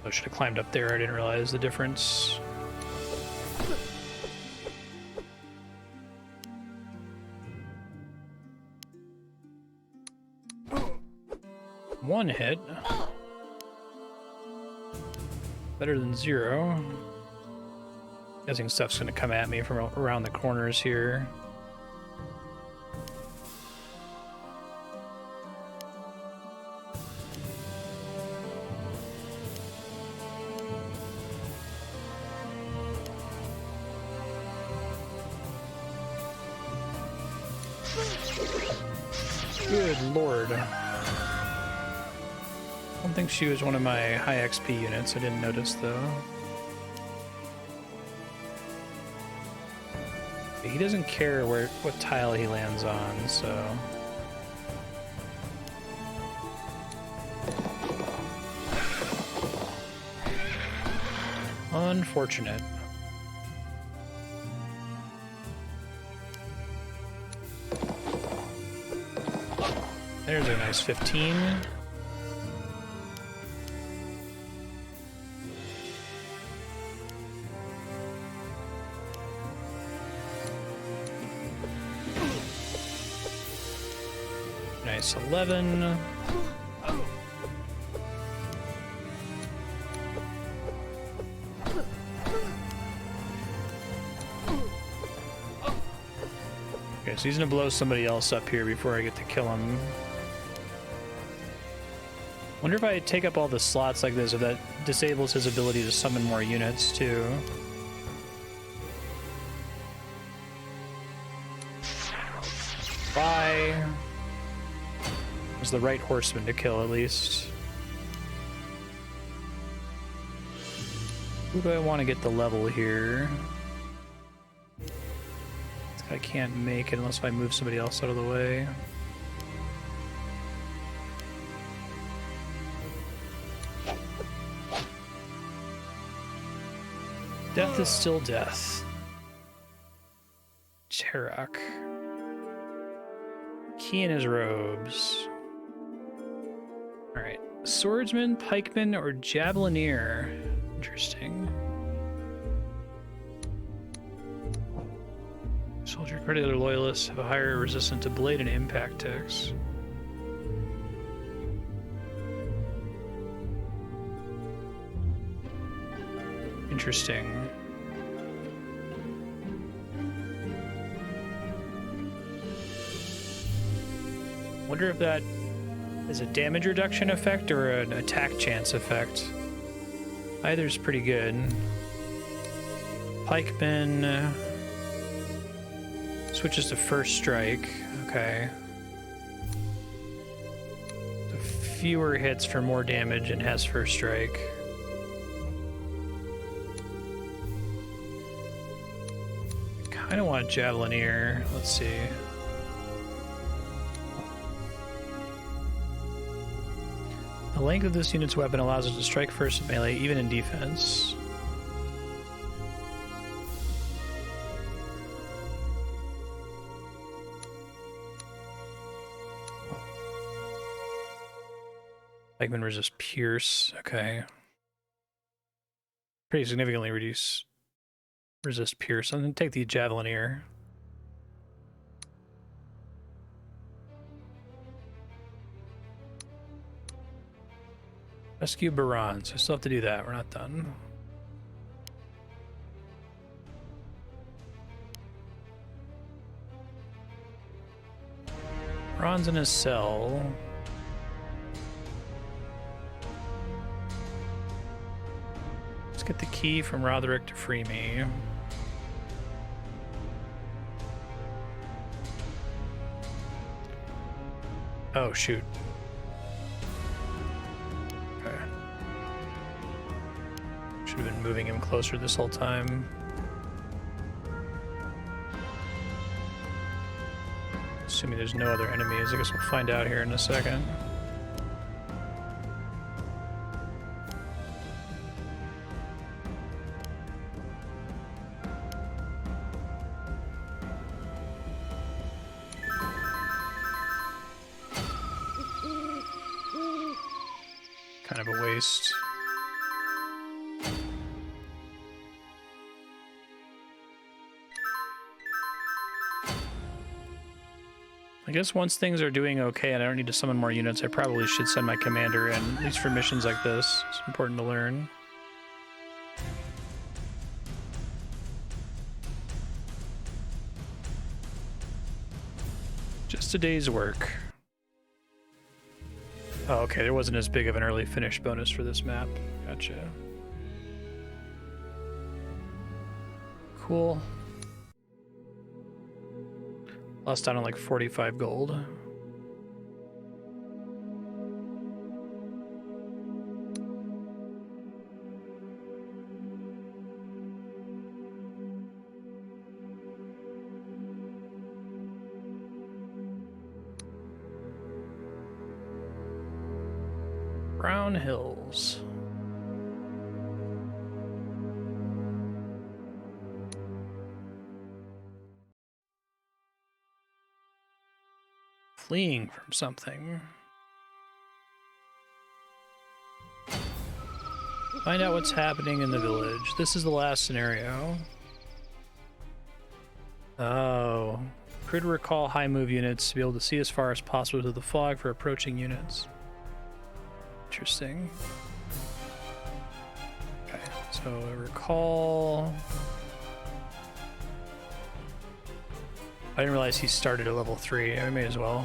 I should have climbed up there. I didn't realize the difference. One hit. Better than 0. Guessing stuff's gonna come at me from around the corners here. Good lord. I don't think she was one of my high XP units. I didn't notice though. He doesn't care what tile he lands on, so... Unfortunate. There's a nice 15. Nice 11. Okay, so he's gonna blow somebody else up here before I get to kill him. Wonder if I take up all the slots like this, if that disables his ability to summon more units too. Bye. Was the right horseman to kill at least. Who do I want to get the level here? I can't make it unless I move somebody else out of the way. Death is still death. Tarok. Key in his robes. Alright. Swordsman, pikeman, or javelineer? Interesting. Soldier, particular loyalists have a higher resistance to blade and impact ticks. Interesting. Wonder if that is a damage reduction effect or an attack chance effect. Either's pretty good. Pikeman switches to first strike. Okay. So fewer hits for more damage and has first strike. I don't want javelineer. Let's see. The length of this unit's weapon allows it to strike first with melee, even in defense. Pikeman resist pierce. Okay. Pretty significantly reduce resist pierce. I'm gonna take the javelineer. Rescue Baron, so I still have to do that. We're not done. Baron's in his cell. Let's get the key from Roderick to free me. Oh, shoot. Okay. Should have been moving him closer this whole time. Assuming there's no other enemies. I guess we'll find out here in a second. Kind of a waste. I guess once things are doing okay and I don't need to summon more units, I probably should send my commander in, at least for missions like this. It's important to learn. Just a day's work. Oh, okay, there wasn't as big of an early finish bonus for this map. Gotcha. Cool. Lost down on like 45 gold. Brown Hills. Fleeing from something. Find out what's happening in the village. This is the last scenario. Oh. Crew to recall high move units to be able to see as far as possible through the fog for approaching units. Interesting. Okay, so recall. I didn't realize he started at level 3. I may as well.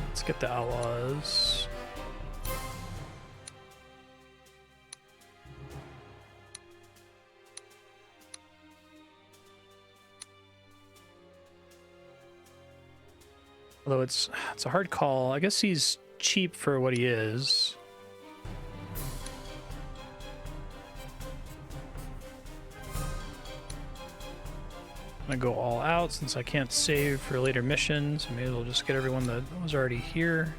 Let's get the outlaws. Although it's a hard call. I guess he's cheap for what he is. I'm gonna go all out since I can't save for later missions. I may as well just get everyone that was already here.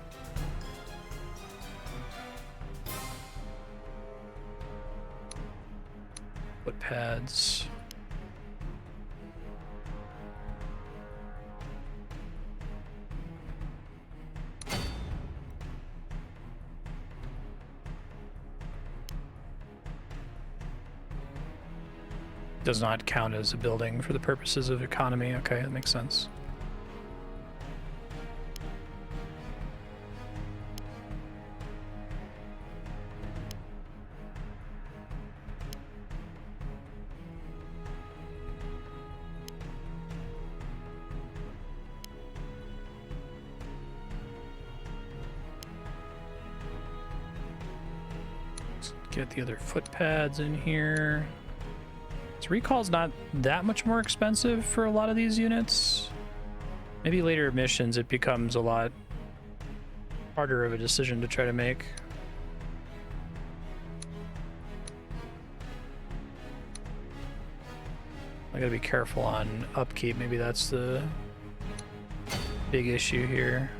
Footpads. Does not count as a building for the purposes of economy. Okay, that makes sense. Let's get the other footpads in here. Recall's not that much more expensive for a lot of these units. Maybe later missions it becomes a lot harder of a decision to try to make. I gotta be careful on upkeep. Maybe that's the big issue here.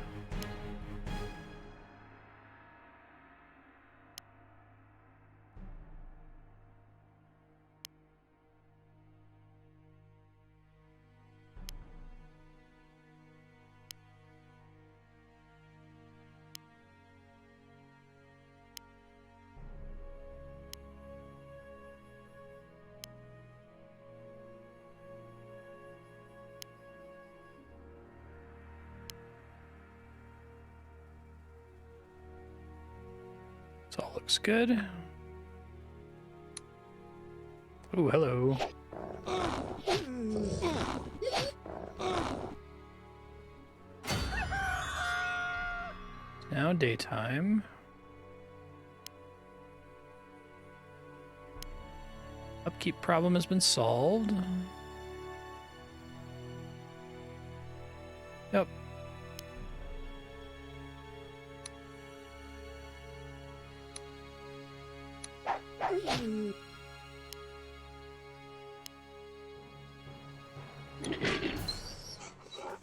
All looks good. Oh, hello. Now daytime. Upkeep problem has been solved. Yep.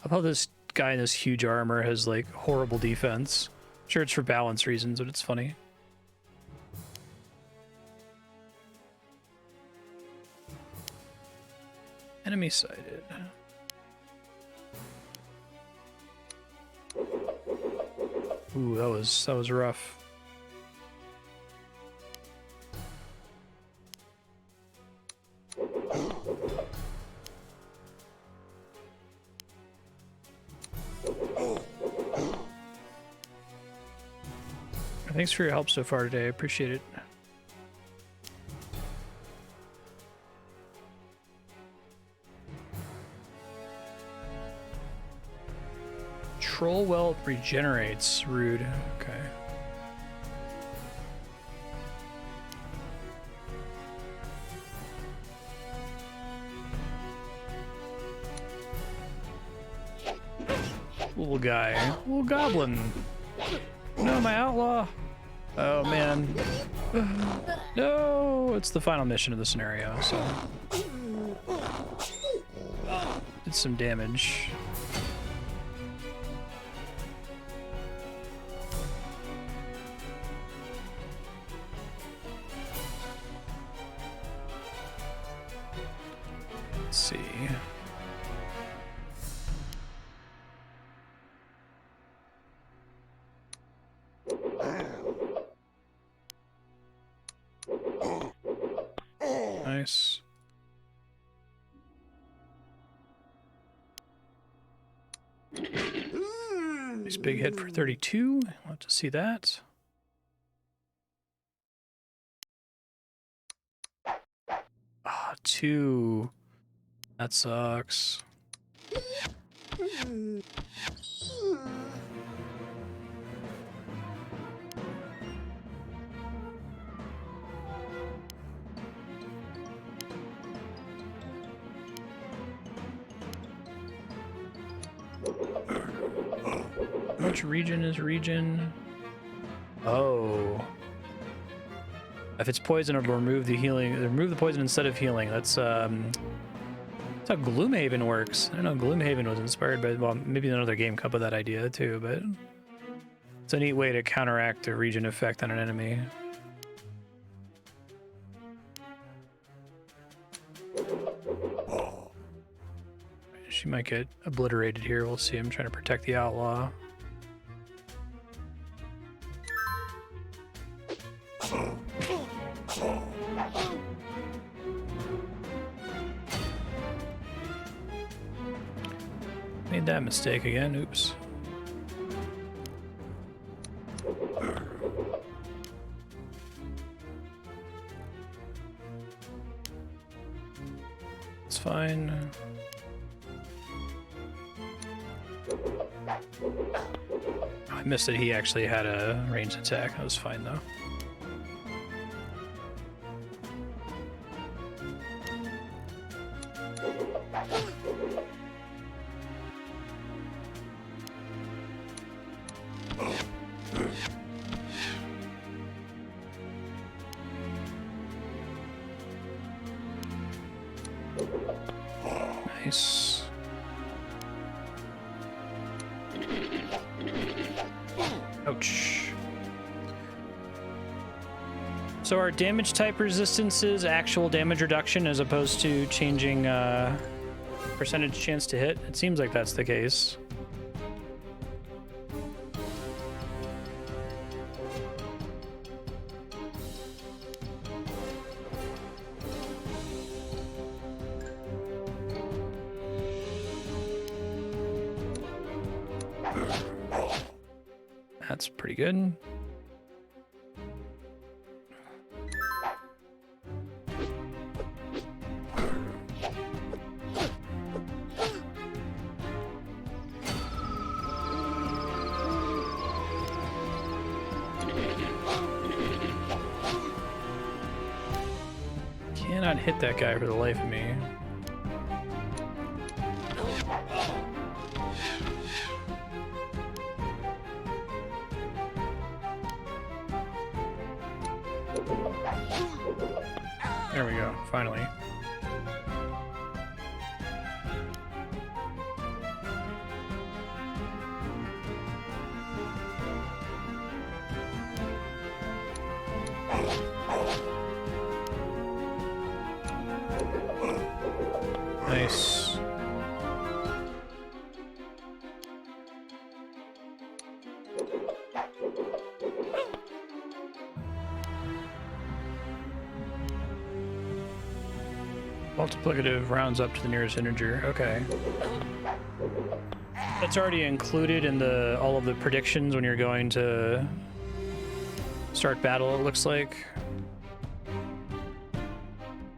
I love this guy in this huge armor has like horrible defense. Sure, it's for balance reasons, but it's funny. Enemy sighted. Ooh, that was rough. Thanks for your help so far today. I appreciate it. Troll well regenerates. Rude. Okay. Little guy. Little goblin. No, my outlaw. Oh, man. No, it's the final mission of the scenario, so. Did some damage. Let's see. Nice. Nice big hit for 32. I'll have to see that. Ah, 2. That sucks. How much regen is regen? Oh. If it's poison, it'll remove the healing. Remove the poison instead of healing. That's how Gloomhaven works. I don't know. Gloomhaven was inspired by, well, maybe another game come up with that idea too, but it's a neat way to counteract the regen effect on an enemy. She might get obliterated here. We'll see. I'm trying to protect the outlaw. Made that mistake again. Oops. It's fine. I missed that he actually had a ranged attack. That was fine though. Nice. Ouch. So are damage type resistances actual damage reduction as opposed to changing percentage chance to hit? It seems like that's the case. That's pretty good. Cannot hit that guy for the life of me. There we go, finally. Nice. Multiplicative rounds up to the nearest integer. Okay. That's already included in all of the predictions when you're going to start battle, it looks like.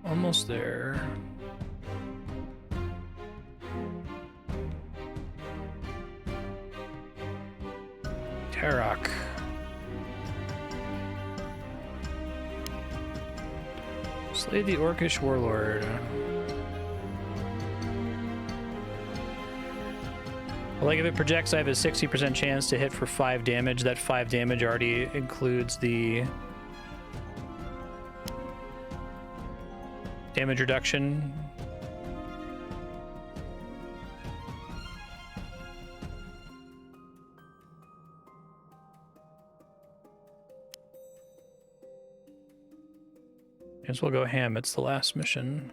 Almost there. Tarok. Slay the Orcish Warlord. Like if it projects, I have a 60% chance to hit for 5 damage. That 5 damage already includes the damage reduction. Guess we'll go ham. It's the last mission.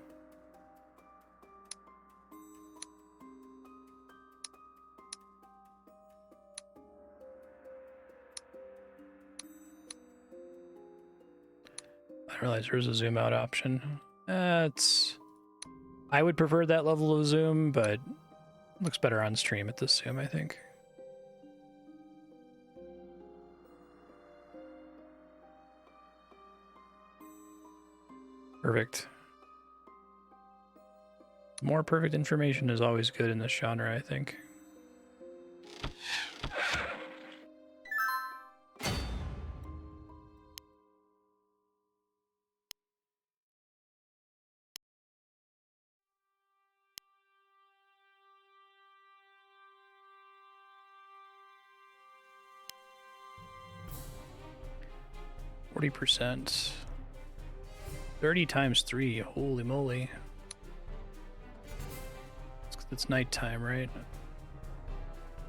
I realize there's a zoom out option. I would prefer that level of zoom, but looks better on stream at this zoom, I think. Perfect. More perfect information is always good in this genre, I think. %. 30 times 3. Holy moly. It's nighttime, right?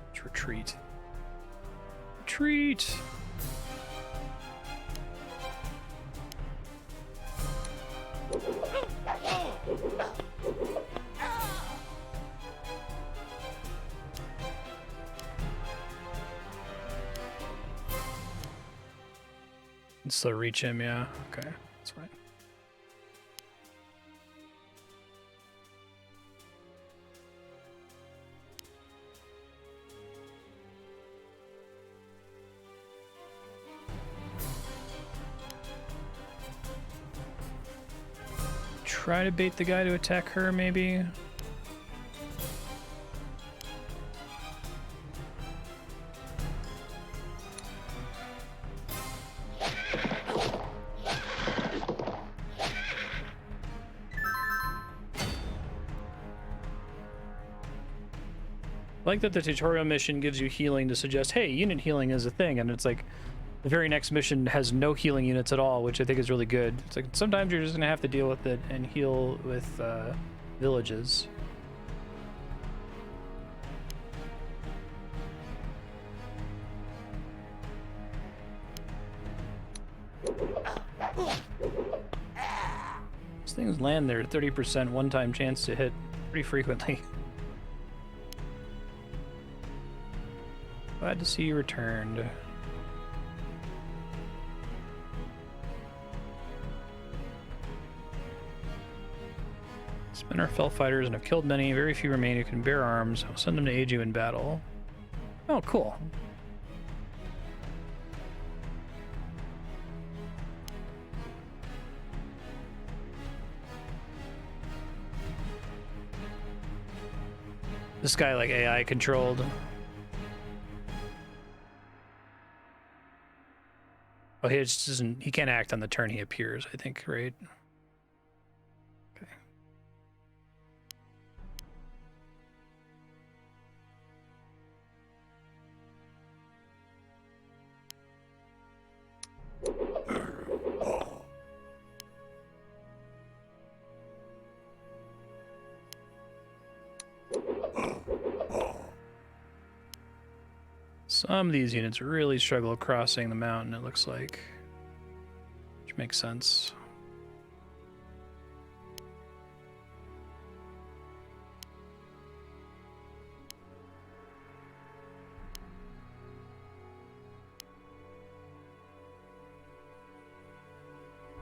Let's retreat. Retreat! Can still reach him, yeah. Okay, that's fine. Try to bait the guy to attack her, maybe? I like that the tutorial mission gives you healing to suggest, hey, unit healing is a thing, and it's like the very next mission has no healing units at all, which I think is really good. It's like sometimes you're just gonna have to deal with it and heal with villages. These things land their 30% one-time chance to hit pretty frequently. Glad to see you returned. Spin our fell fighters and have killed many. Very few remain who can bear arms. I'll send them to aid you in battle. Oh, cool. This guy like AI controlled. Oh, he just doesn't. He can't act on the turn he appears, I think, right? Okay. Some of these units really struggle crossing the mountain, it looks like. which makes sense.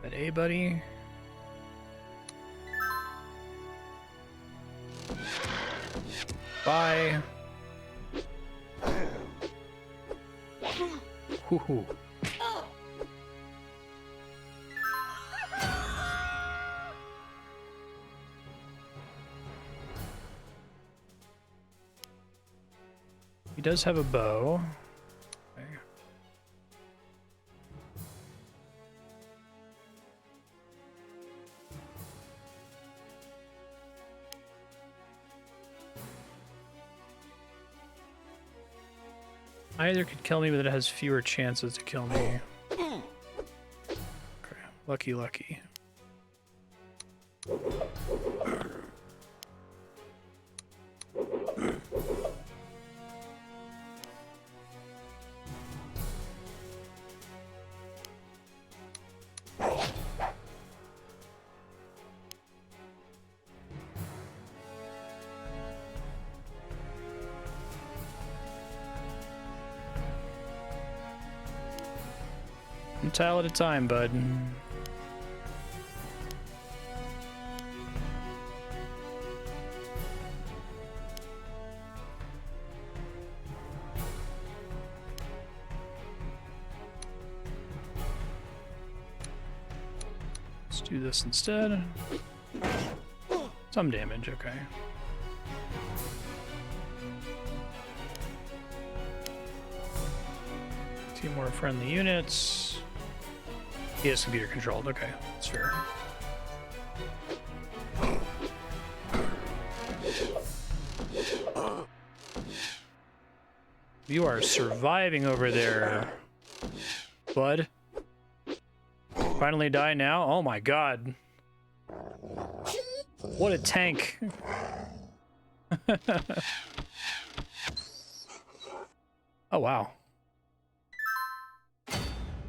At A, buddy. Bye. Hoo-hoo. He does have a bow. Okay. Either could kill me, but it has fewer chances to kill me. Okay, lucky, lucky. One tile at a time, bud. Let's do this instead. Some damage, okay. Two more friendly units. He is computer controlled, okay, that's fair. You are surviving over there, bud. Finally die now? Oh my god. What a tank. Oh wow.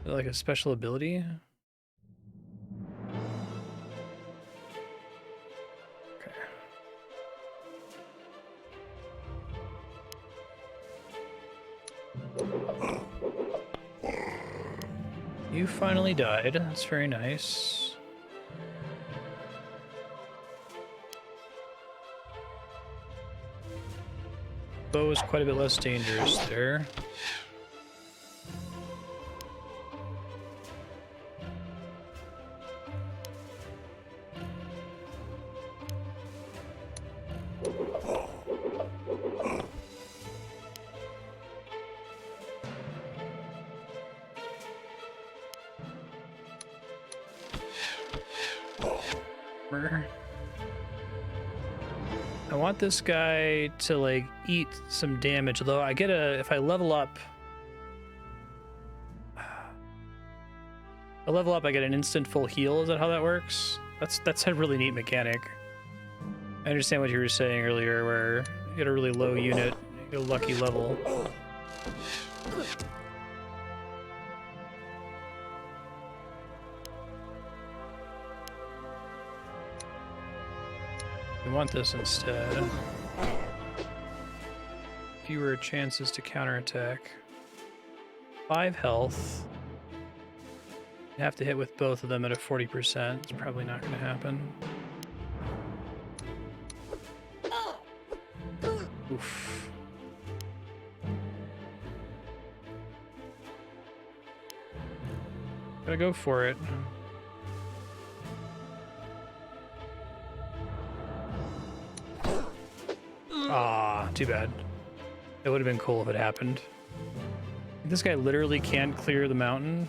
Like a special ability? Okay. You finally died. That's very nice. Bow is quite a bit less dangerous there. I want this guy to like eat some damage, although I get if I level up I get an instant full heal. Is that how that works? That's a really neat mechanic. I understand what you were saying earlier, where you get a really low unit, you get a lucky level. We want this instead. Fewer chances to counterattack. 5 health. You have to hit with both of them at a 40%. It's probably not going to happen. Oof. Gotta go for it. Ah, too bad. It would have been cool if it happened. This guy literally can't clear the mountain.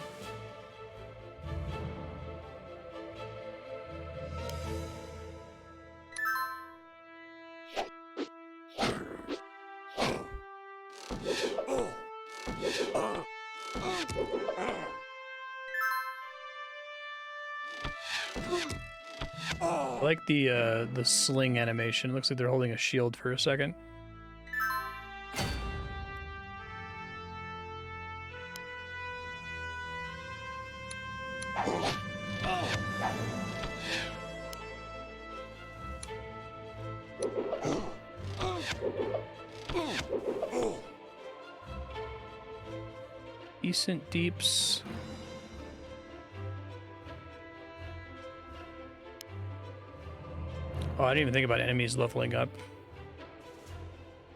I like the sling animation. It looks like they're holding a shield for a second. Decent deeps. Oh, I didn't even think about enemies leveling up.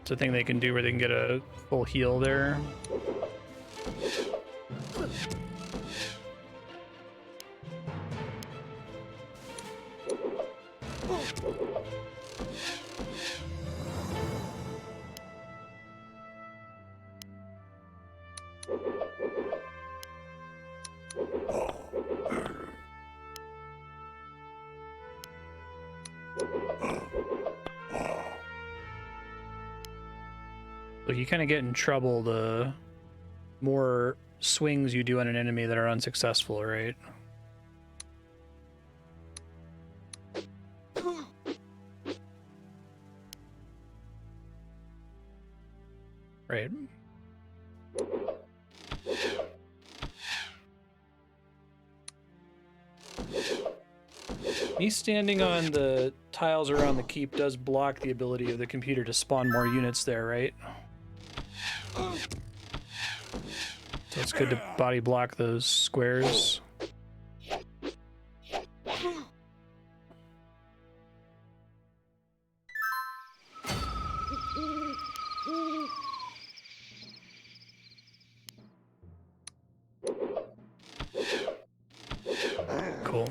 It's a thing they can do where they can get a full heal there. Look, you kind of get in trouble the more swings you do on an enemy that are unsuccessful, right? Right. Me standing on the tiles around the keep does block the ability of the computer to spawn more units there, right? So it's good to body block those squares. Cool.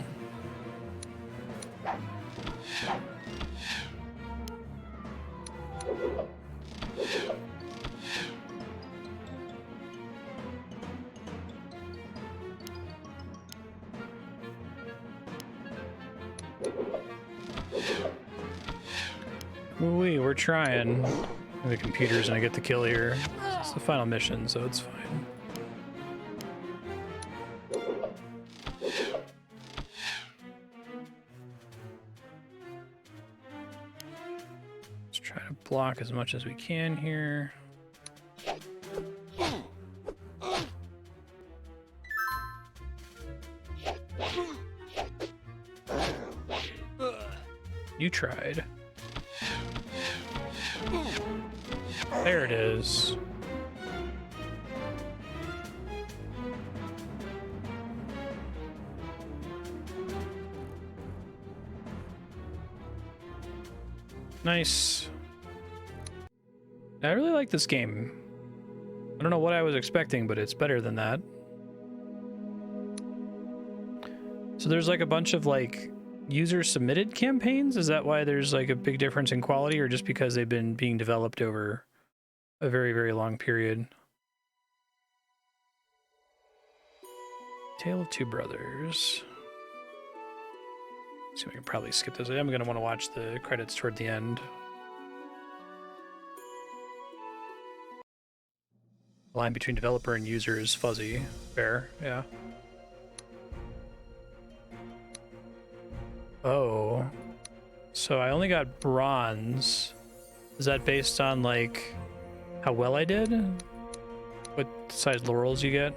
Ooh-wee, we're trying. The computer's gonna get the kill here. It's the final mission, so it's fine. Let's try to block as much as we can here. You tried. There it is. Nice. I really like this game. I don't know what I was expecting, but it's better than that. So there's like a bunch of like user submitted campaigns? Is that why there's like a big difference in quality, or just because they've been being developed over a very, very long period? Tale of Two Brothers. Let's see if I can probably skip this. I'm going to want to watch the credits toward the end. The line between developer and user is fuzzy. Fair, yeah. Oh. So I only got bronze. Is that based on, like, how well I did? What size laurels you get?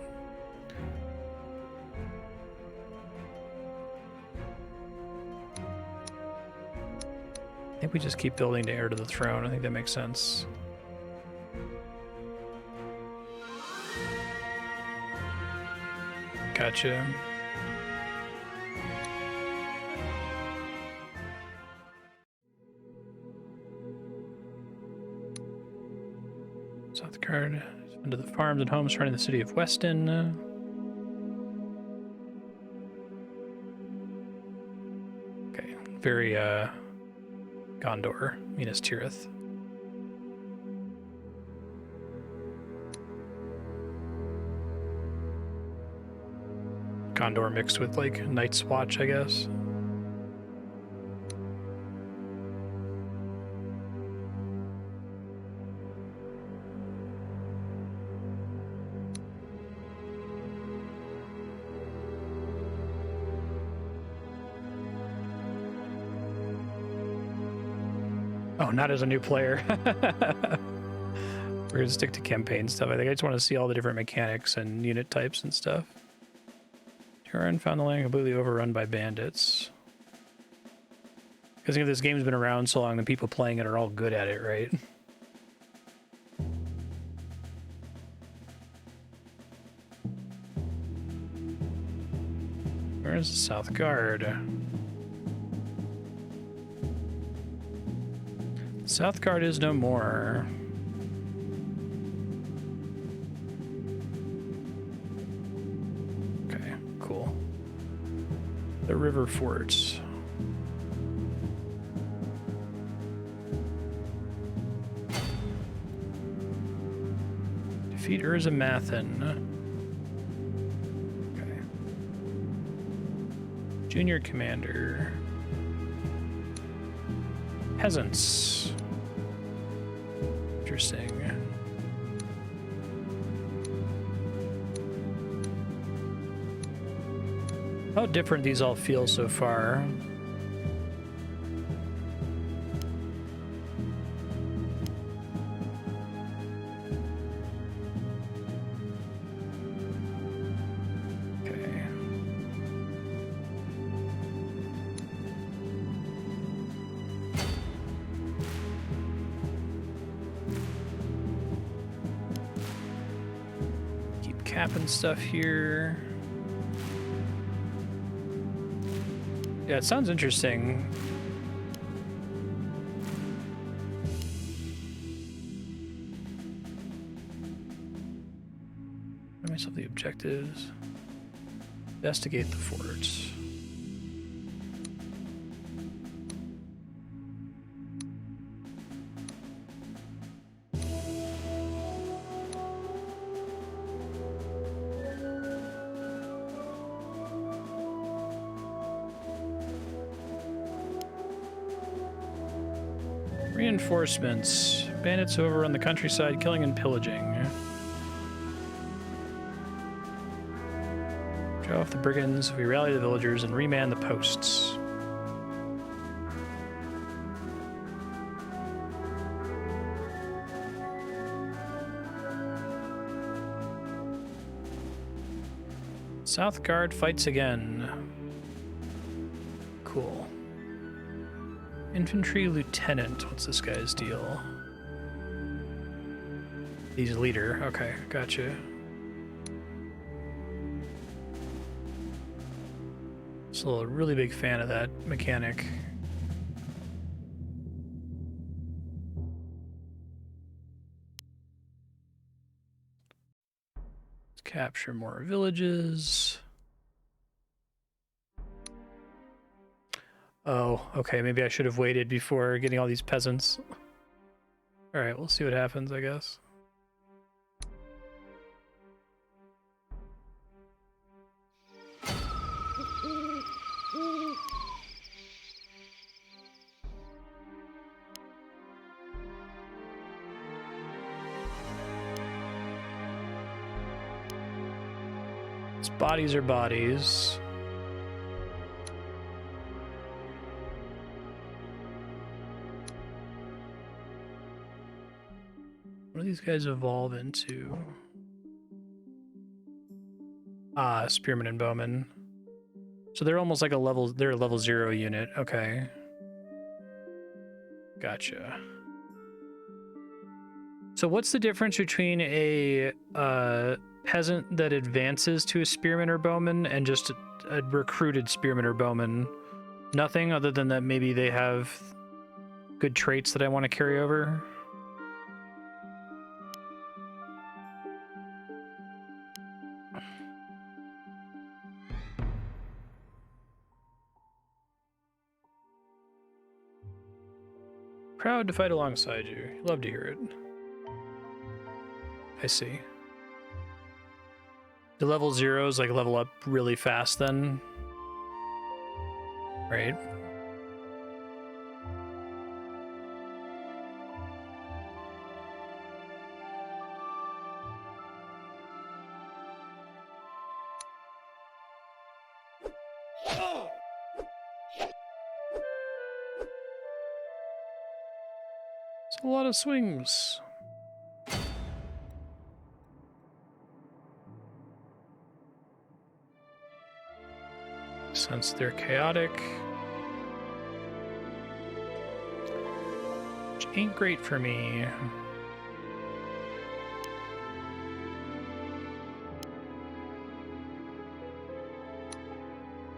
I think we just keep building to heir to the throne. I think that makes sense. Gotcha. South card. Into the farms and homes surrounding the city of Weston. Okay, very Gondor, Minas Tirith. Gondor mixed with like Night's Watch, I guess. Oh, not as a new player. We're gonna stick to campaign stuff. I think I just want to see all the different mechanics and unit types and stuff. Turin found the land completely overrun by bandits. Because if this game's been around so long, the people playing it are all good at it, right? Where's the South Guard? South Guard is no more. Okay, cool. The river forts. Defeat Urzamathan. Okay. Junior Commander. Peasants. Interesting. How different these all feel so far. Okay. Keep capping stuff here. Yeah, it sounds interesting. Remind myself the objectives. Investigate the forts. Reinforcements. Bandits who overrun the countryside, killing and pillaging. Draw off the brigands. We rally the villagers and reman the posts. South Guard fights again. Cool. Infantry Lieutenant. What's this guy's deal? He's leader. Okay, gotcha. Still a really big fan of that mechanic. Let's capture more villages. Oh, okay, maybe I should have waited before getting all these peasants. Alright, we'll see what happens, I guess. Bodies are bodies. What do these guys evolve into? Ah, Spearman and Bowman. So they're almost like they're a level 0 unit. Okay. Gotcha. So what's the difference between a peasant that advances to a spearman or bowman and just a recruited spearman or bowman? Nothing other than that maybe they have good traits that I want to carry over? Proud to fight alongside you. Love to hear it. I see. The level 0s like level up really fast then? Right? It's a lot of swings. Since they're chaotic. ain't great for me.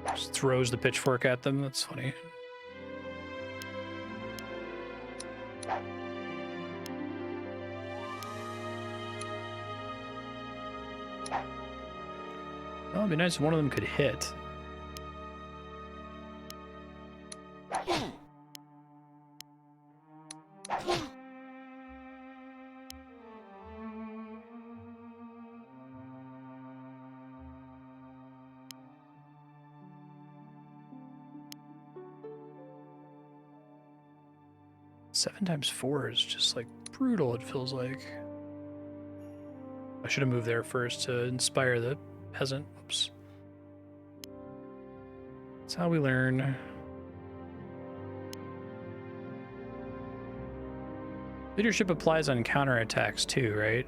Just throws the pitchfork at them. That's funny. Oh, it'd be nice if one of them could hit. Seven times 4 is just like brutal, it feels like. I should have moved there first to inspire the peasant. Oops. That's how we learn. Leadership applies on counterattacks too, right?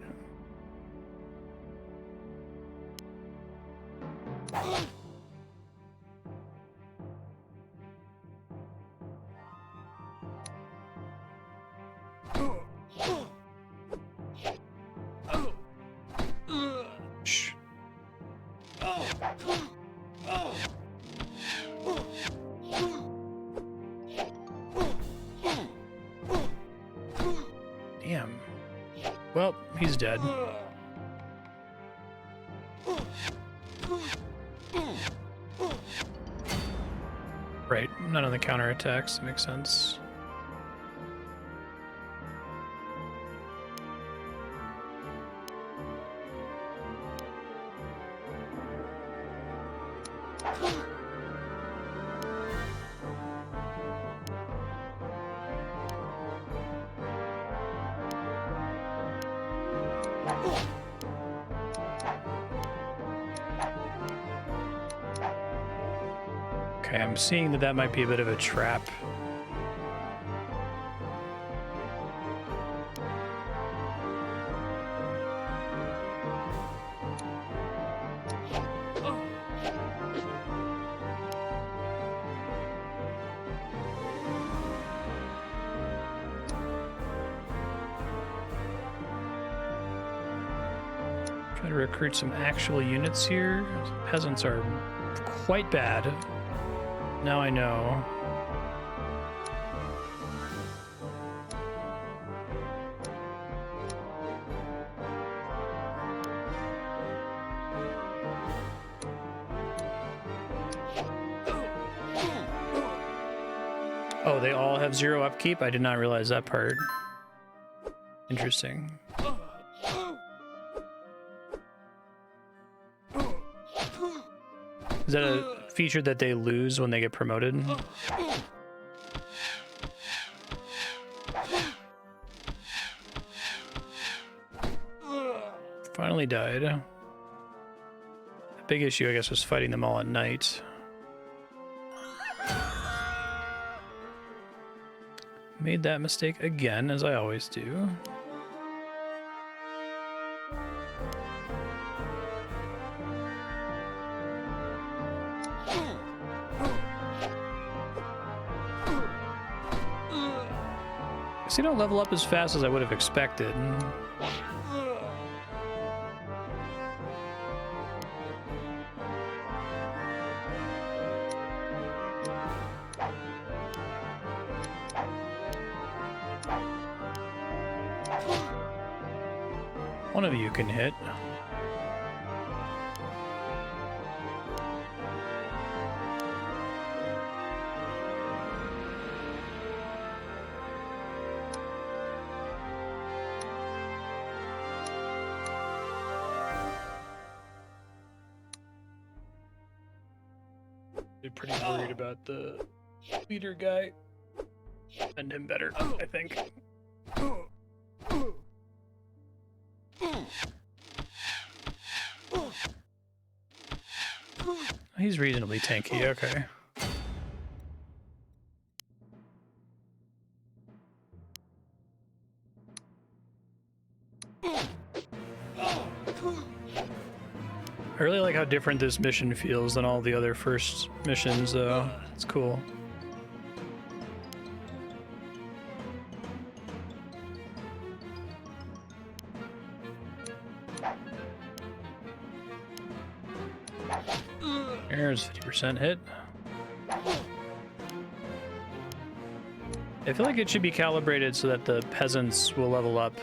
Damn. Well, he's dead. Right, none of the counterattacks, makes sense. Okay, I'm seeing that that might be a bit of a trap. Try to recruit some actual units here. Peasants are quite bad. Now I know. Oh, they all have 0 upkeep? I did not realize that part. Interesting. Is that a feature that they lose when they get promoted? Finally died. The big issue, I guess, was fighting them all at night. Made that mistake again, as I always do. They don't level up as fast as I would have expected. One of you can hit. Pretty worried about the leader guy. Send him better, I think. He's reasonably tanky, okay. I really like how different this mission feels than all the other first missions, though. It's cool. There's 50% hit. I feel like it should be calibrated so that the peasants will level up.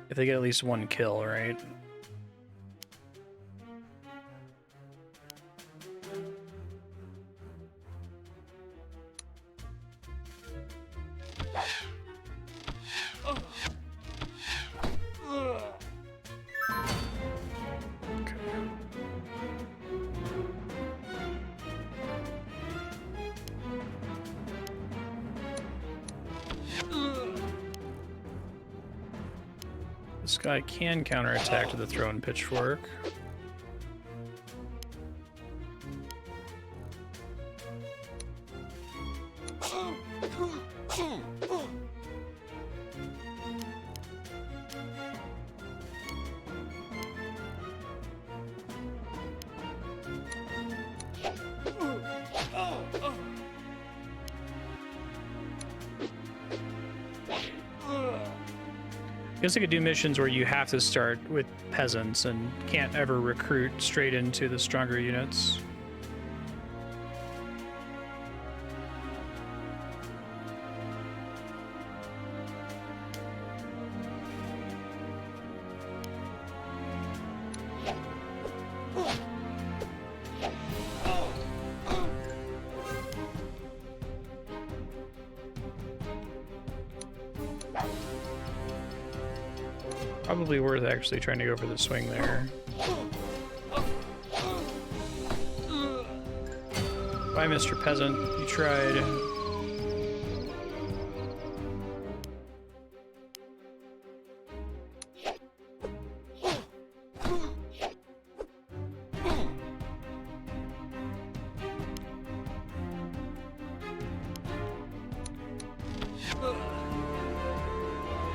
If they get at least one kill, right? This guy can counterattack to the thrown pitchfork. I guess I could do missions where you have to start with peasants and can't ever recruit straight into the stronger units. Probably worth actually trying to go for the swing there. Bye, Mr. Peasant. You tried.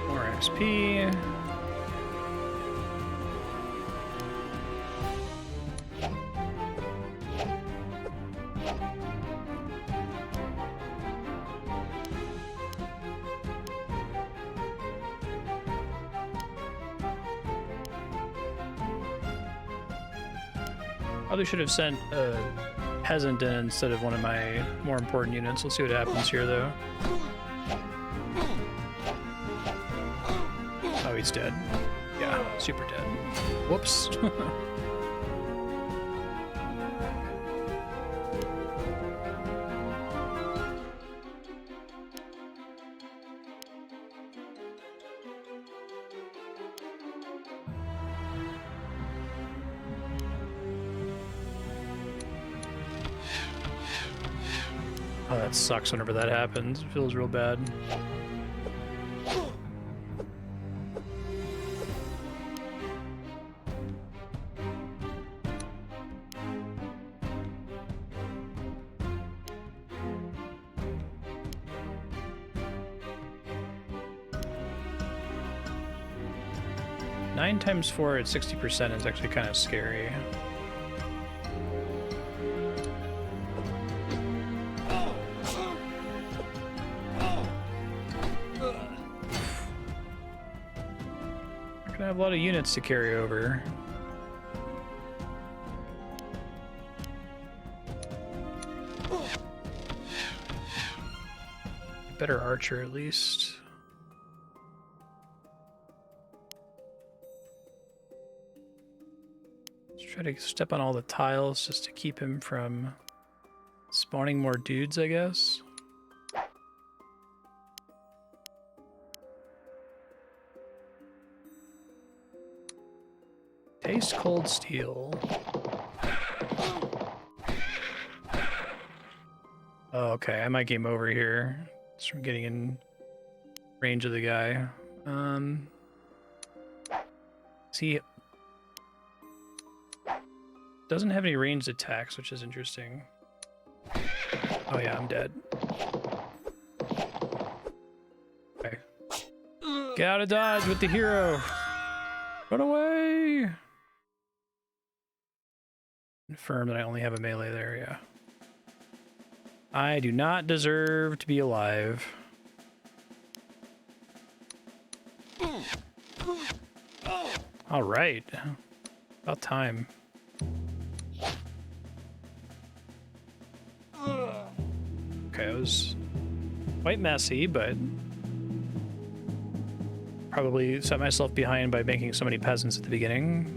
More XP. Probably should have sent a peasant in instead of one of my more important units. Let's see what happens here, though. Oh, he's dead. Yeah, super dead. Whoops. Oh, that sucks whenever that happens. It feels real bad. Nine times 4 at 60% is actually kind of scary. I have a lot of units to carry over. Better archer at least. Let's try to step on all the tiles just to keep him from spawning more dudes, I guess. Taste cold steel. Oh, okay, I might game over here. Just from getting in range of the guy. He doesn't have any ranged attacks, which is interesting. Oh yeah, I'm dead. Okay. Get out of dodge with the hero. Run away. Confirm that I only have a melee there, yeah. I do not deserve to be alive. All right. About time. Okay, it was quite messy, but probably set myself behind by making so many peasants at the beginning.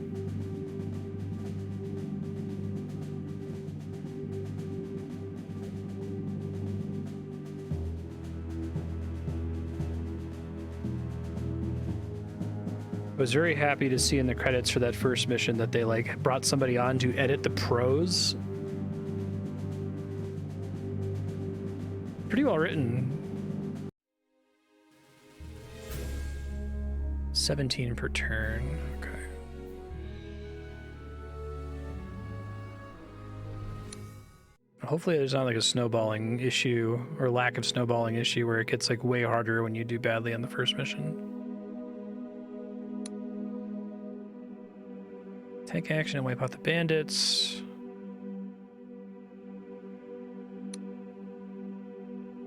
I was very happy to see in the credits for that first mission that they like brought somebody on to edit the prose. Pretty well written. 17 per turn. Okay. Hopefully there's not like a snowballing issue or lack of snowballing issue where it gets like way harder when you do badly on the first mission. Take action and wipe out the bandits.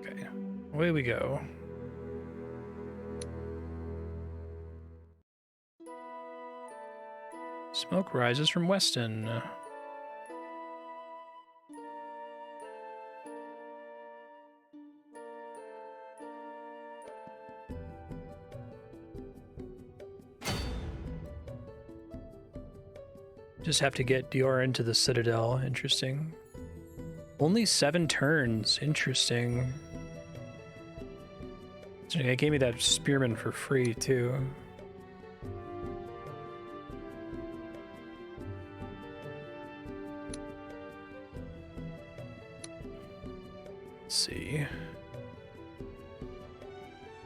Okay, away we go. Smoke rises from Weston. Just have to get Dior into the Citadel. Interesting. Only 7 turns. Interesting. It gave me that spearman for free, too. Let's see.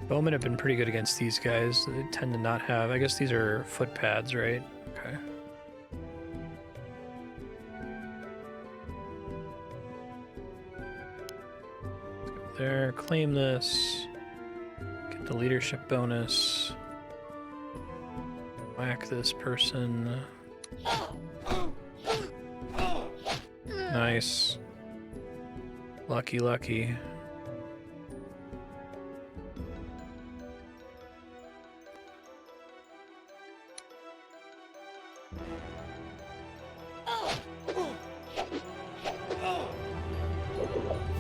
Bowmen have been pretty good against these guys. They tend to not have... I guess these are foot pads, right? Okay. There, claim this, get the leadership bonus, whack this person. Nice. Lucky, lucky.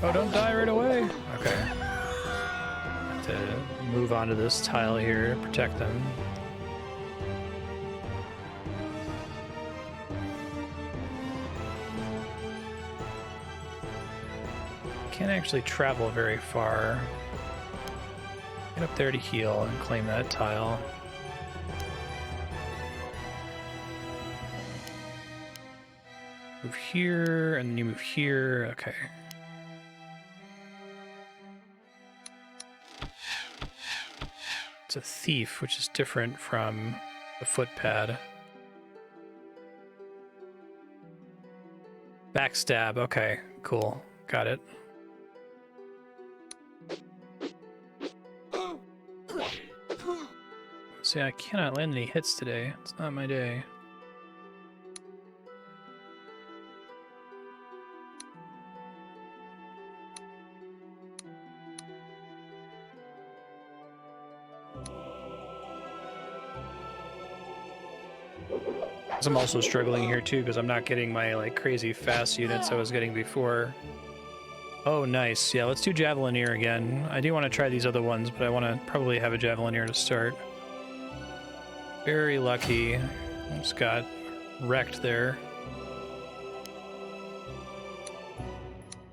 Oh, don't die right away. Okay. Have to move onto this tile here, protect them. Can't actually travel very far. Get up there to heal and claim that tile. Move here, and then you move here. Okay. It's a thief, which is different from the footpad. Backstab. Okay, cool. Got it. See, I cannot land any hits today. It's not my day. I'm also struggling here too because I'm not getting my like crazy fast units I was getting before. Oh, nice. Yeah, let's do Javelineer again. I do want to try these other ones, but I want to probably have a Javelineer to start. Very lucky. Just got wrecked there.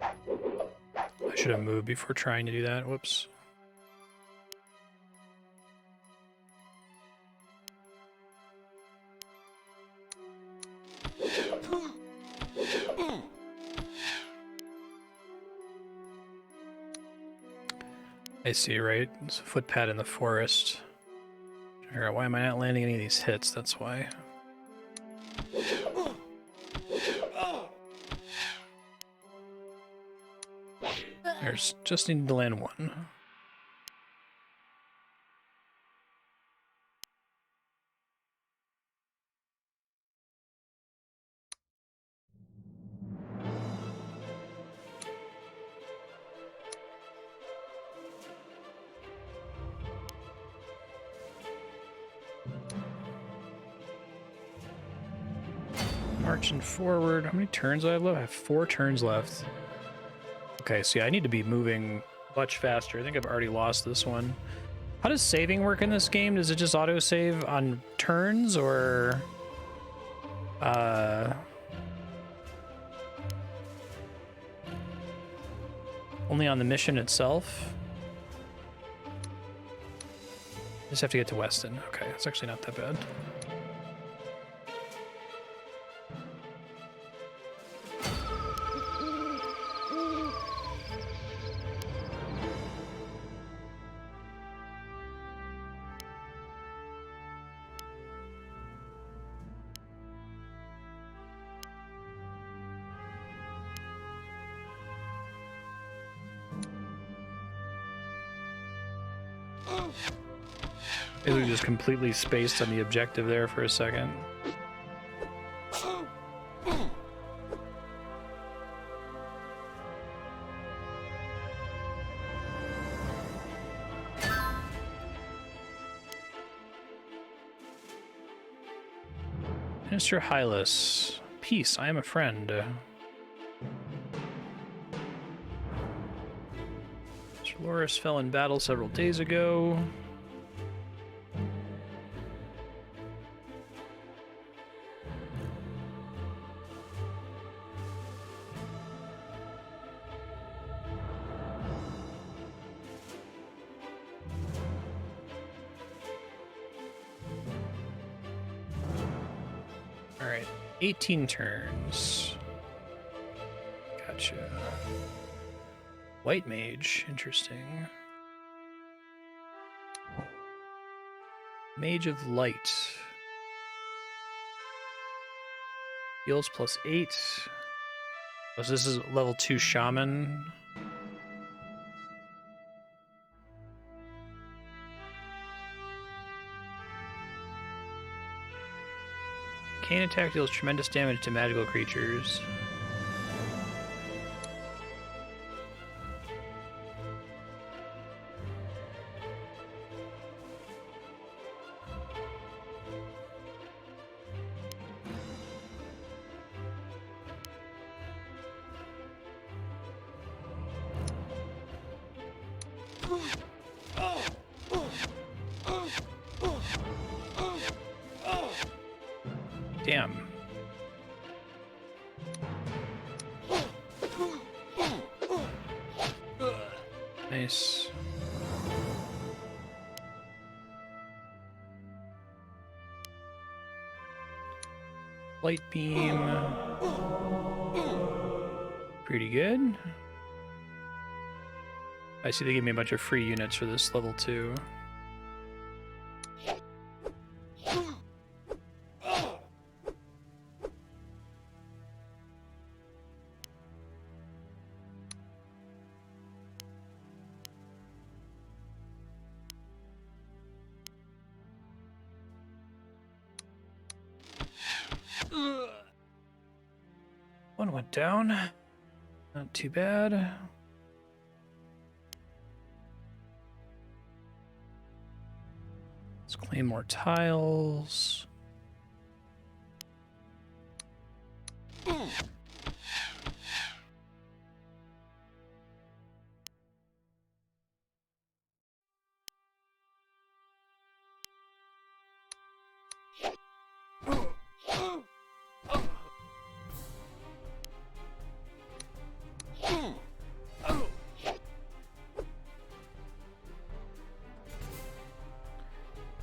I should have moved before trying to do that. Whoops. I see, right? It's a footpad in the forest. Why am I not landing any of these hits? That's why. There's just need to land one. Marching forward. How many turns do I have left? I have 4 turns left. Okay, so yeah, I need to be moving much faster. I think I've already lost this one. How does saving work in this game? Does it just auto-save on turns, or... only on the mission itself? Just have to get to Weston. Okay, it's actually not that bad. Basically just completely spaced on the objective there for a second. Minister Hylas. Peace, I am a friend. Sir Loris fell in battle several days ago. All right, 18 turns. Gotcha. White mage, interesting. Mage of light. Heals +8. Oh, so this is level 2 shaman. Cane attack deals tremendous damage to magical creatures. Damn. Nice. Light beam. Pretty good. I see they gave me a bunch of free units for this level 2. One went down. Not too bad. Let's claim more tiles.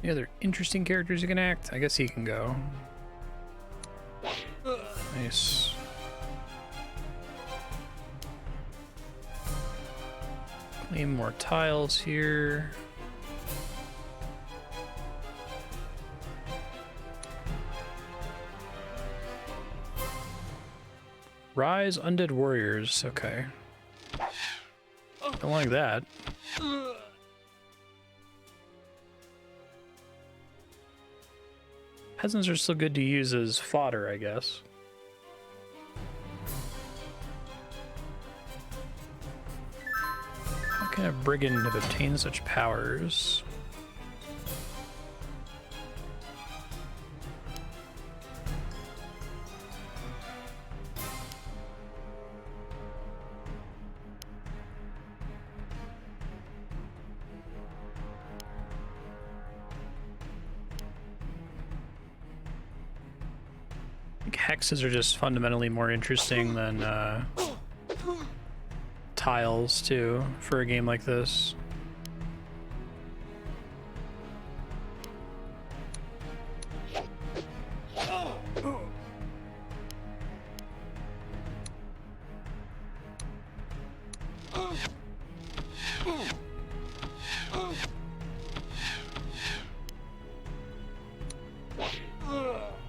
Any other interesting characters you can act? I guess he can go. Nice. Claim more tiles here. Rise Undead Warriors. Okay. Don't like that. Peasants are still good to use as fodder, I guess. How can a brigand have obtained such powers? hexes are just fundamentally more interesting than tiles, too, for a game like this.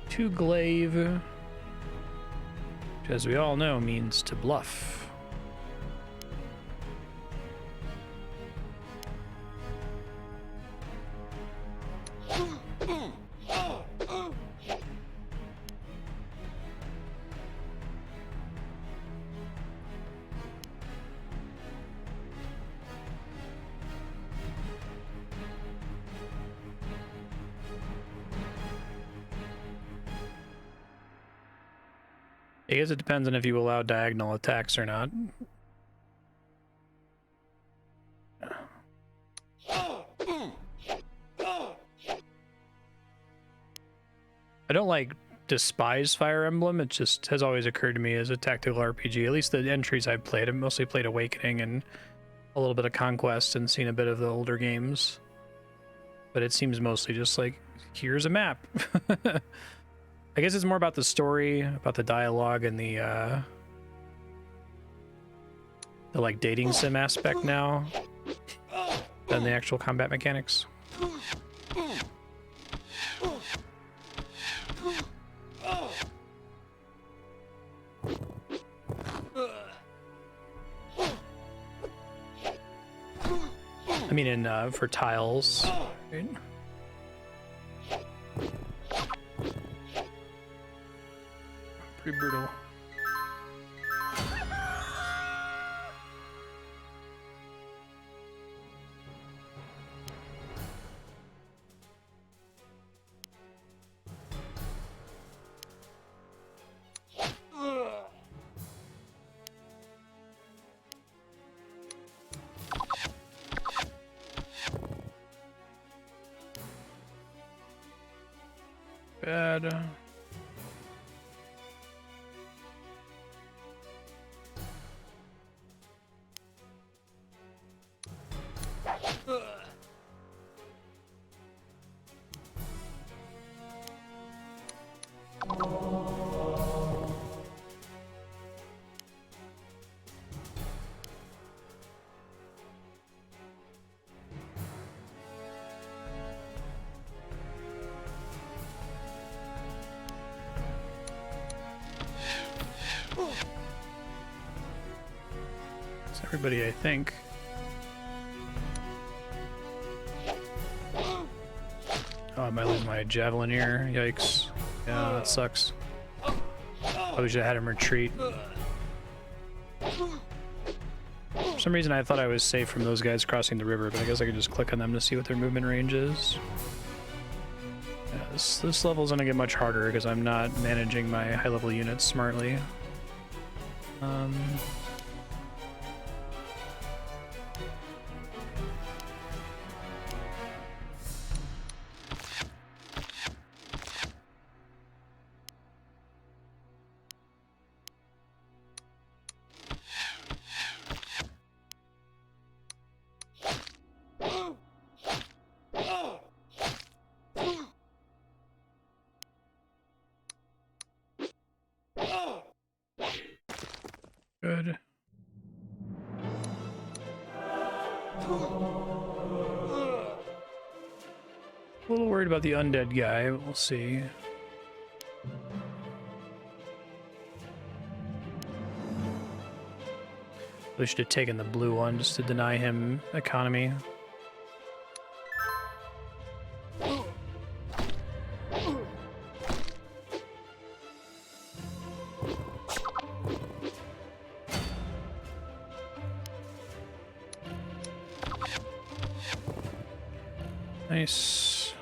To glaive, which, as we all know, means to bluff. I guess it depends on if you allow diagonal attacks or not. I don't like despise Fire Emblem. It just has always occurred to me as a tactical RPG. At least the entries I've played. I've mostly played Awakening and a little bit of Conquest and seen a bit of the older games. But it seems mostly just like, here's a map. I guess it's more about the story, about the dialogue, and the like dating sim aspect now than the actual combat mechanics. I mean, in for tiles. Right? Pretty brutal. Bad. Everybody, I think. Oh, I might lose my javelin here. Yikes. Yeah, that sucks. Probably should have had him retreat. For some reason, I thought I was safe from those guys crossing the river, but I guess I could just click on them to see what their movement range is. Yeah, this level's gonna get much harder because I'm not managing my high-level units smartly. Good. A little worried about the undead guy, but we'll see. We should have taken the blue one just to deny him economy. Nice.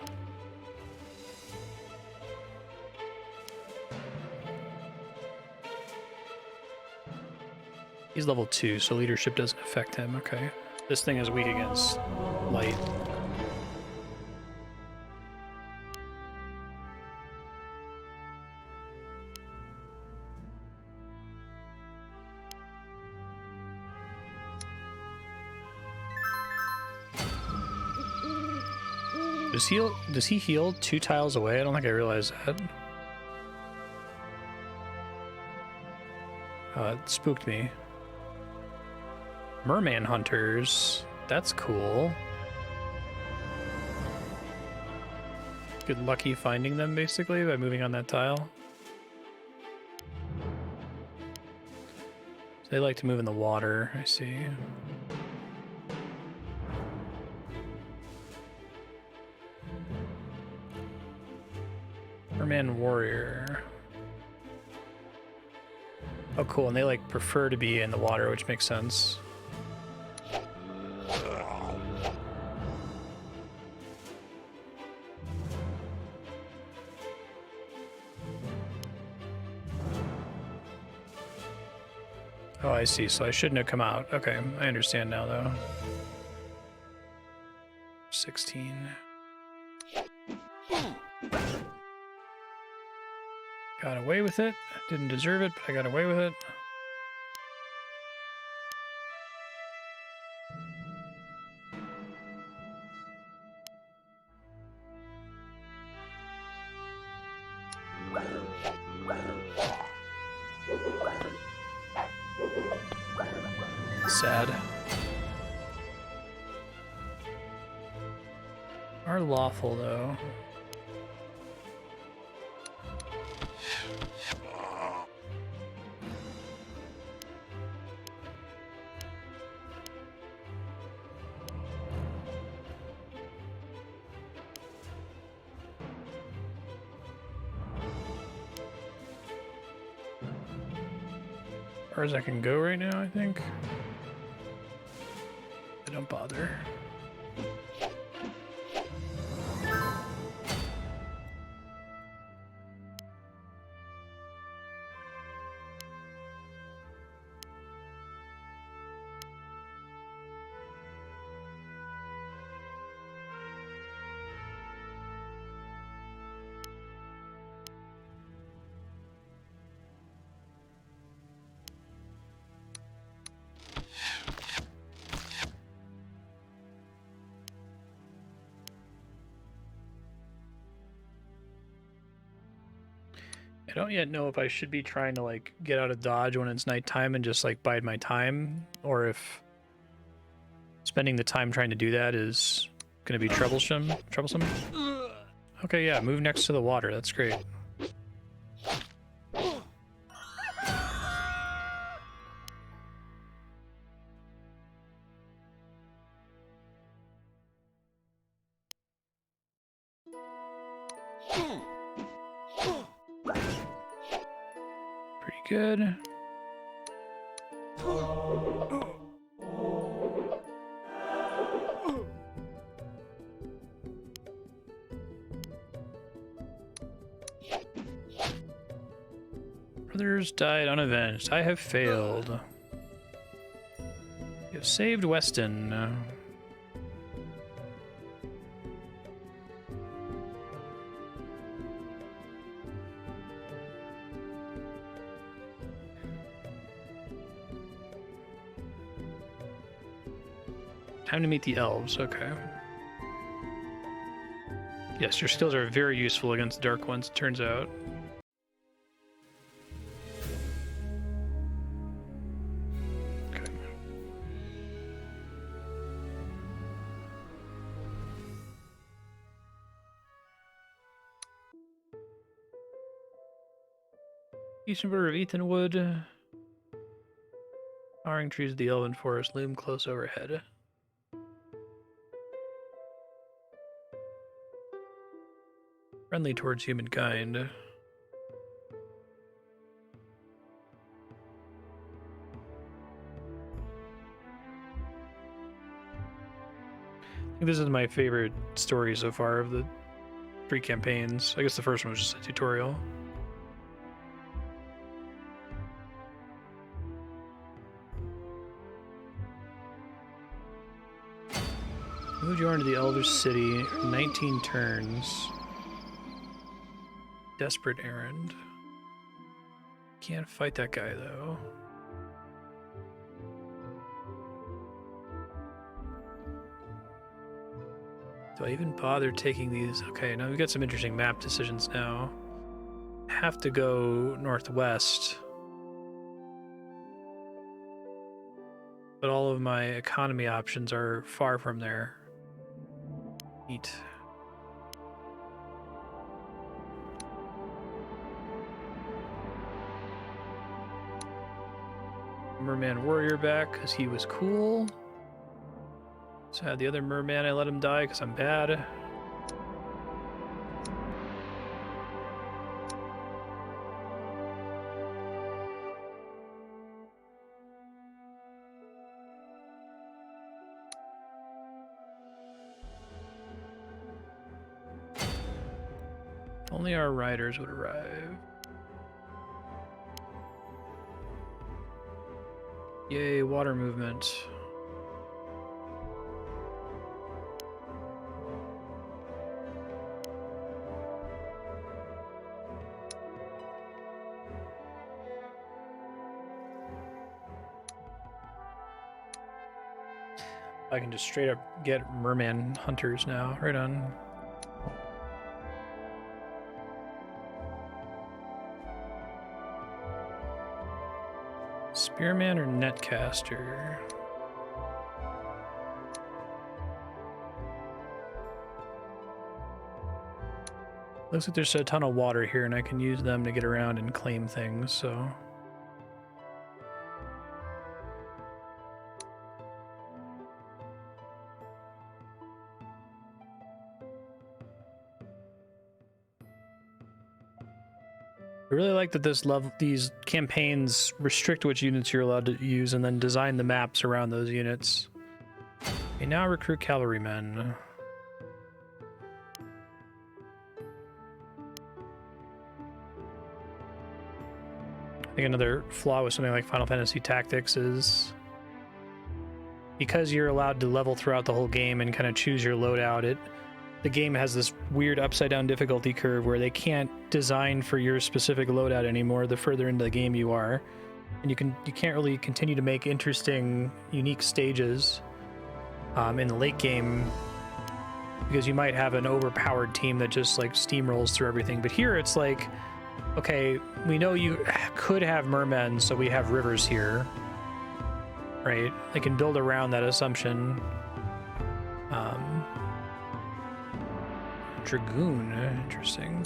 He's level 2, so leadership doesn't affect him. Okay. This thing is weak against light. Does he heal 2 tiles away? I don't think I realized that. It spooked me. Merman hunters. That's cool. Good lucky finding them basically by moving on that tile. They like to move in the water, I see. Merman warrior. Oh cool, and they like prefer to be in the water, which makes sense. Oh, I see. So I shouldn't have come out. Okay, I understand now, though. 16. Got away with it. Didn't deserve it, but I got away with it. Sad. Are lawful though. As far as I can go right now, I think. I don't bother. I don't yet know if I should be trying to like get out of dodge when it's nighttime and just like bide my time, or if spending the time trying to do that is going to be troublesome. Okay, yeah, move next to the water. That's great. Pretty good. Brothers died unavenged. I have failed. You have saved Weston. Time to meet the elves, okay. Yes, your skills are very useful against dark ones, it turns out. Okay. Eastern border of Ethanwood. Towering trees of the elven forest loom close overhead. Friendly towards humankind. I think this is my favorite story so far of the 3 campaigns. I guess the first one was just a tutorial. Moved you on to the Elder City, 19 turns. Desperate errand. Can't fight that guy though. Do I even bother taking these? Okay, now we've got some interesting map decisions now. Have to go northwest. But all of my economy options are far from there. Neat. Merman Warrior back because he was cool. So I had the other merman, I let him die because I'm bad. Only our riders would arrive. Yay, water movement. I can just straight up get merman hunters now. Right on. Spearman or netcaster? Looks like there's a ton of water here and I can use them to get around and claim things, so... I really like that these campaigns restrict which units you're allowed to use and then design the maps around those units. Okay, now recruit cavalrymen. I think another flaw with something like Final Fantasy Tactics is because you're allowed to level throughout the whole game and kind of choose your loadout, the game has this weird upside-down difficulty curve where they can't design for your specific loadout anymore the further into the game you are, and you can't really continue to make interesting, unique stages in the late game because you might have an overpowered team that just like steamrolls through everything. But here it's like, okay, we know you could have mermen, so we have rivers here, right? They can build around that assumption. Dragoon, interesting.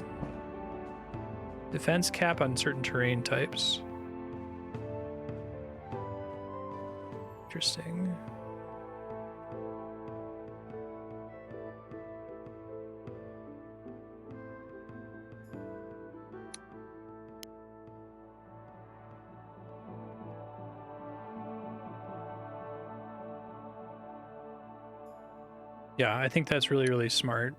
Defense cap on certain terrain types. Interesting. Yeah, I think that's really, really smart.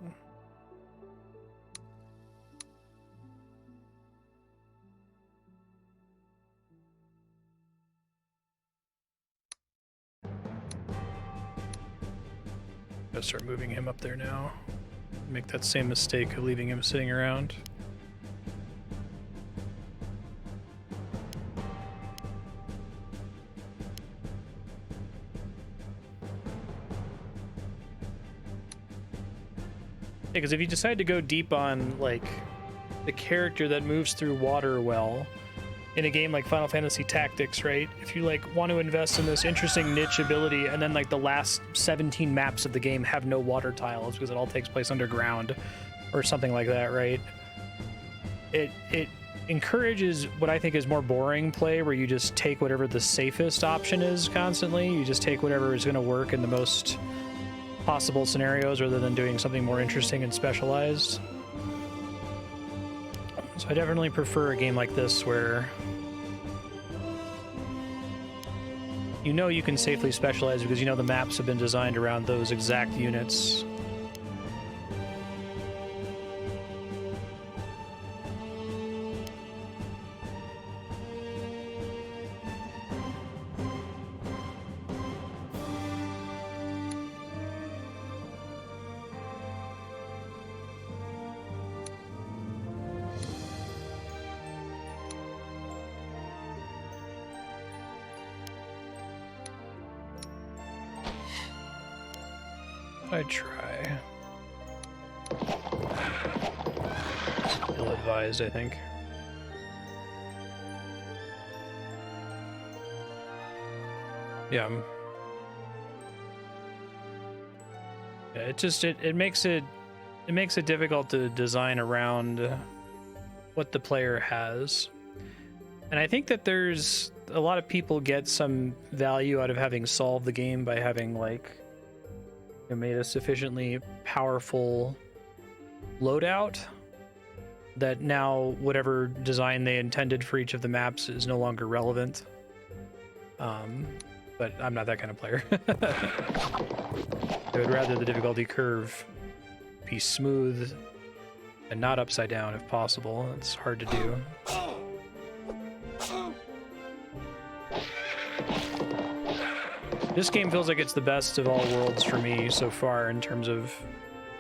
Gotta start moving him up there now. Make that same mistake of leaving him sitting around. Yeah, because if you decide to go deep on like the character that moves through water well in a game like Final Fantasy Tactics, right? If you like want to invest in this interesting niche ability and then like the last 17 maps of the game have no water tiles because it all takes place underground or something like that, right? It encourages what I think is more boring play where you just take whatever the safest option is constantly. You just take whatever is going to work in the most possible scenarios rather than doing something more interesting and specialized. So I definitely prefer a game like this where you know you can safely specialize because you know the maps have been designed around those exact units. I'd try. advised, I think. Yeah. Yeah, it makes it difficult to design around what the player has. And I think that there's a lot of people get some value out of having solved the game by having like made a sufficiently powerful loadout that now whatever design they intended for each of the maps is no longer relevant. But I'm not that kind of player. I would rather the difficulty curve be smooth and not upside down if possible. It's hard to do. This game feels like it's the best of all worlds for me so far in terms of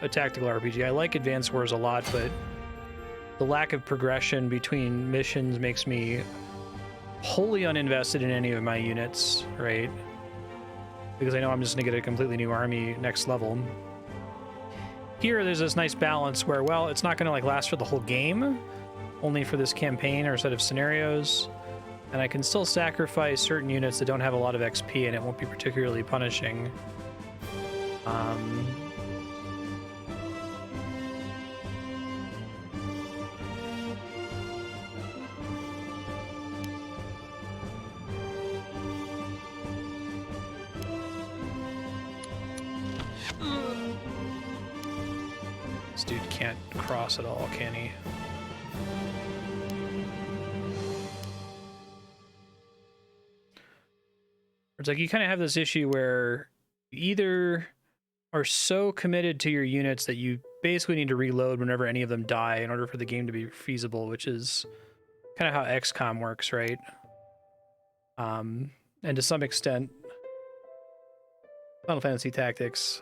a tactical RPG. I like Advance Wars a lot, but the lack of progression between missions makes me wholly uninvested in any of my units, right? Because I know I'm just gonna get a completely new army next level. Here, there's this nice balance where, well, it's not gonna like last for the whole game, only for this campaign or set of scenarios, and I can still sacrifice certain units that don't have a lot of XP, and it won't be particularly punishing. This dude can't cross at all, can he? It's like you kind of have this issue where you either are so committed to your units that you basically need to reload whenever any of them die in order for the game to be feasible, which is kind of how XCOM works, right? And to some extent, Final Fantasy Tactics.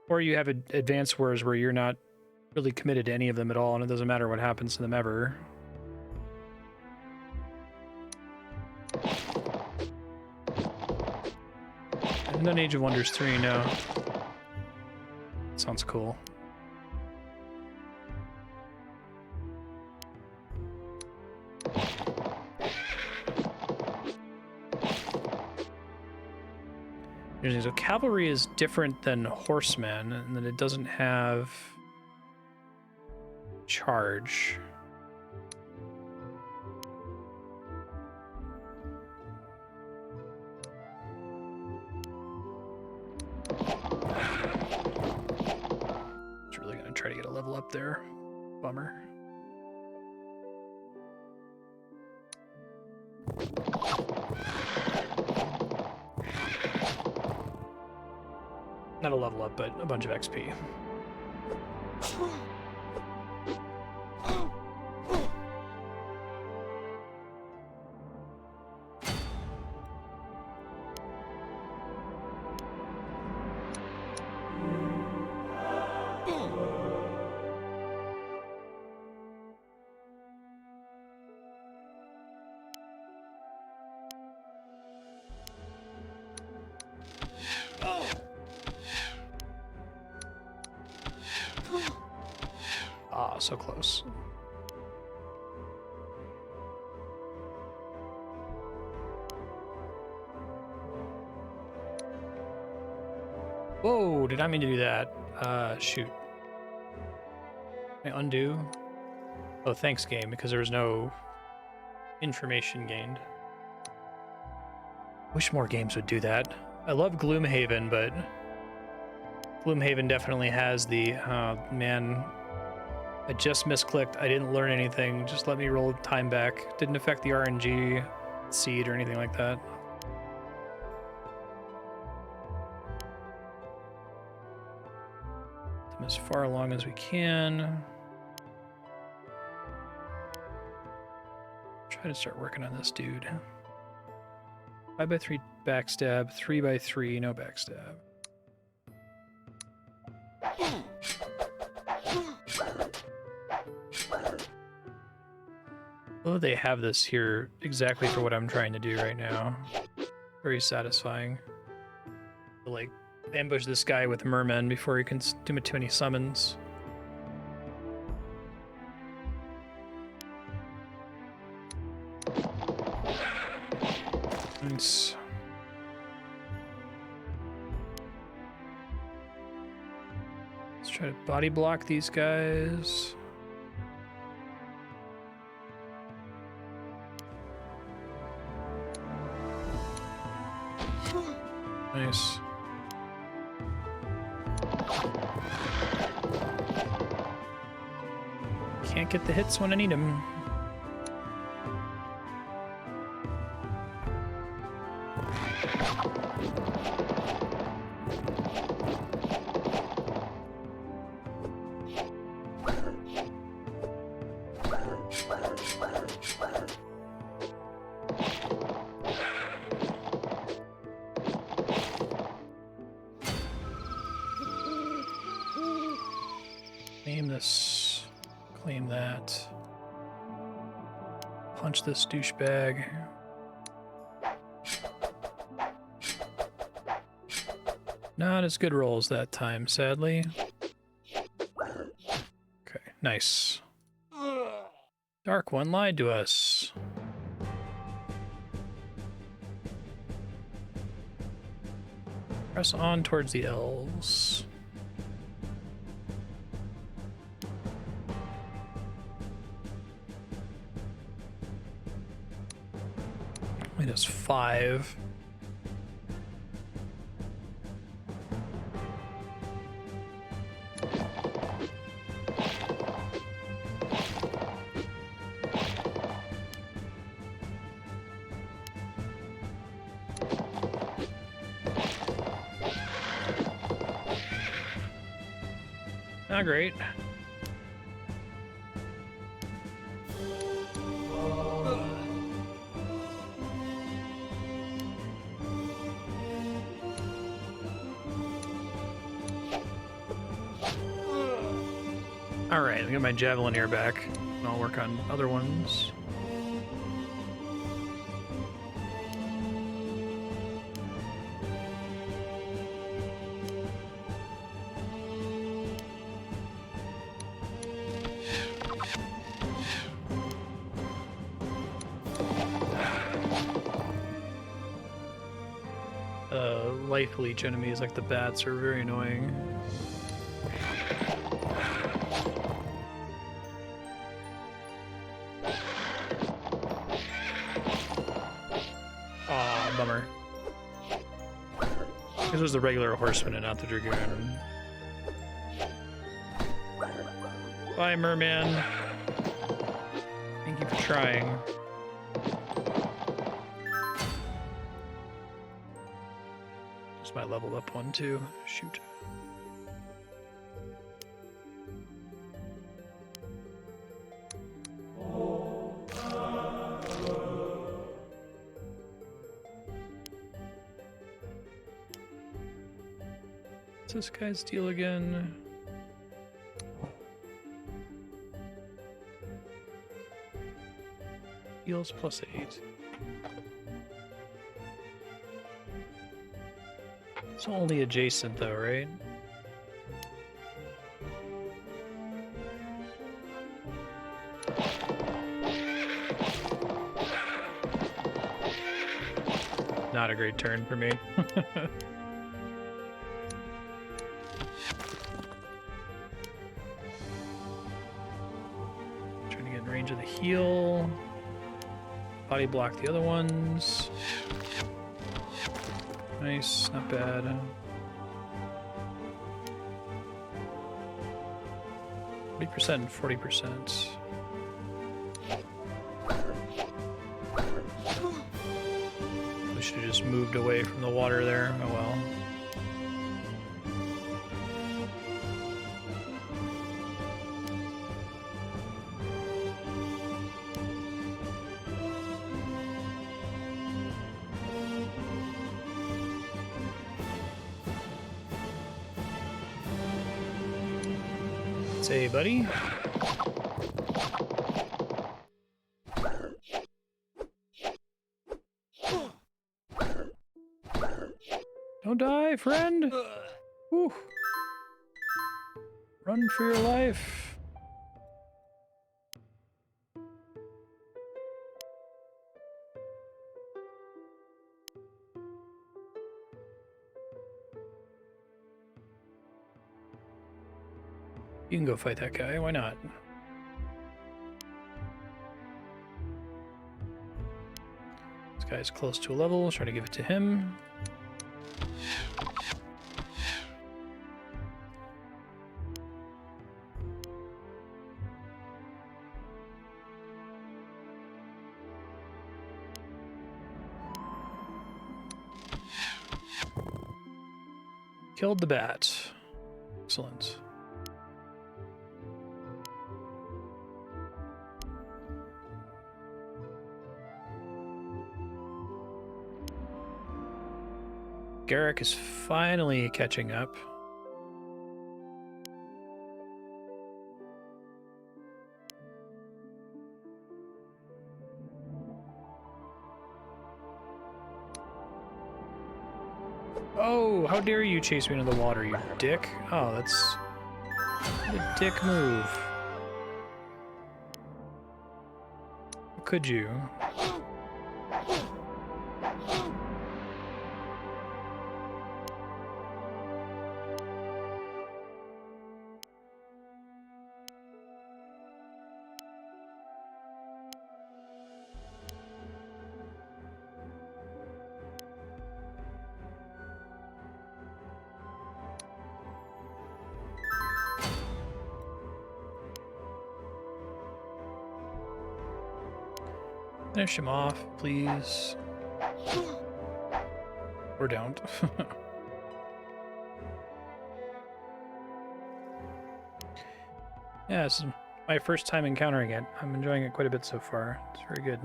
Or you have Advance Wars where you're not really committed to any of them at all, and it doesn't matter what happens to them ever. And then Age of Wonders 3, no. Sounds cool. So cavalry is different than horsemen, and that it doesn't have charge. It's really gonna try to get a level up there. Bummer. Not a level up, but a bunch of XP. Ah, so close. Whoa, did I mean to do that? Shoot. Can I undo? Oh, thanks, game, because there was no information gained. Wish more games would do that. I love Gloomhaven, but Gloomhaven definitely has the, man, I just misclicked. I didn't learn anything. Just let me roll time back. Didn't affect the RNG seed or anything like that. Them as far along as we can. Try to start working on this dude. 5x3 backstab, 3x3 no backstab. Oh, they have this here exactly for what I'm trying to do right now. Very satisfying. Like, ambush this guy with mermen before he can do too many summons. Nice. Let's try to body block these guys. Nice. Can't get the hits when I need them. Claim this. Claim that. Punch this douchebag. Not as good rolls that time, sadly. Okay, nice. Dark One lied to us. Press on towards the elves. -5. Not great. Alright, I got my javelin here back. And I'll work on other ones. Life leech enemies like the bats are very annoying. Aw, bummer. This was the regular horseman and not the dragoon. Bye, merman. Thank you for trying. I leveled up one too. Shoot. What's this guy's deal again? Heals +8. It's only adjacent though, right? Not a great turn for me. Trying to get in range of the heal. Body block the other ones. Nice, not bad. %40% and 40%. We should have just moved away from the water there. Oh well. Say, buddy. Don't die, friend. Whew. Run for your life. You can go fight that guy, why not? This guy's close to a level, try to give it to him. Killed the bat. Excellent. Garrick is finally catching up. Oh, how dare you chase me into the water, you dick. Oh, that's a dick move. How could you? Finish him off, please. Or don't. Yeah, this is my first time encountering it. I'm enjoying it quite a bit so far. It's very good.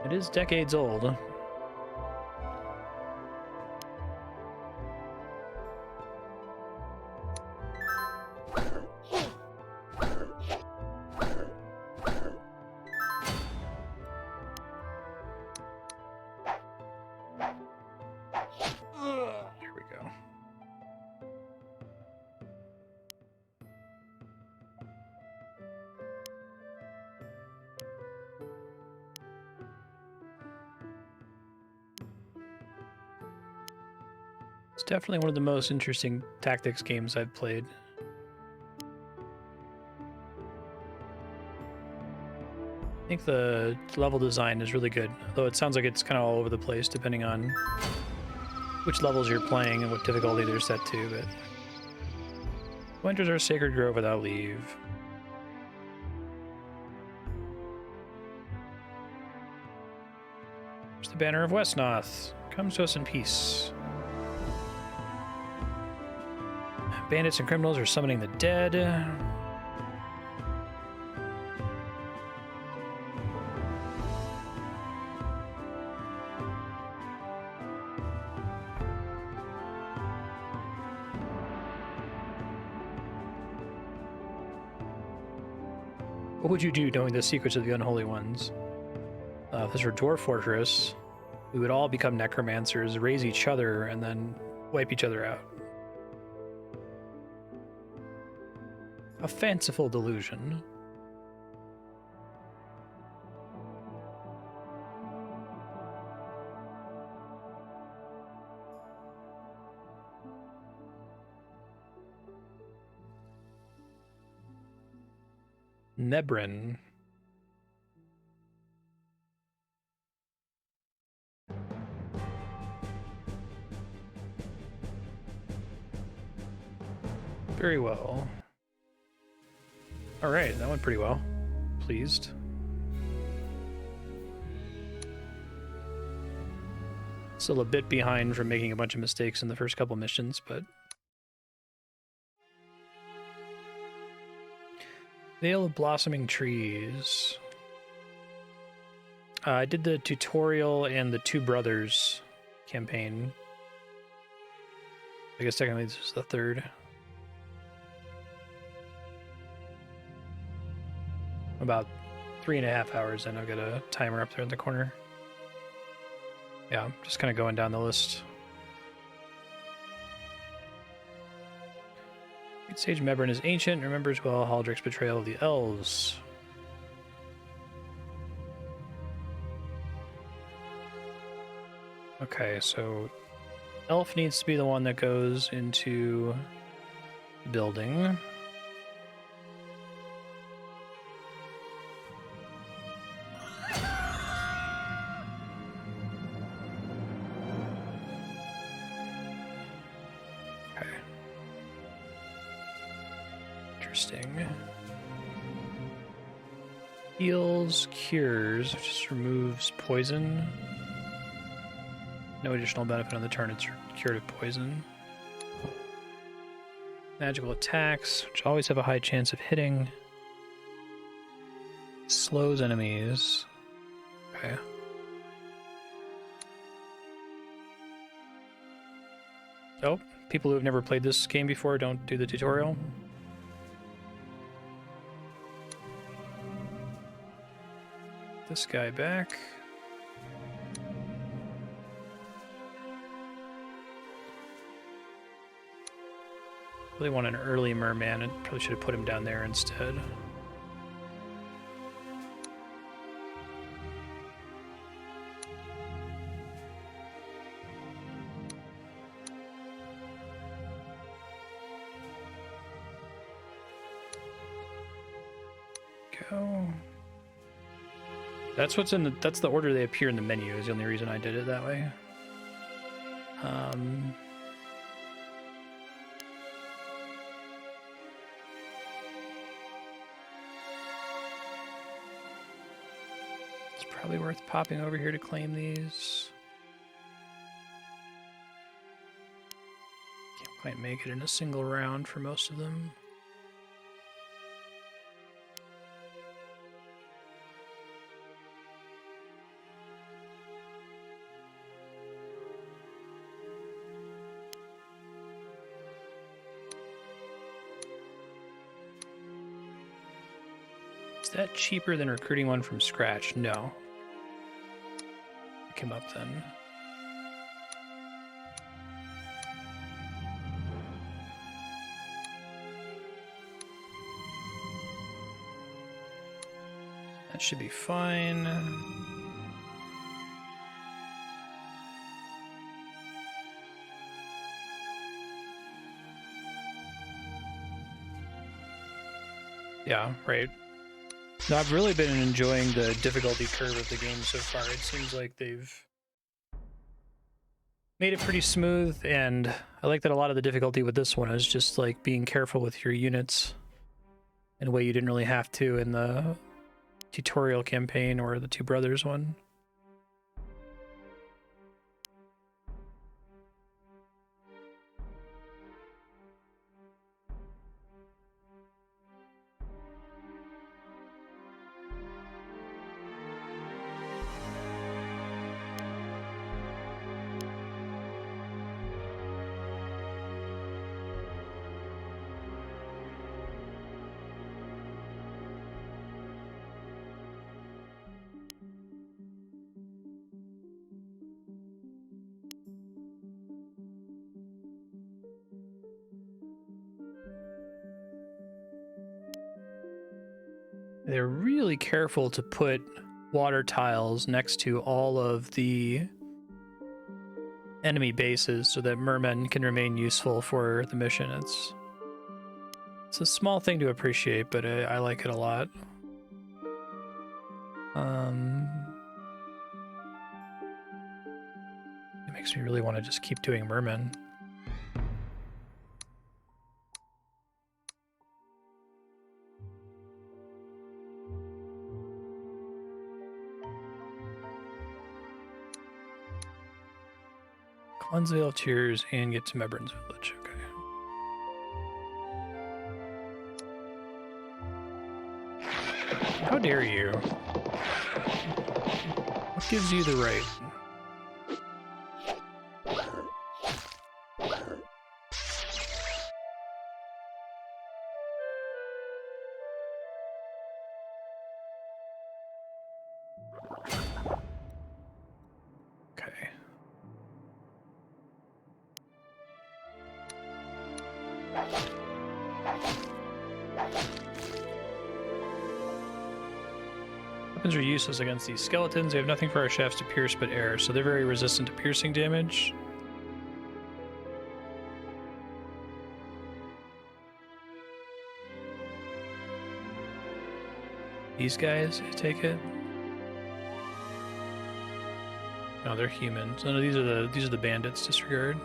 It is decades old. It's definitely one of the most interesting tactics games I've played. I think the level design is really good, though it sounds like it's kind of all over the place depending on which levels you're playing and what difficulty they're set to, but... Winters our sacred grove without leave. There's the banner of Wesnoth. Comes to us in peace. Bandits and criminals are summoning the dead. What would you do knowing the secrets of the unholy ones? If this were Dwarf Fortress, we would all become necromancers, raise each other, and then wipe each other out. A fanciful delusion. Nebrin. Very well. All right, that went pretty well. Pleased. Still a bit behind from making a bunch of mistakes in the first couple missions, but... Vale of Blossoming Trees. I did the tutorial and the Two Brothers campaign. I guess technically this is the third. About 3.5 hours in. I've got a timer up there in the corner. Yeah, I'm just kind of going down the list. Great Sage Mebrin is ancient, remembers well Haldric's betrayal of the elves. Okay, so elf needs to be the one that goes into the building. Okay. Interesting. Heals, cures, just removes poison. No additional benefit on the turn, it's cured of poison. Magical attacks, which always have a high chance of hitting. Slows enemies. Okay. Oh, people who have never played this game before don't do the tutorial. This guy back. Really want an early merman. I probably should have put him down there instead. Go. That's what's in the. That's the order they appear in the menu. Is the only reason I did it that way. It's probably worth popping over here to claim these. Can't quite make it in a single round for most of them. Is that cheaper than recruiting one from scratch? No. Pick him up then. That should be fine. Yeah, right. No, I've really been enjoying the difficulty curve of the game so far. It seems like they've made it pretty smooth, and I like that a lot of the difficulty with this one is just like being careful with your units in a way you didn't really have to in the tutorial campaign or the Two Brothers one. They're really careful to put water tiles next to all of the enemy bases so that mermen can remain useful for the mission. It's a small thing to appreciate, but I like it a lot. It makes me really want to just keep doing mermen. Cleanse Veil of Tears and get to Mebran's Village. Okay. How dare you? What gives you the right? Okay. Weapons are useless against these skeletons. They have nothing for our shafts to pierce but air, so they're very resistant to piercing damage. These guys, I take it. No, they're humans. No, these are the bandits. Disregard.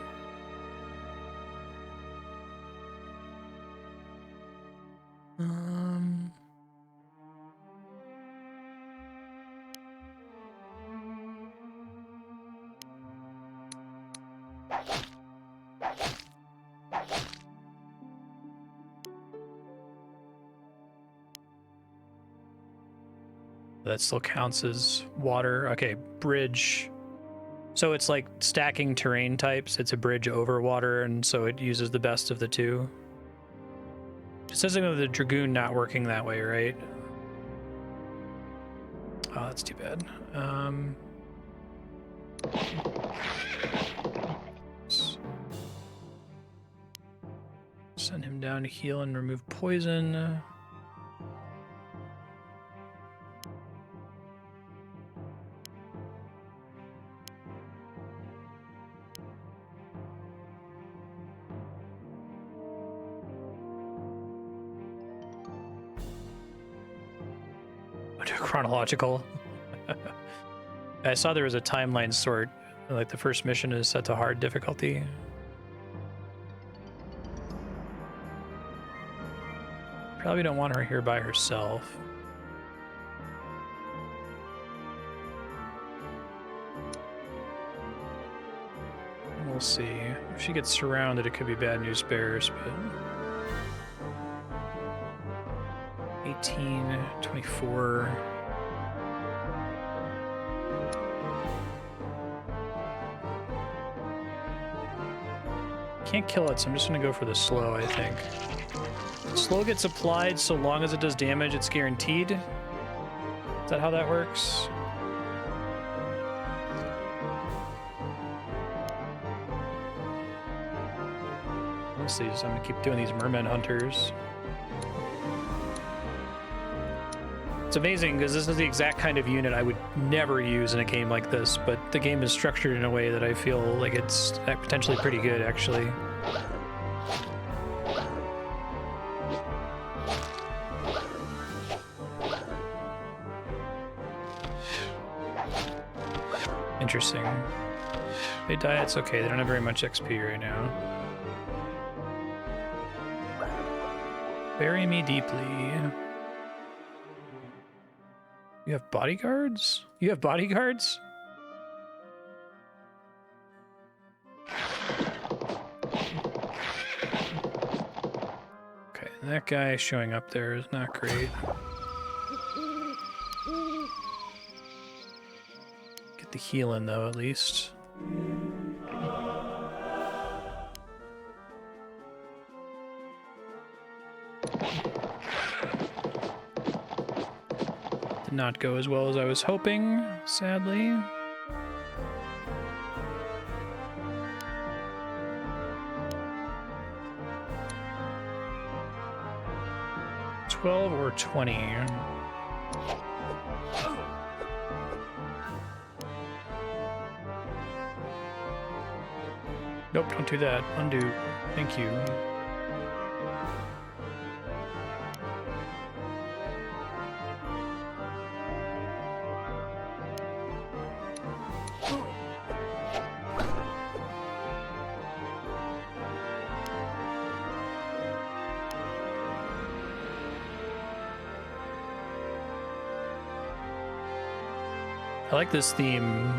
That still counts as water. Okay, bridge. So it's like stacking terrain types. It's a bridge over water, and so it uses the best of the two. It says something with the Dragoon not working that way, right? Oh, that's too bad. Send him down to heal and remove poison. Chronological. I saw there was a timeline sort. Like the first mission is set to hard difficulty. Probably don't want her here by herself. We'll see. If she gets surrounded, it could be bad news bears, but 18, 24. Can't kill it, so I'm just gonna go for the slow, I think. Slow gets applied so long as it does damage, it's guaranteed. Is that how that works? Let's see, so I'm gonna keep doing these merman hunters. It's amazing because this is the exact kind of unit I would never use in a game like this, but the game is structured in a way that I feel like it's potentially pretty good, actually. Interesting. They die, it's okay. They don't have very much XP right now. Bury me deeply. You have bodyguards? You have bodyguards? Okay, that guy showing up there is not great. Get the healing though, at least. Did not go as well as I was hoping, sadly. $12 or $20. Nope, don't do that. Undo. Thank you. I like this theme.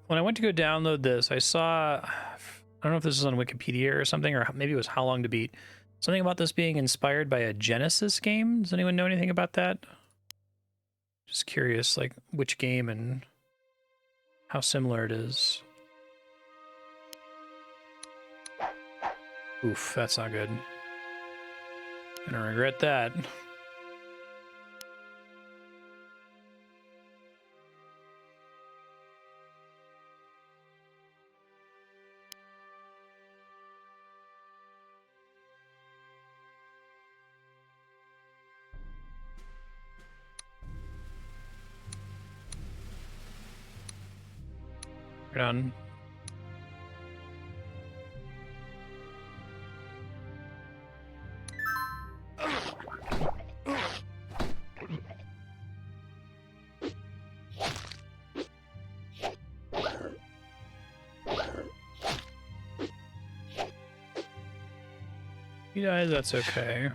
When I went to go download this, I saw, I don't know if this is on Wikipedia or something, or maybe it was How Long to Beat. Something about this being inspired by a Genesis game. Does anyone know anything about that? Just curious, like which game and how similar it is. Oof, that's not good. Gonna regret that. Right on. He dies, that's okay.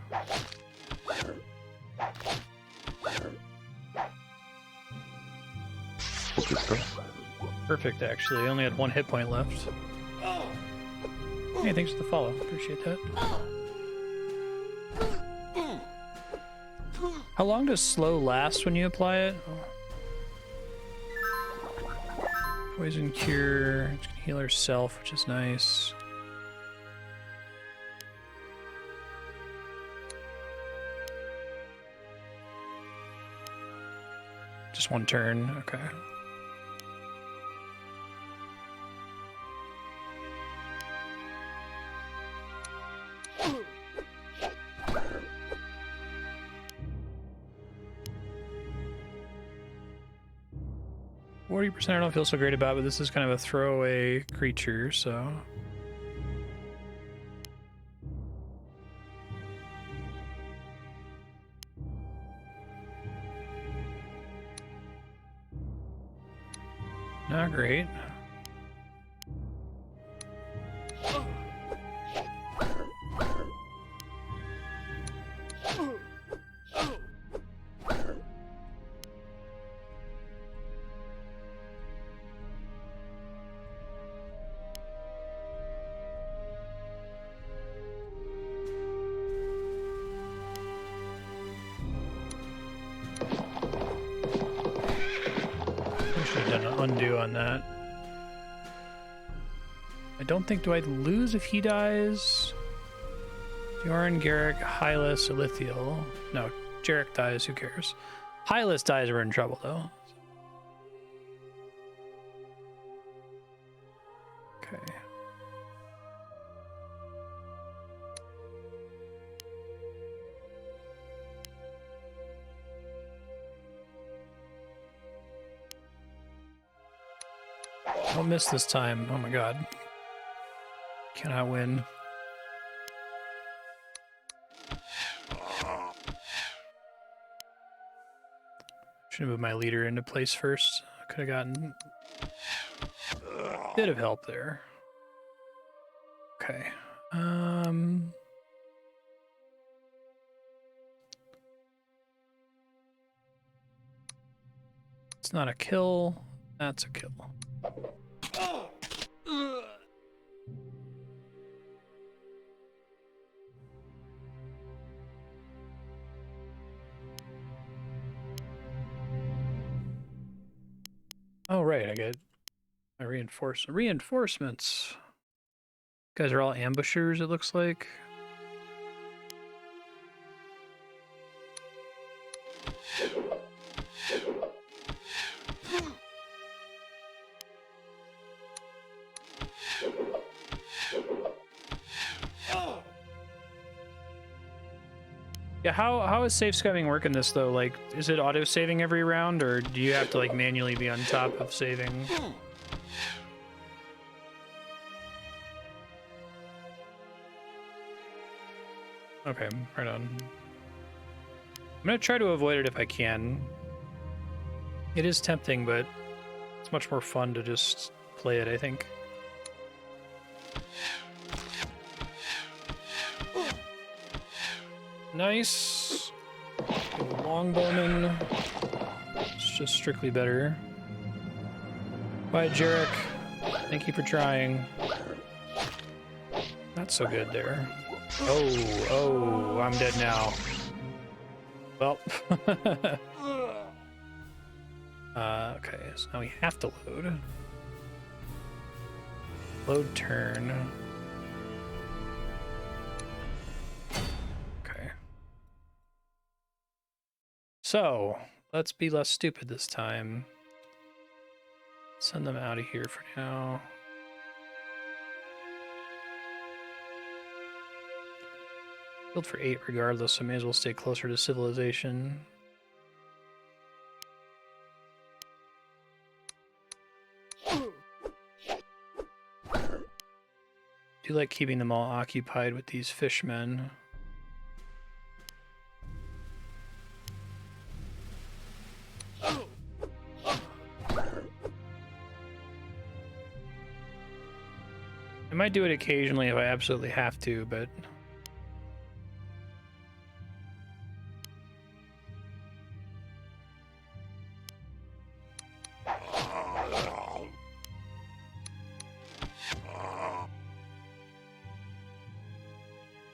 Perfect, actually. I only had 1 hit point left. Hey, thanks for the follow. Appreciate that. How long does slow last when you apply it? Poison cure. It's gonna heal herself, which is nice. Just 1 turn, okay. %, I don't feel so great about, but this is kind of a throwaway creature, so. Not great. Undo on that. I don't think, do I lose if he dies? Bjorn, Garrick, Hylas, Elithiel. No, Jarek dies, who cares? Hylas dies, we're in trouble though. Okay. Don't miss this time. Oh my god. Cannot win. Should have moved my leader into place first. Could have gotten a bit of help there. Okay. It's not a kill. That's a kill. Oh, right, I get my reinforcements. You guys are all ambushers, it looks like. Yeah, how is safe scumming working this though? Like, is it auto saving every round, or do you have to like manually be on top of saving? Okay, right on. I'm gonna try to avoid it if I can. It is tempting, but it's much more fun to just play it, I think. Nice. Longbowman. It's just strictly better. Bye, Jarek. Thank you for trying. Not so good there. Oh, I'm dead now. Well. Okay, so now we have to load. Load turn. Okay. So, let's be less stupid this time. Send them out of here for now. Build for 8 regardless, so may as well stay closer to civilization. do like keeping them all occupied with these fishmen. I might do it occasionally if I absolutely have to, but...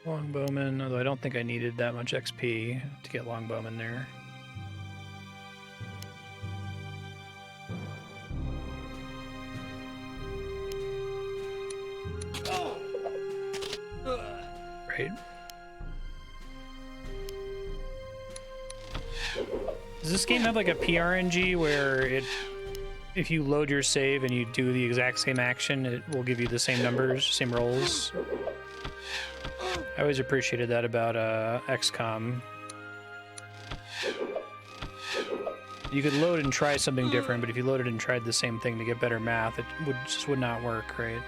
Longbowman, although I don't think I needed that much XP to get Longbowman there. Right. Does this game have like a PRNG where if you load your save and you do the exact same action, it will give you the same numbers, same rolls? I always appreciated that about XCOM. You could load and try something different, but if you loaded and tried the same thing to get better math, it would not work, right?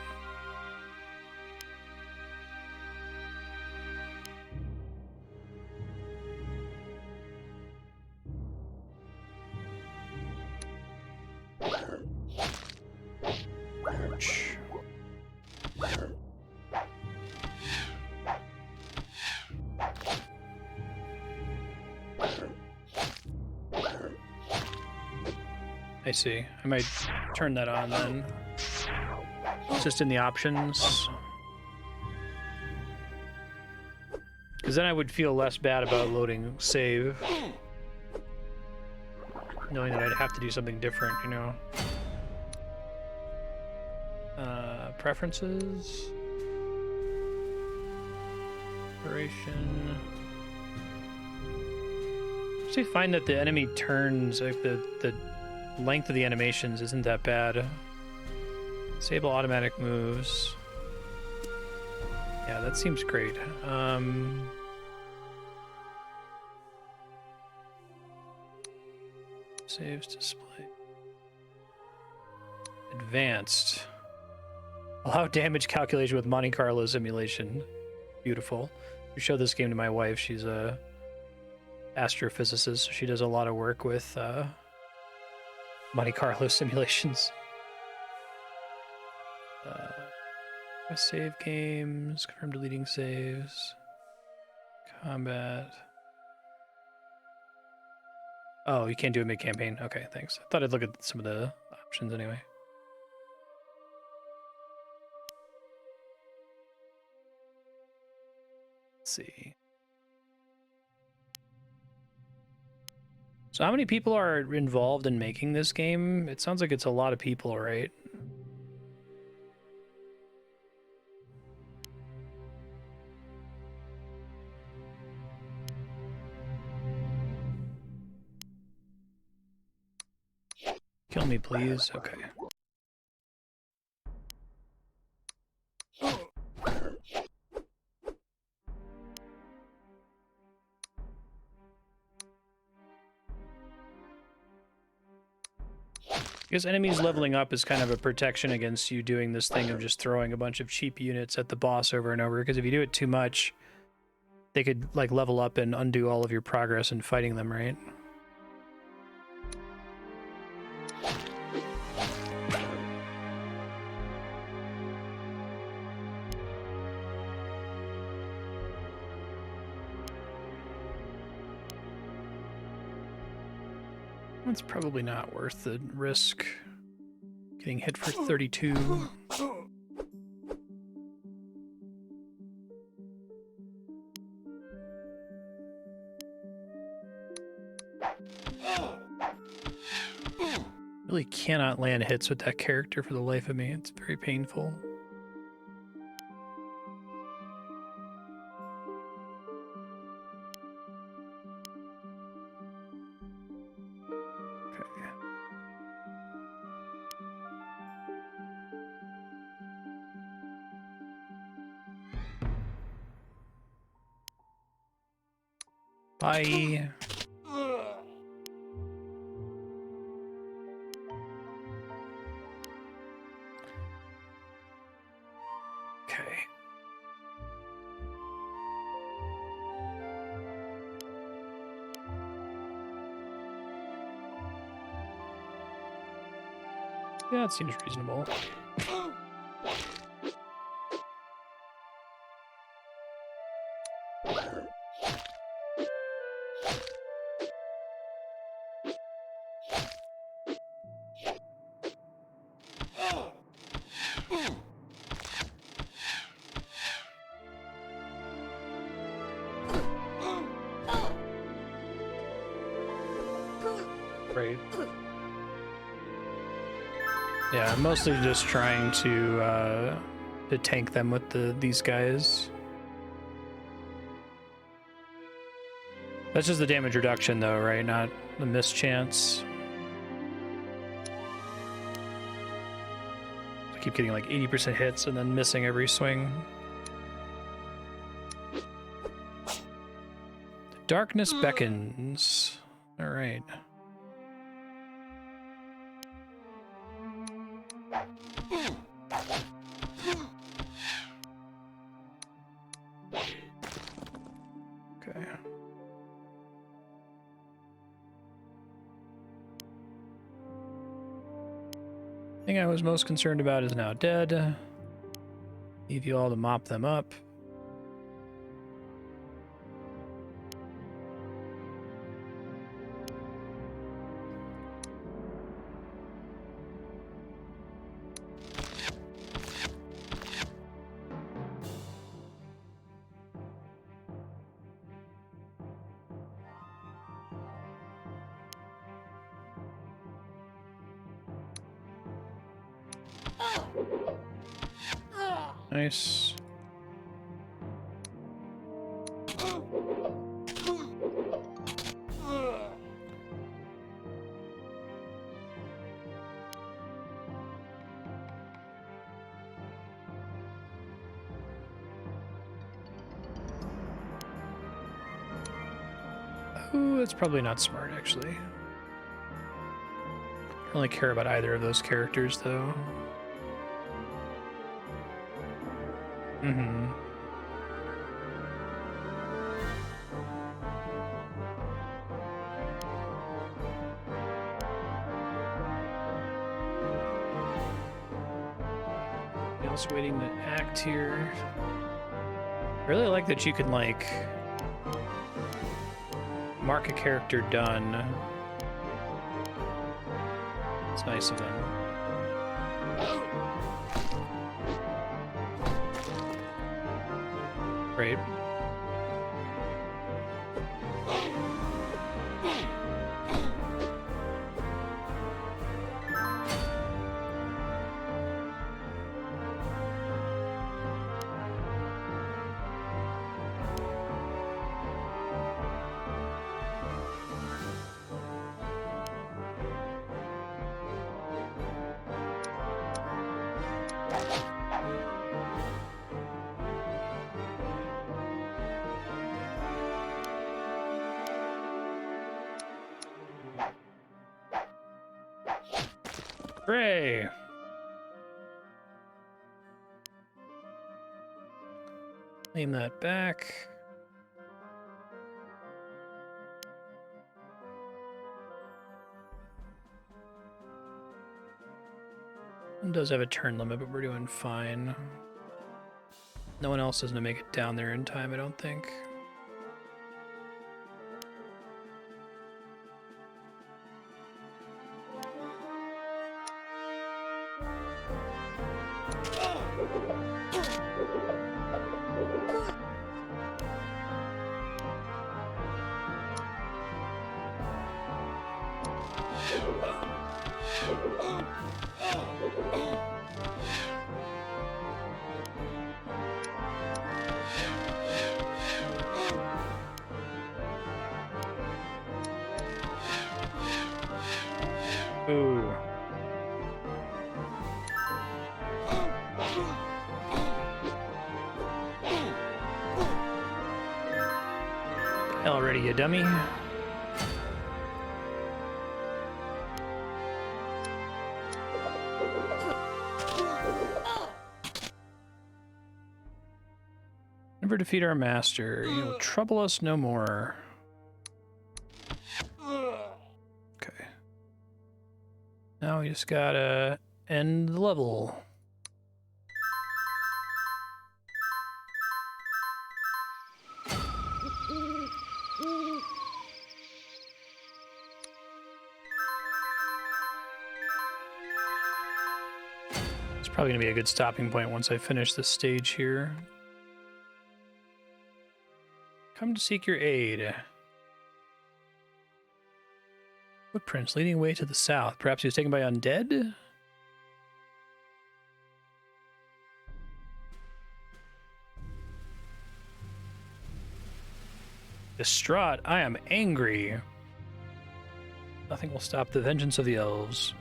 I see. I might turn that on then. It's just in the options. Because then I would feel less bad about loading save. Knowing that I'd have to do something different, you know. Preferences. Duration. So you find that the enemy turns, like the length of the animations isn't that bad. Disable automatic moves. Yeah, that seems great. Saves display. Advanced. Allow damage calculation with Monte Carlo simulation. Beautiful. We showed this game to my wife. She's a astrophysicist, so she does a lot of work with Monte Carlo simulations. Save games, confirm deleting saves, combat. Oh, you can't do a mid-campaign. Okay, thanks. I thought I'd look at some of the options anyway. Let's see. So how many people are involved in making this game? It sounds like it's a lot of people, right? Kill me, please. Okay. Because enemies leveling up is kind of a protection against you doing this thing of just throwing a bunch of cheap units at the boss over and over. Because if you do it too much, they could like level up and undo all of your progress in fighting them, right? That's probably not worth the risk. Getting hit for 32. Really cannot land hits with that character for the life of me. It's very painful. Bye. Okay. Yeah, it seems reasonable. Right. Yeah, I'm mostly just trying to tank them with these guys. That's just the damage reduction, though, right? Not the mischance. I keep getting like 80% hits and then missing every swing. The darkness beckons. All right. Okay. The thing I was most concerned about is now dead. Leave you all to mop them up. Nice. Ooh, it's probably not smart, actually. I don't really care about either of those characters, though. Mm-hmm. Else waiting to act here. I really like that you can, like, mark a character done. It's nice of them. Great. Hooray! Claim that back. It does have a turn limit, but we're doing fine. No one else is gonna make it down there in time, I don't think. Ooh. Already, you dummy. Never defeat our master. You will trouble us no more. Okay. Now we just gotta End the level. It's probably going to be a good stopping point once I finish this stage here. Come to seek your aid. Footprints leading away to the south. Perhaps he was taken by undead? Distraught, I am angry. Nothing will stop the vengeance of the elves.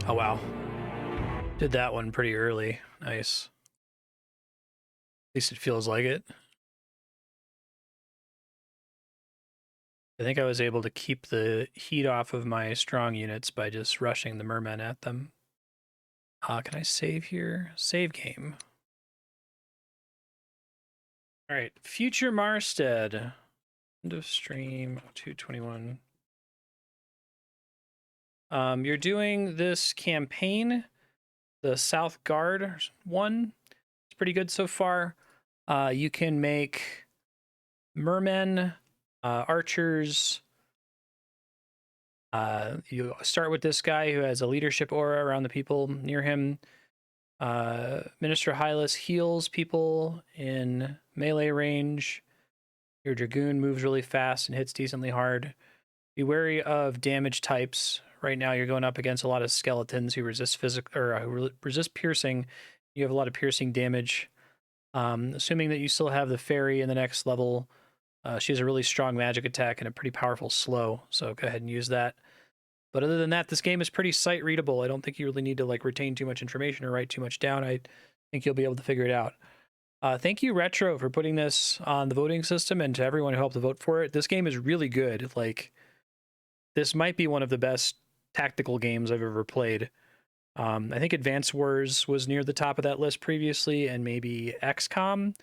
Oh, wow. Did that one pretty early. Nice. At least it feels like it. I think I was able to keep the heat off of my strong units by just rushing the mermen at them. Can I save here? Save game. All right, future Marstead. End of stream 221. You're doing this campaign, the South Guard one. It's pretty good so far. You can make mermen, archers. You start with this guy who has a leadership aura around the people near him. Minister Hylas heals people in melee range. Your Dragoon moves really fast and hits decently hard. Be wary of damage types. Right now, you're going up against a lot of skeletons who resist who resist piercing. You have a lot of piercing damage. Assuming that you still have the fairy in the next level, she has a really strong magic attack and a pretty powerful slow. So go ahead and use that. But other than that, this game is pretty sight readable. I don't think you really need to like retain too much information or write too much down. I think you'll be able to figure it out. Thank you, Retro, for putting this on the voting system, and to everyone who helped to vote for it. This game is really good. Like, this might be one of the best tactical games I've ever played. I think Advance Wars was near the top of that list previously, and maybe XCOM.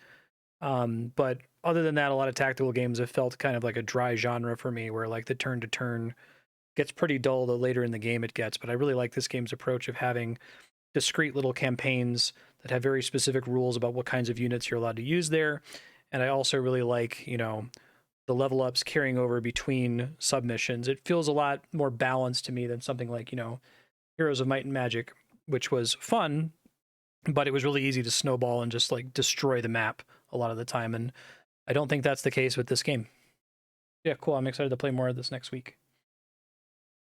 But other than that, a lot of tactical games have felt kind of like a dry genre for me, where like the turn-to-turn gets pretty dull the later in the game it gets. But I really like this game's approach of having discrete little campaigns that have very specific rules about what kinds of units you're allowed to use there. And I also really like, you know, the level ups carrying over between submissions. It feels a lot more balanced to me than something like, you know, Heroes of Might and Magic, which was fun, but it was really easy to snowball and just like destroy the map a lot of the time. And I don't think that's the case with this game. Yeah, cool. I'm excited to play more of this next week.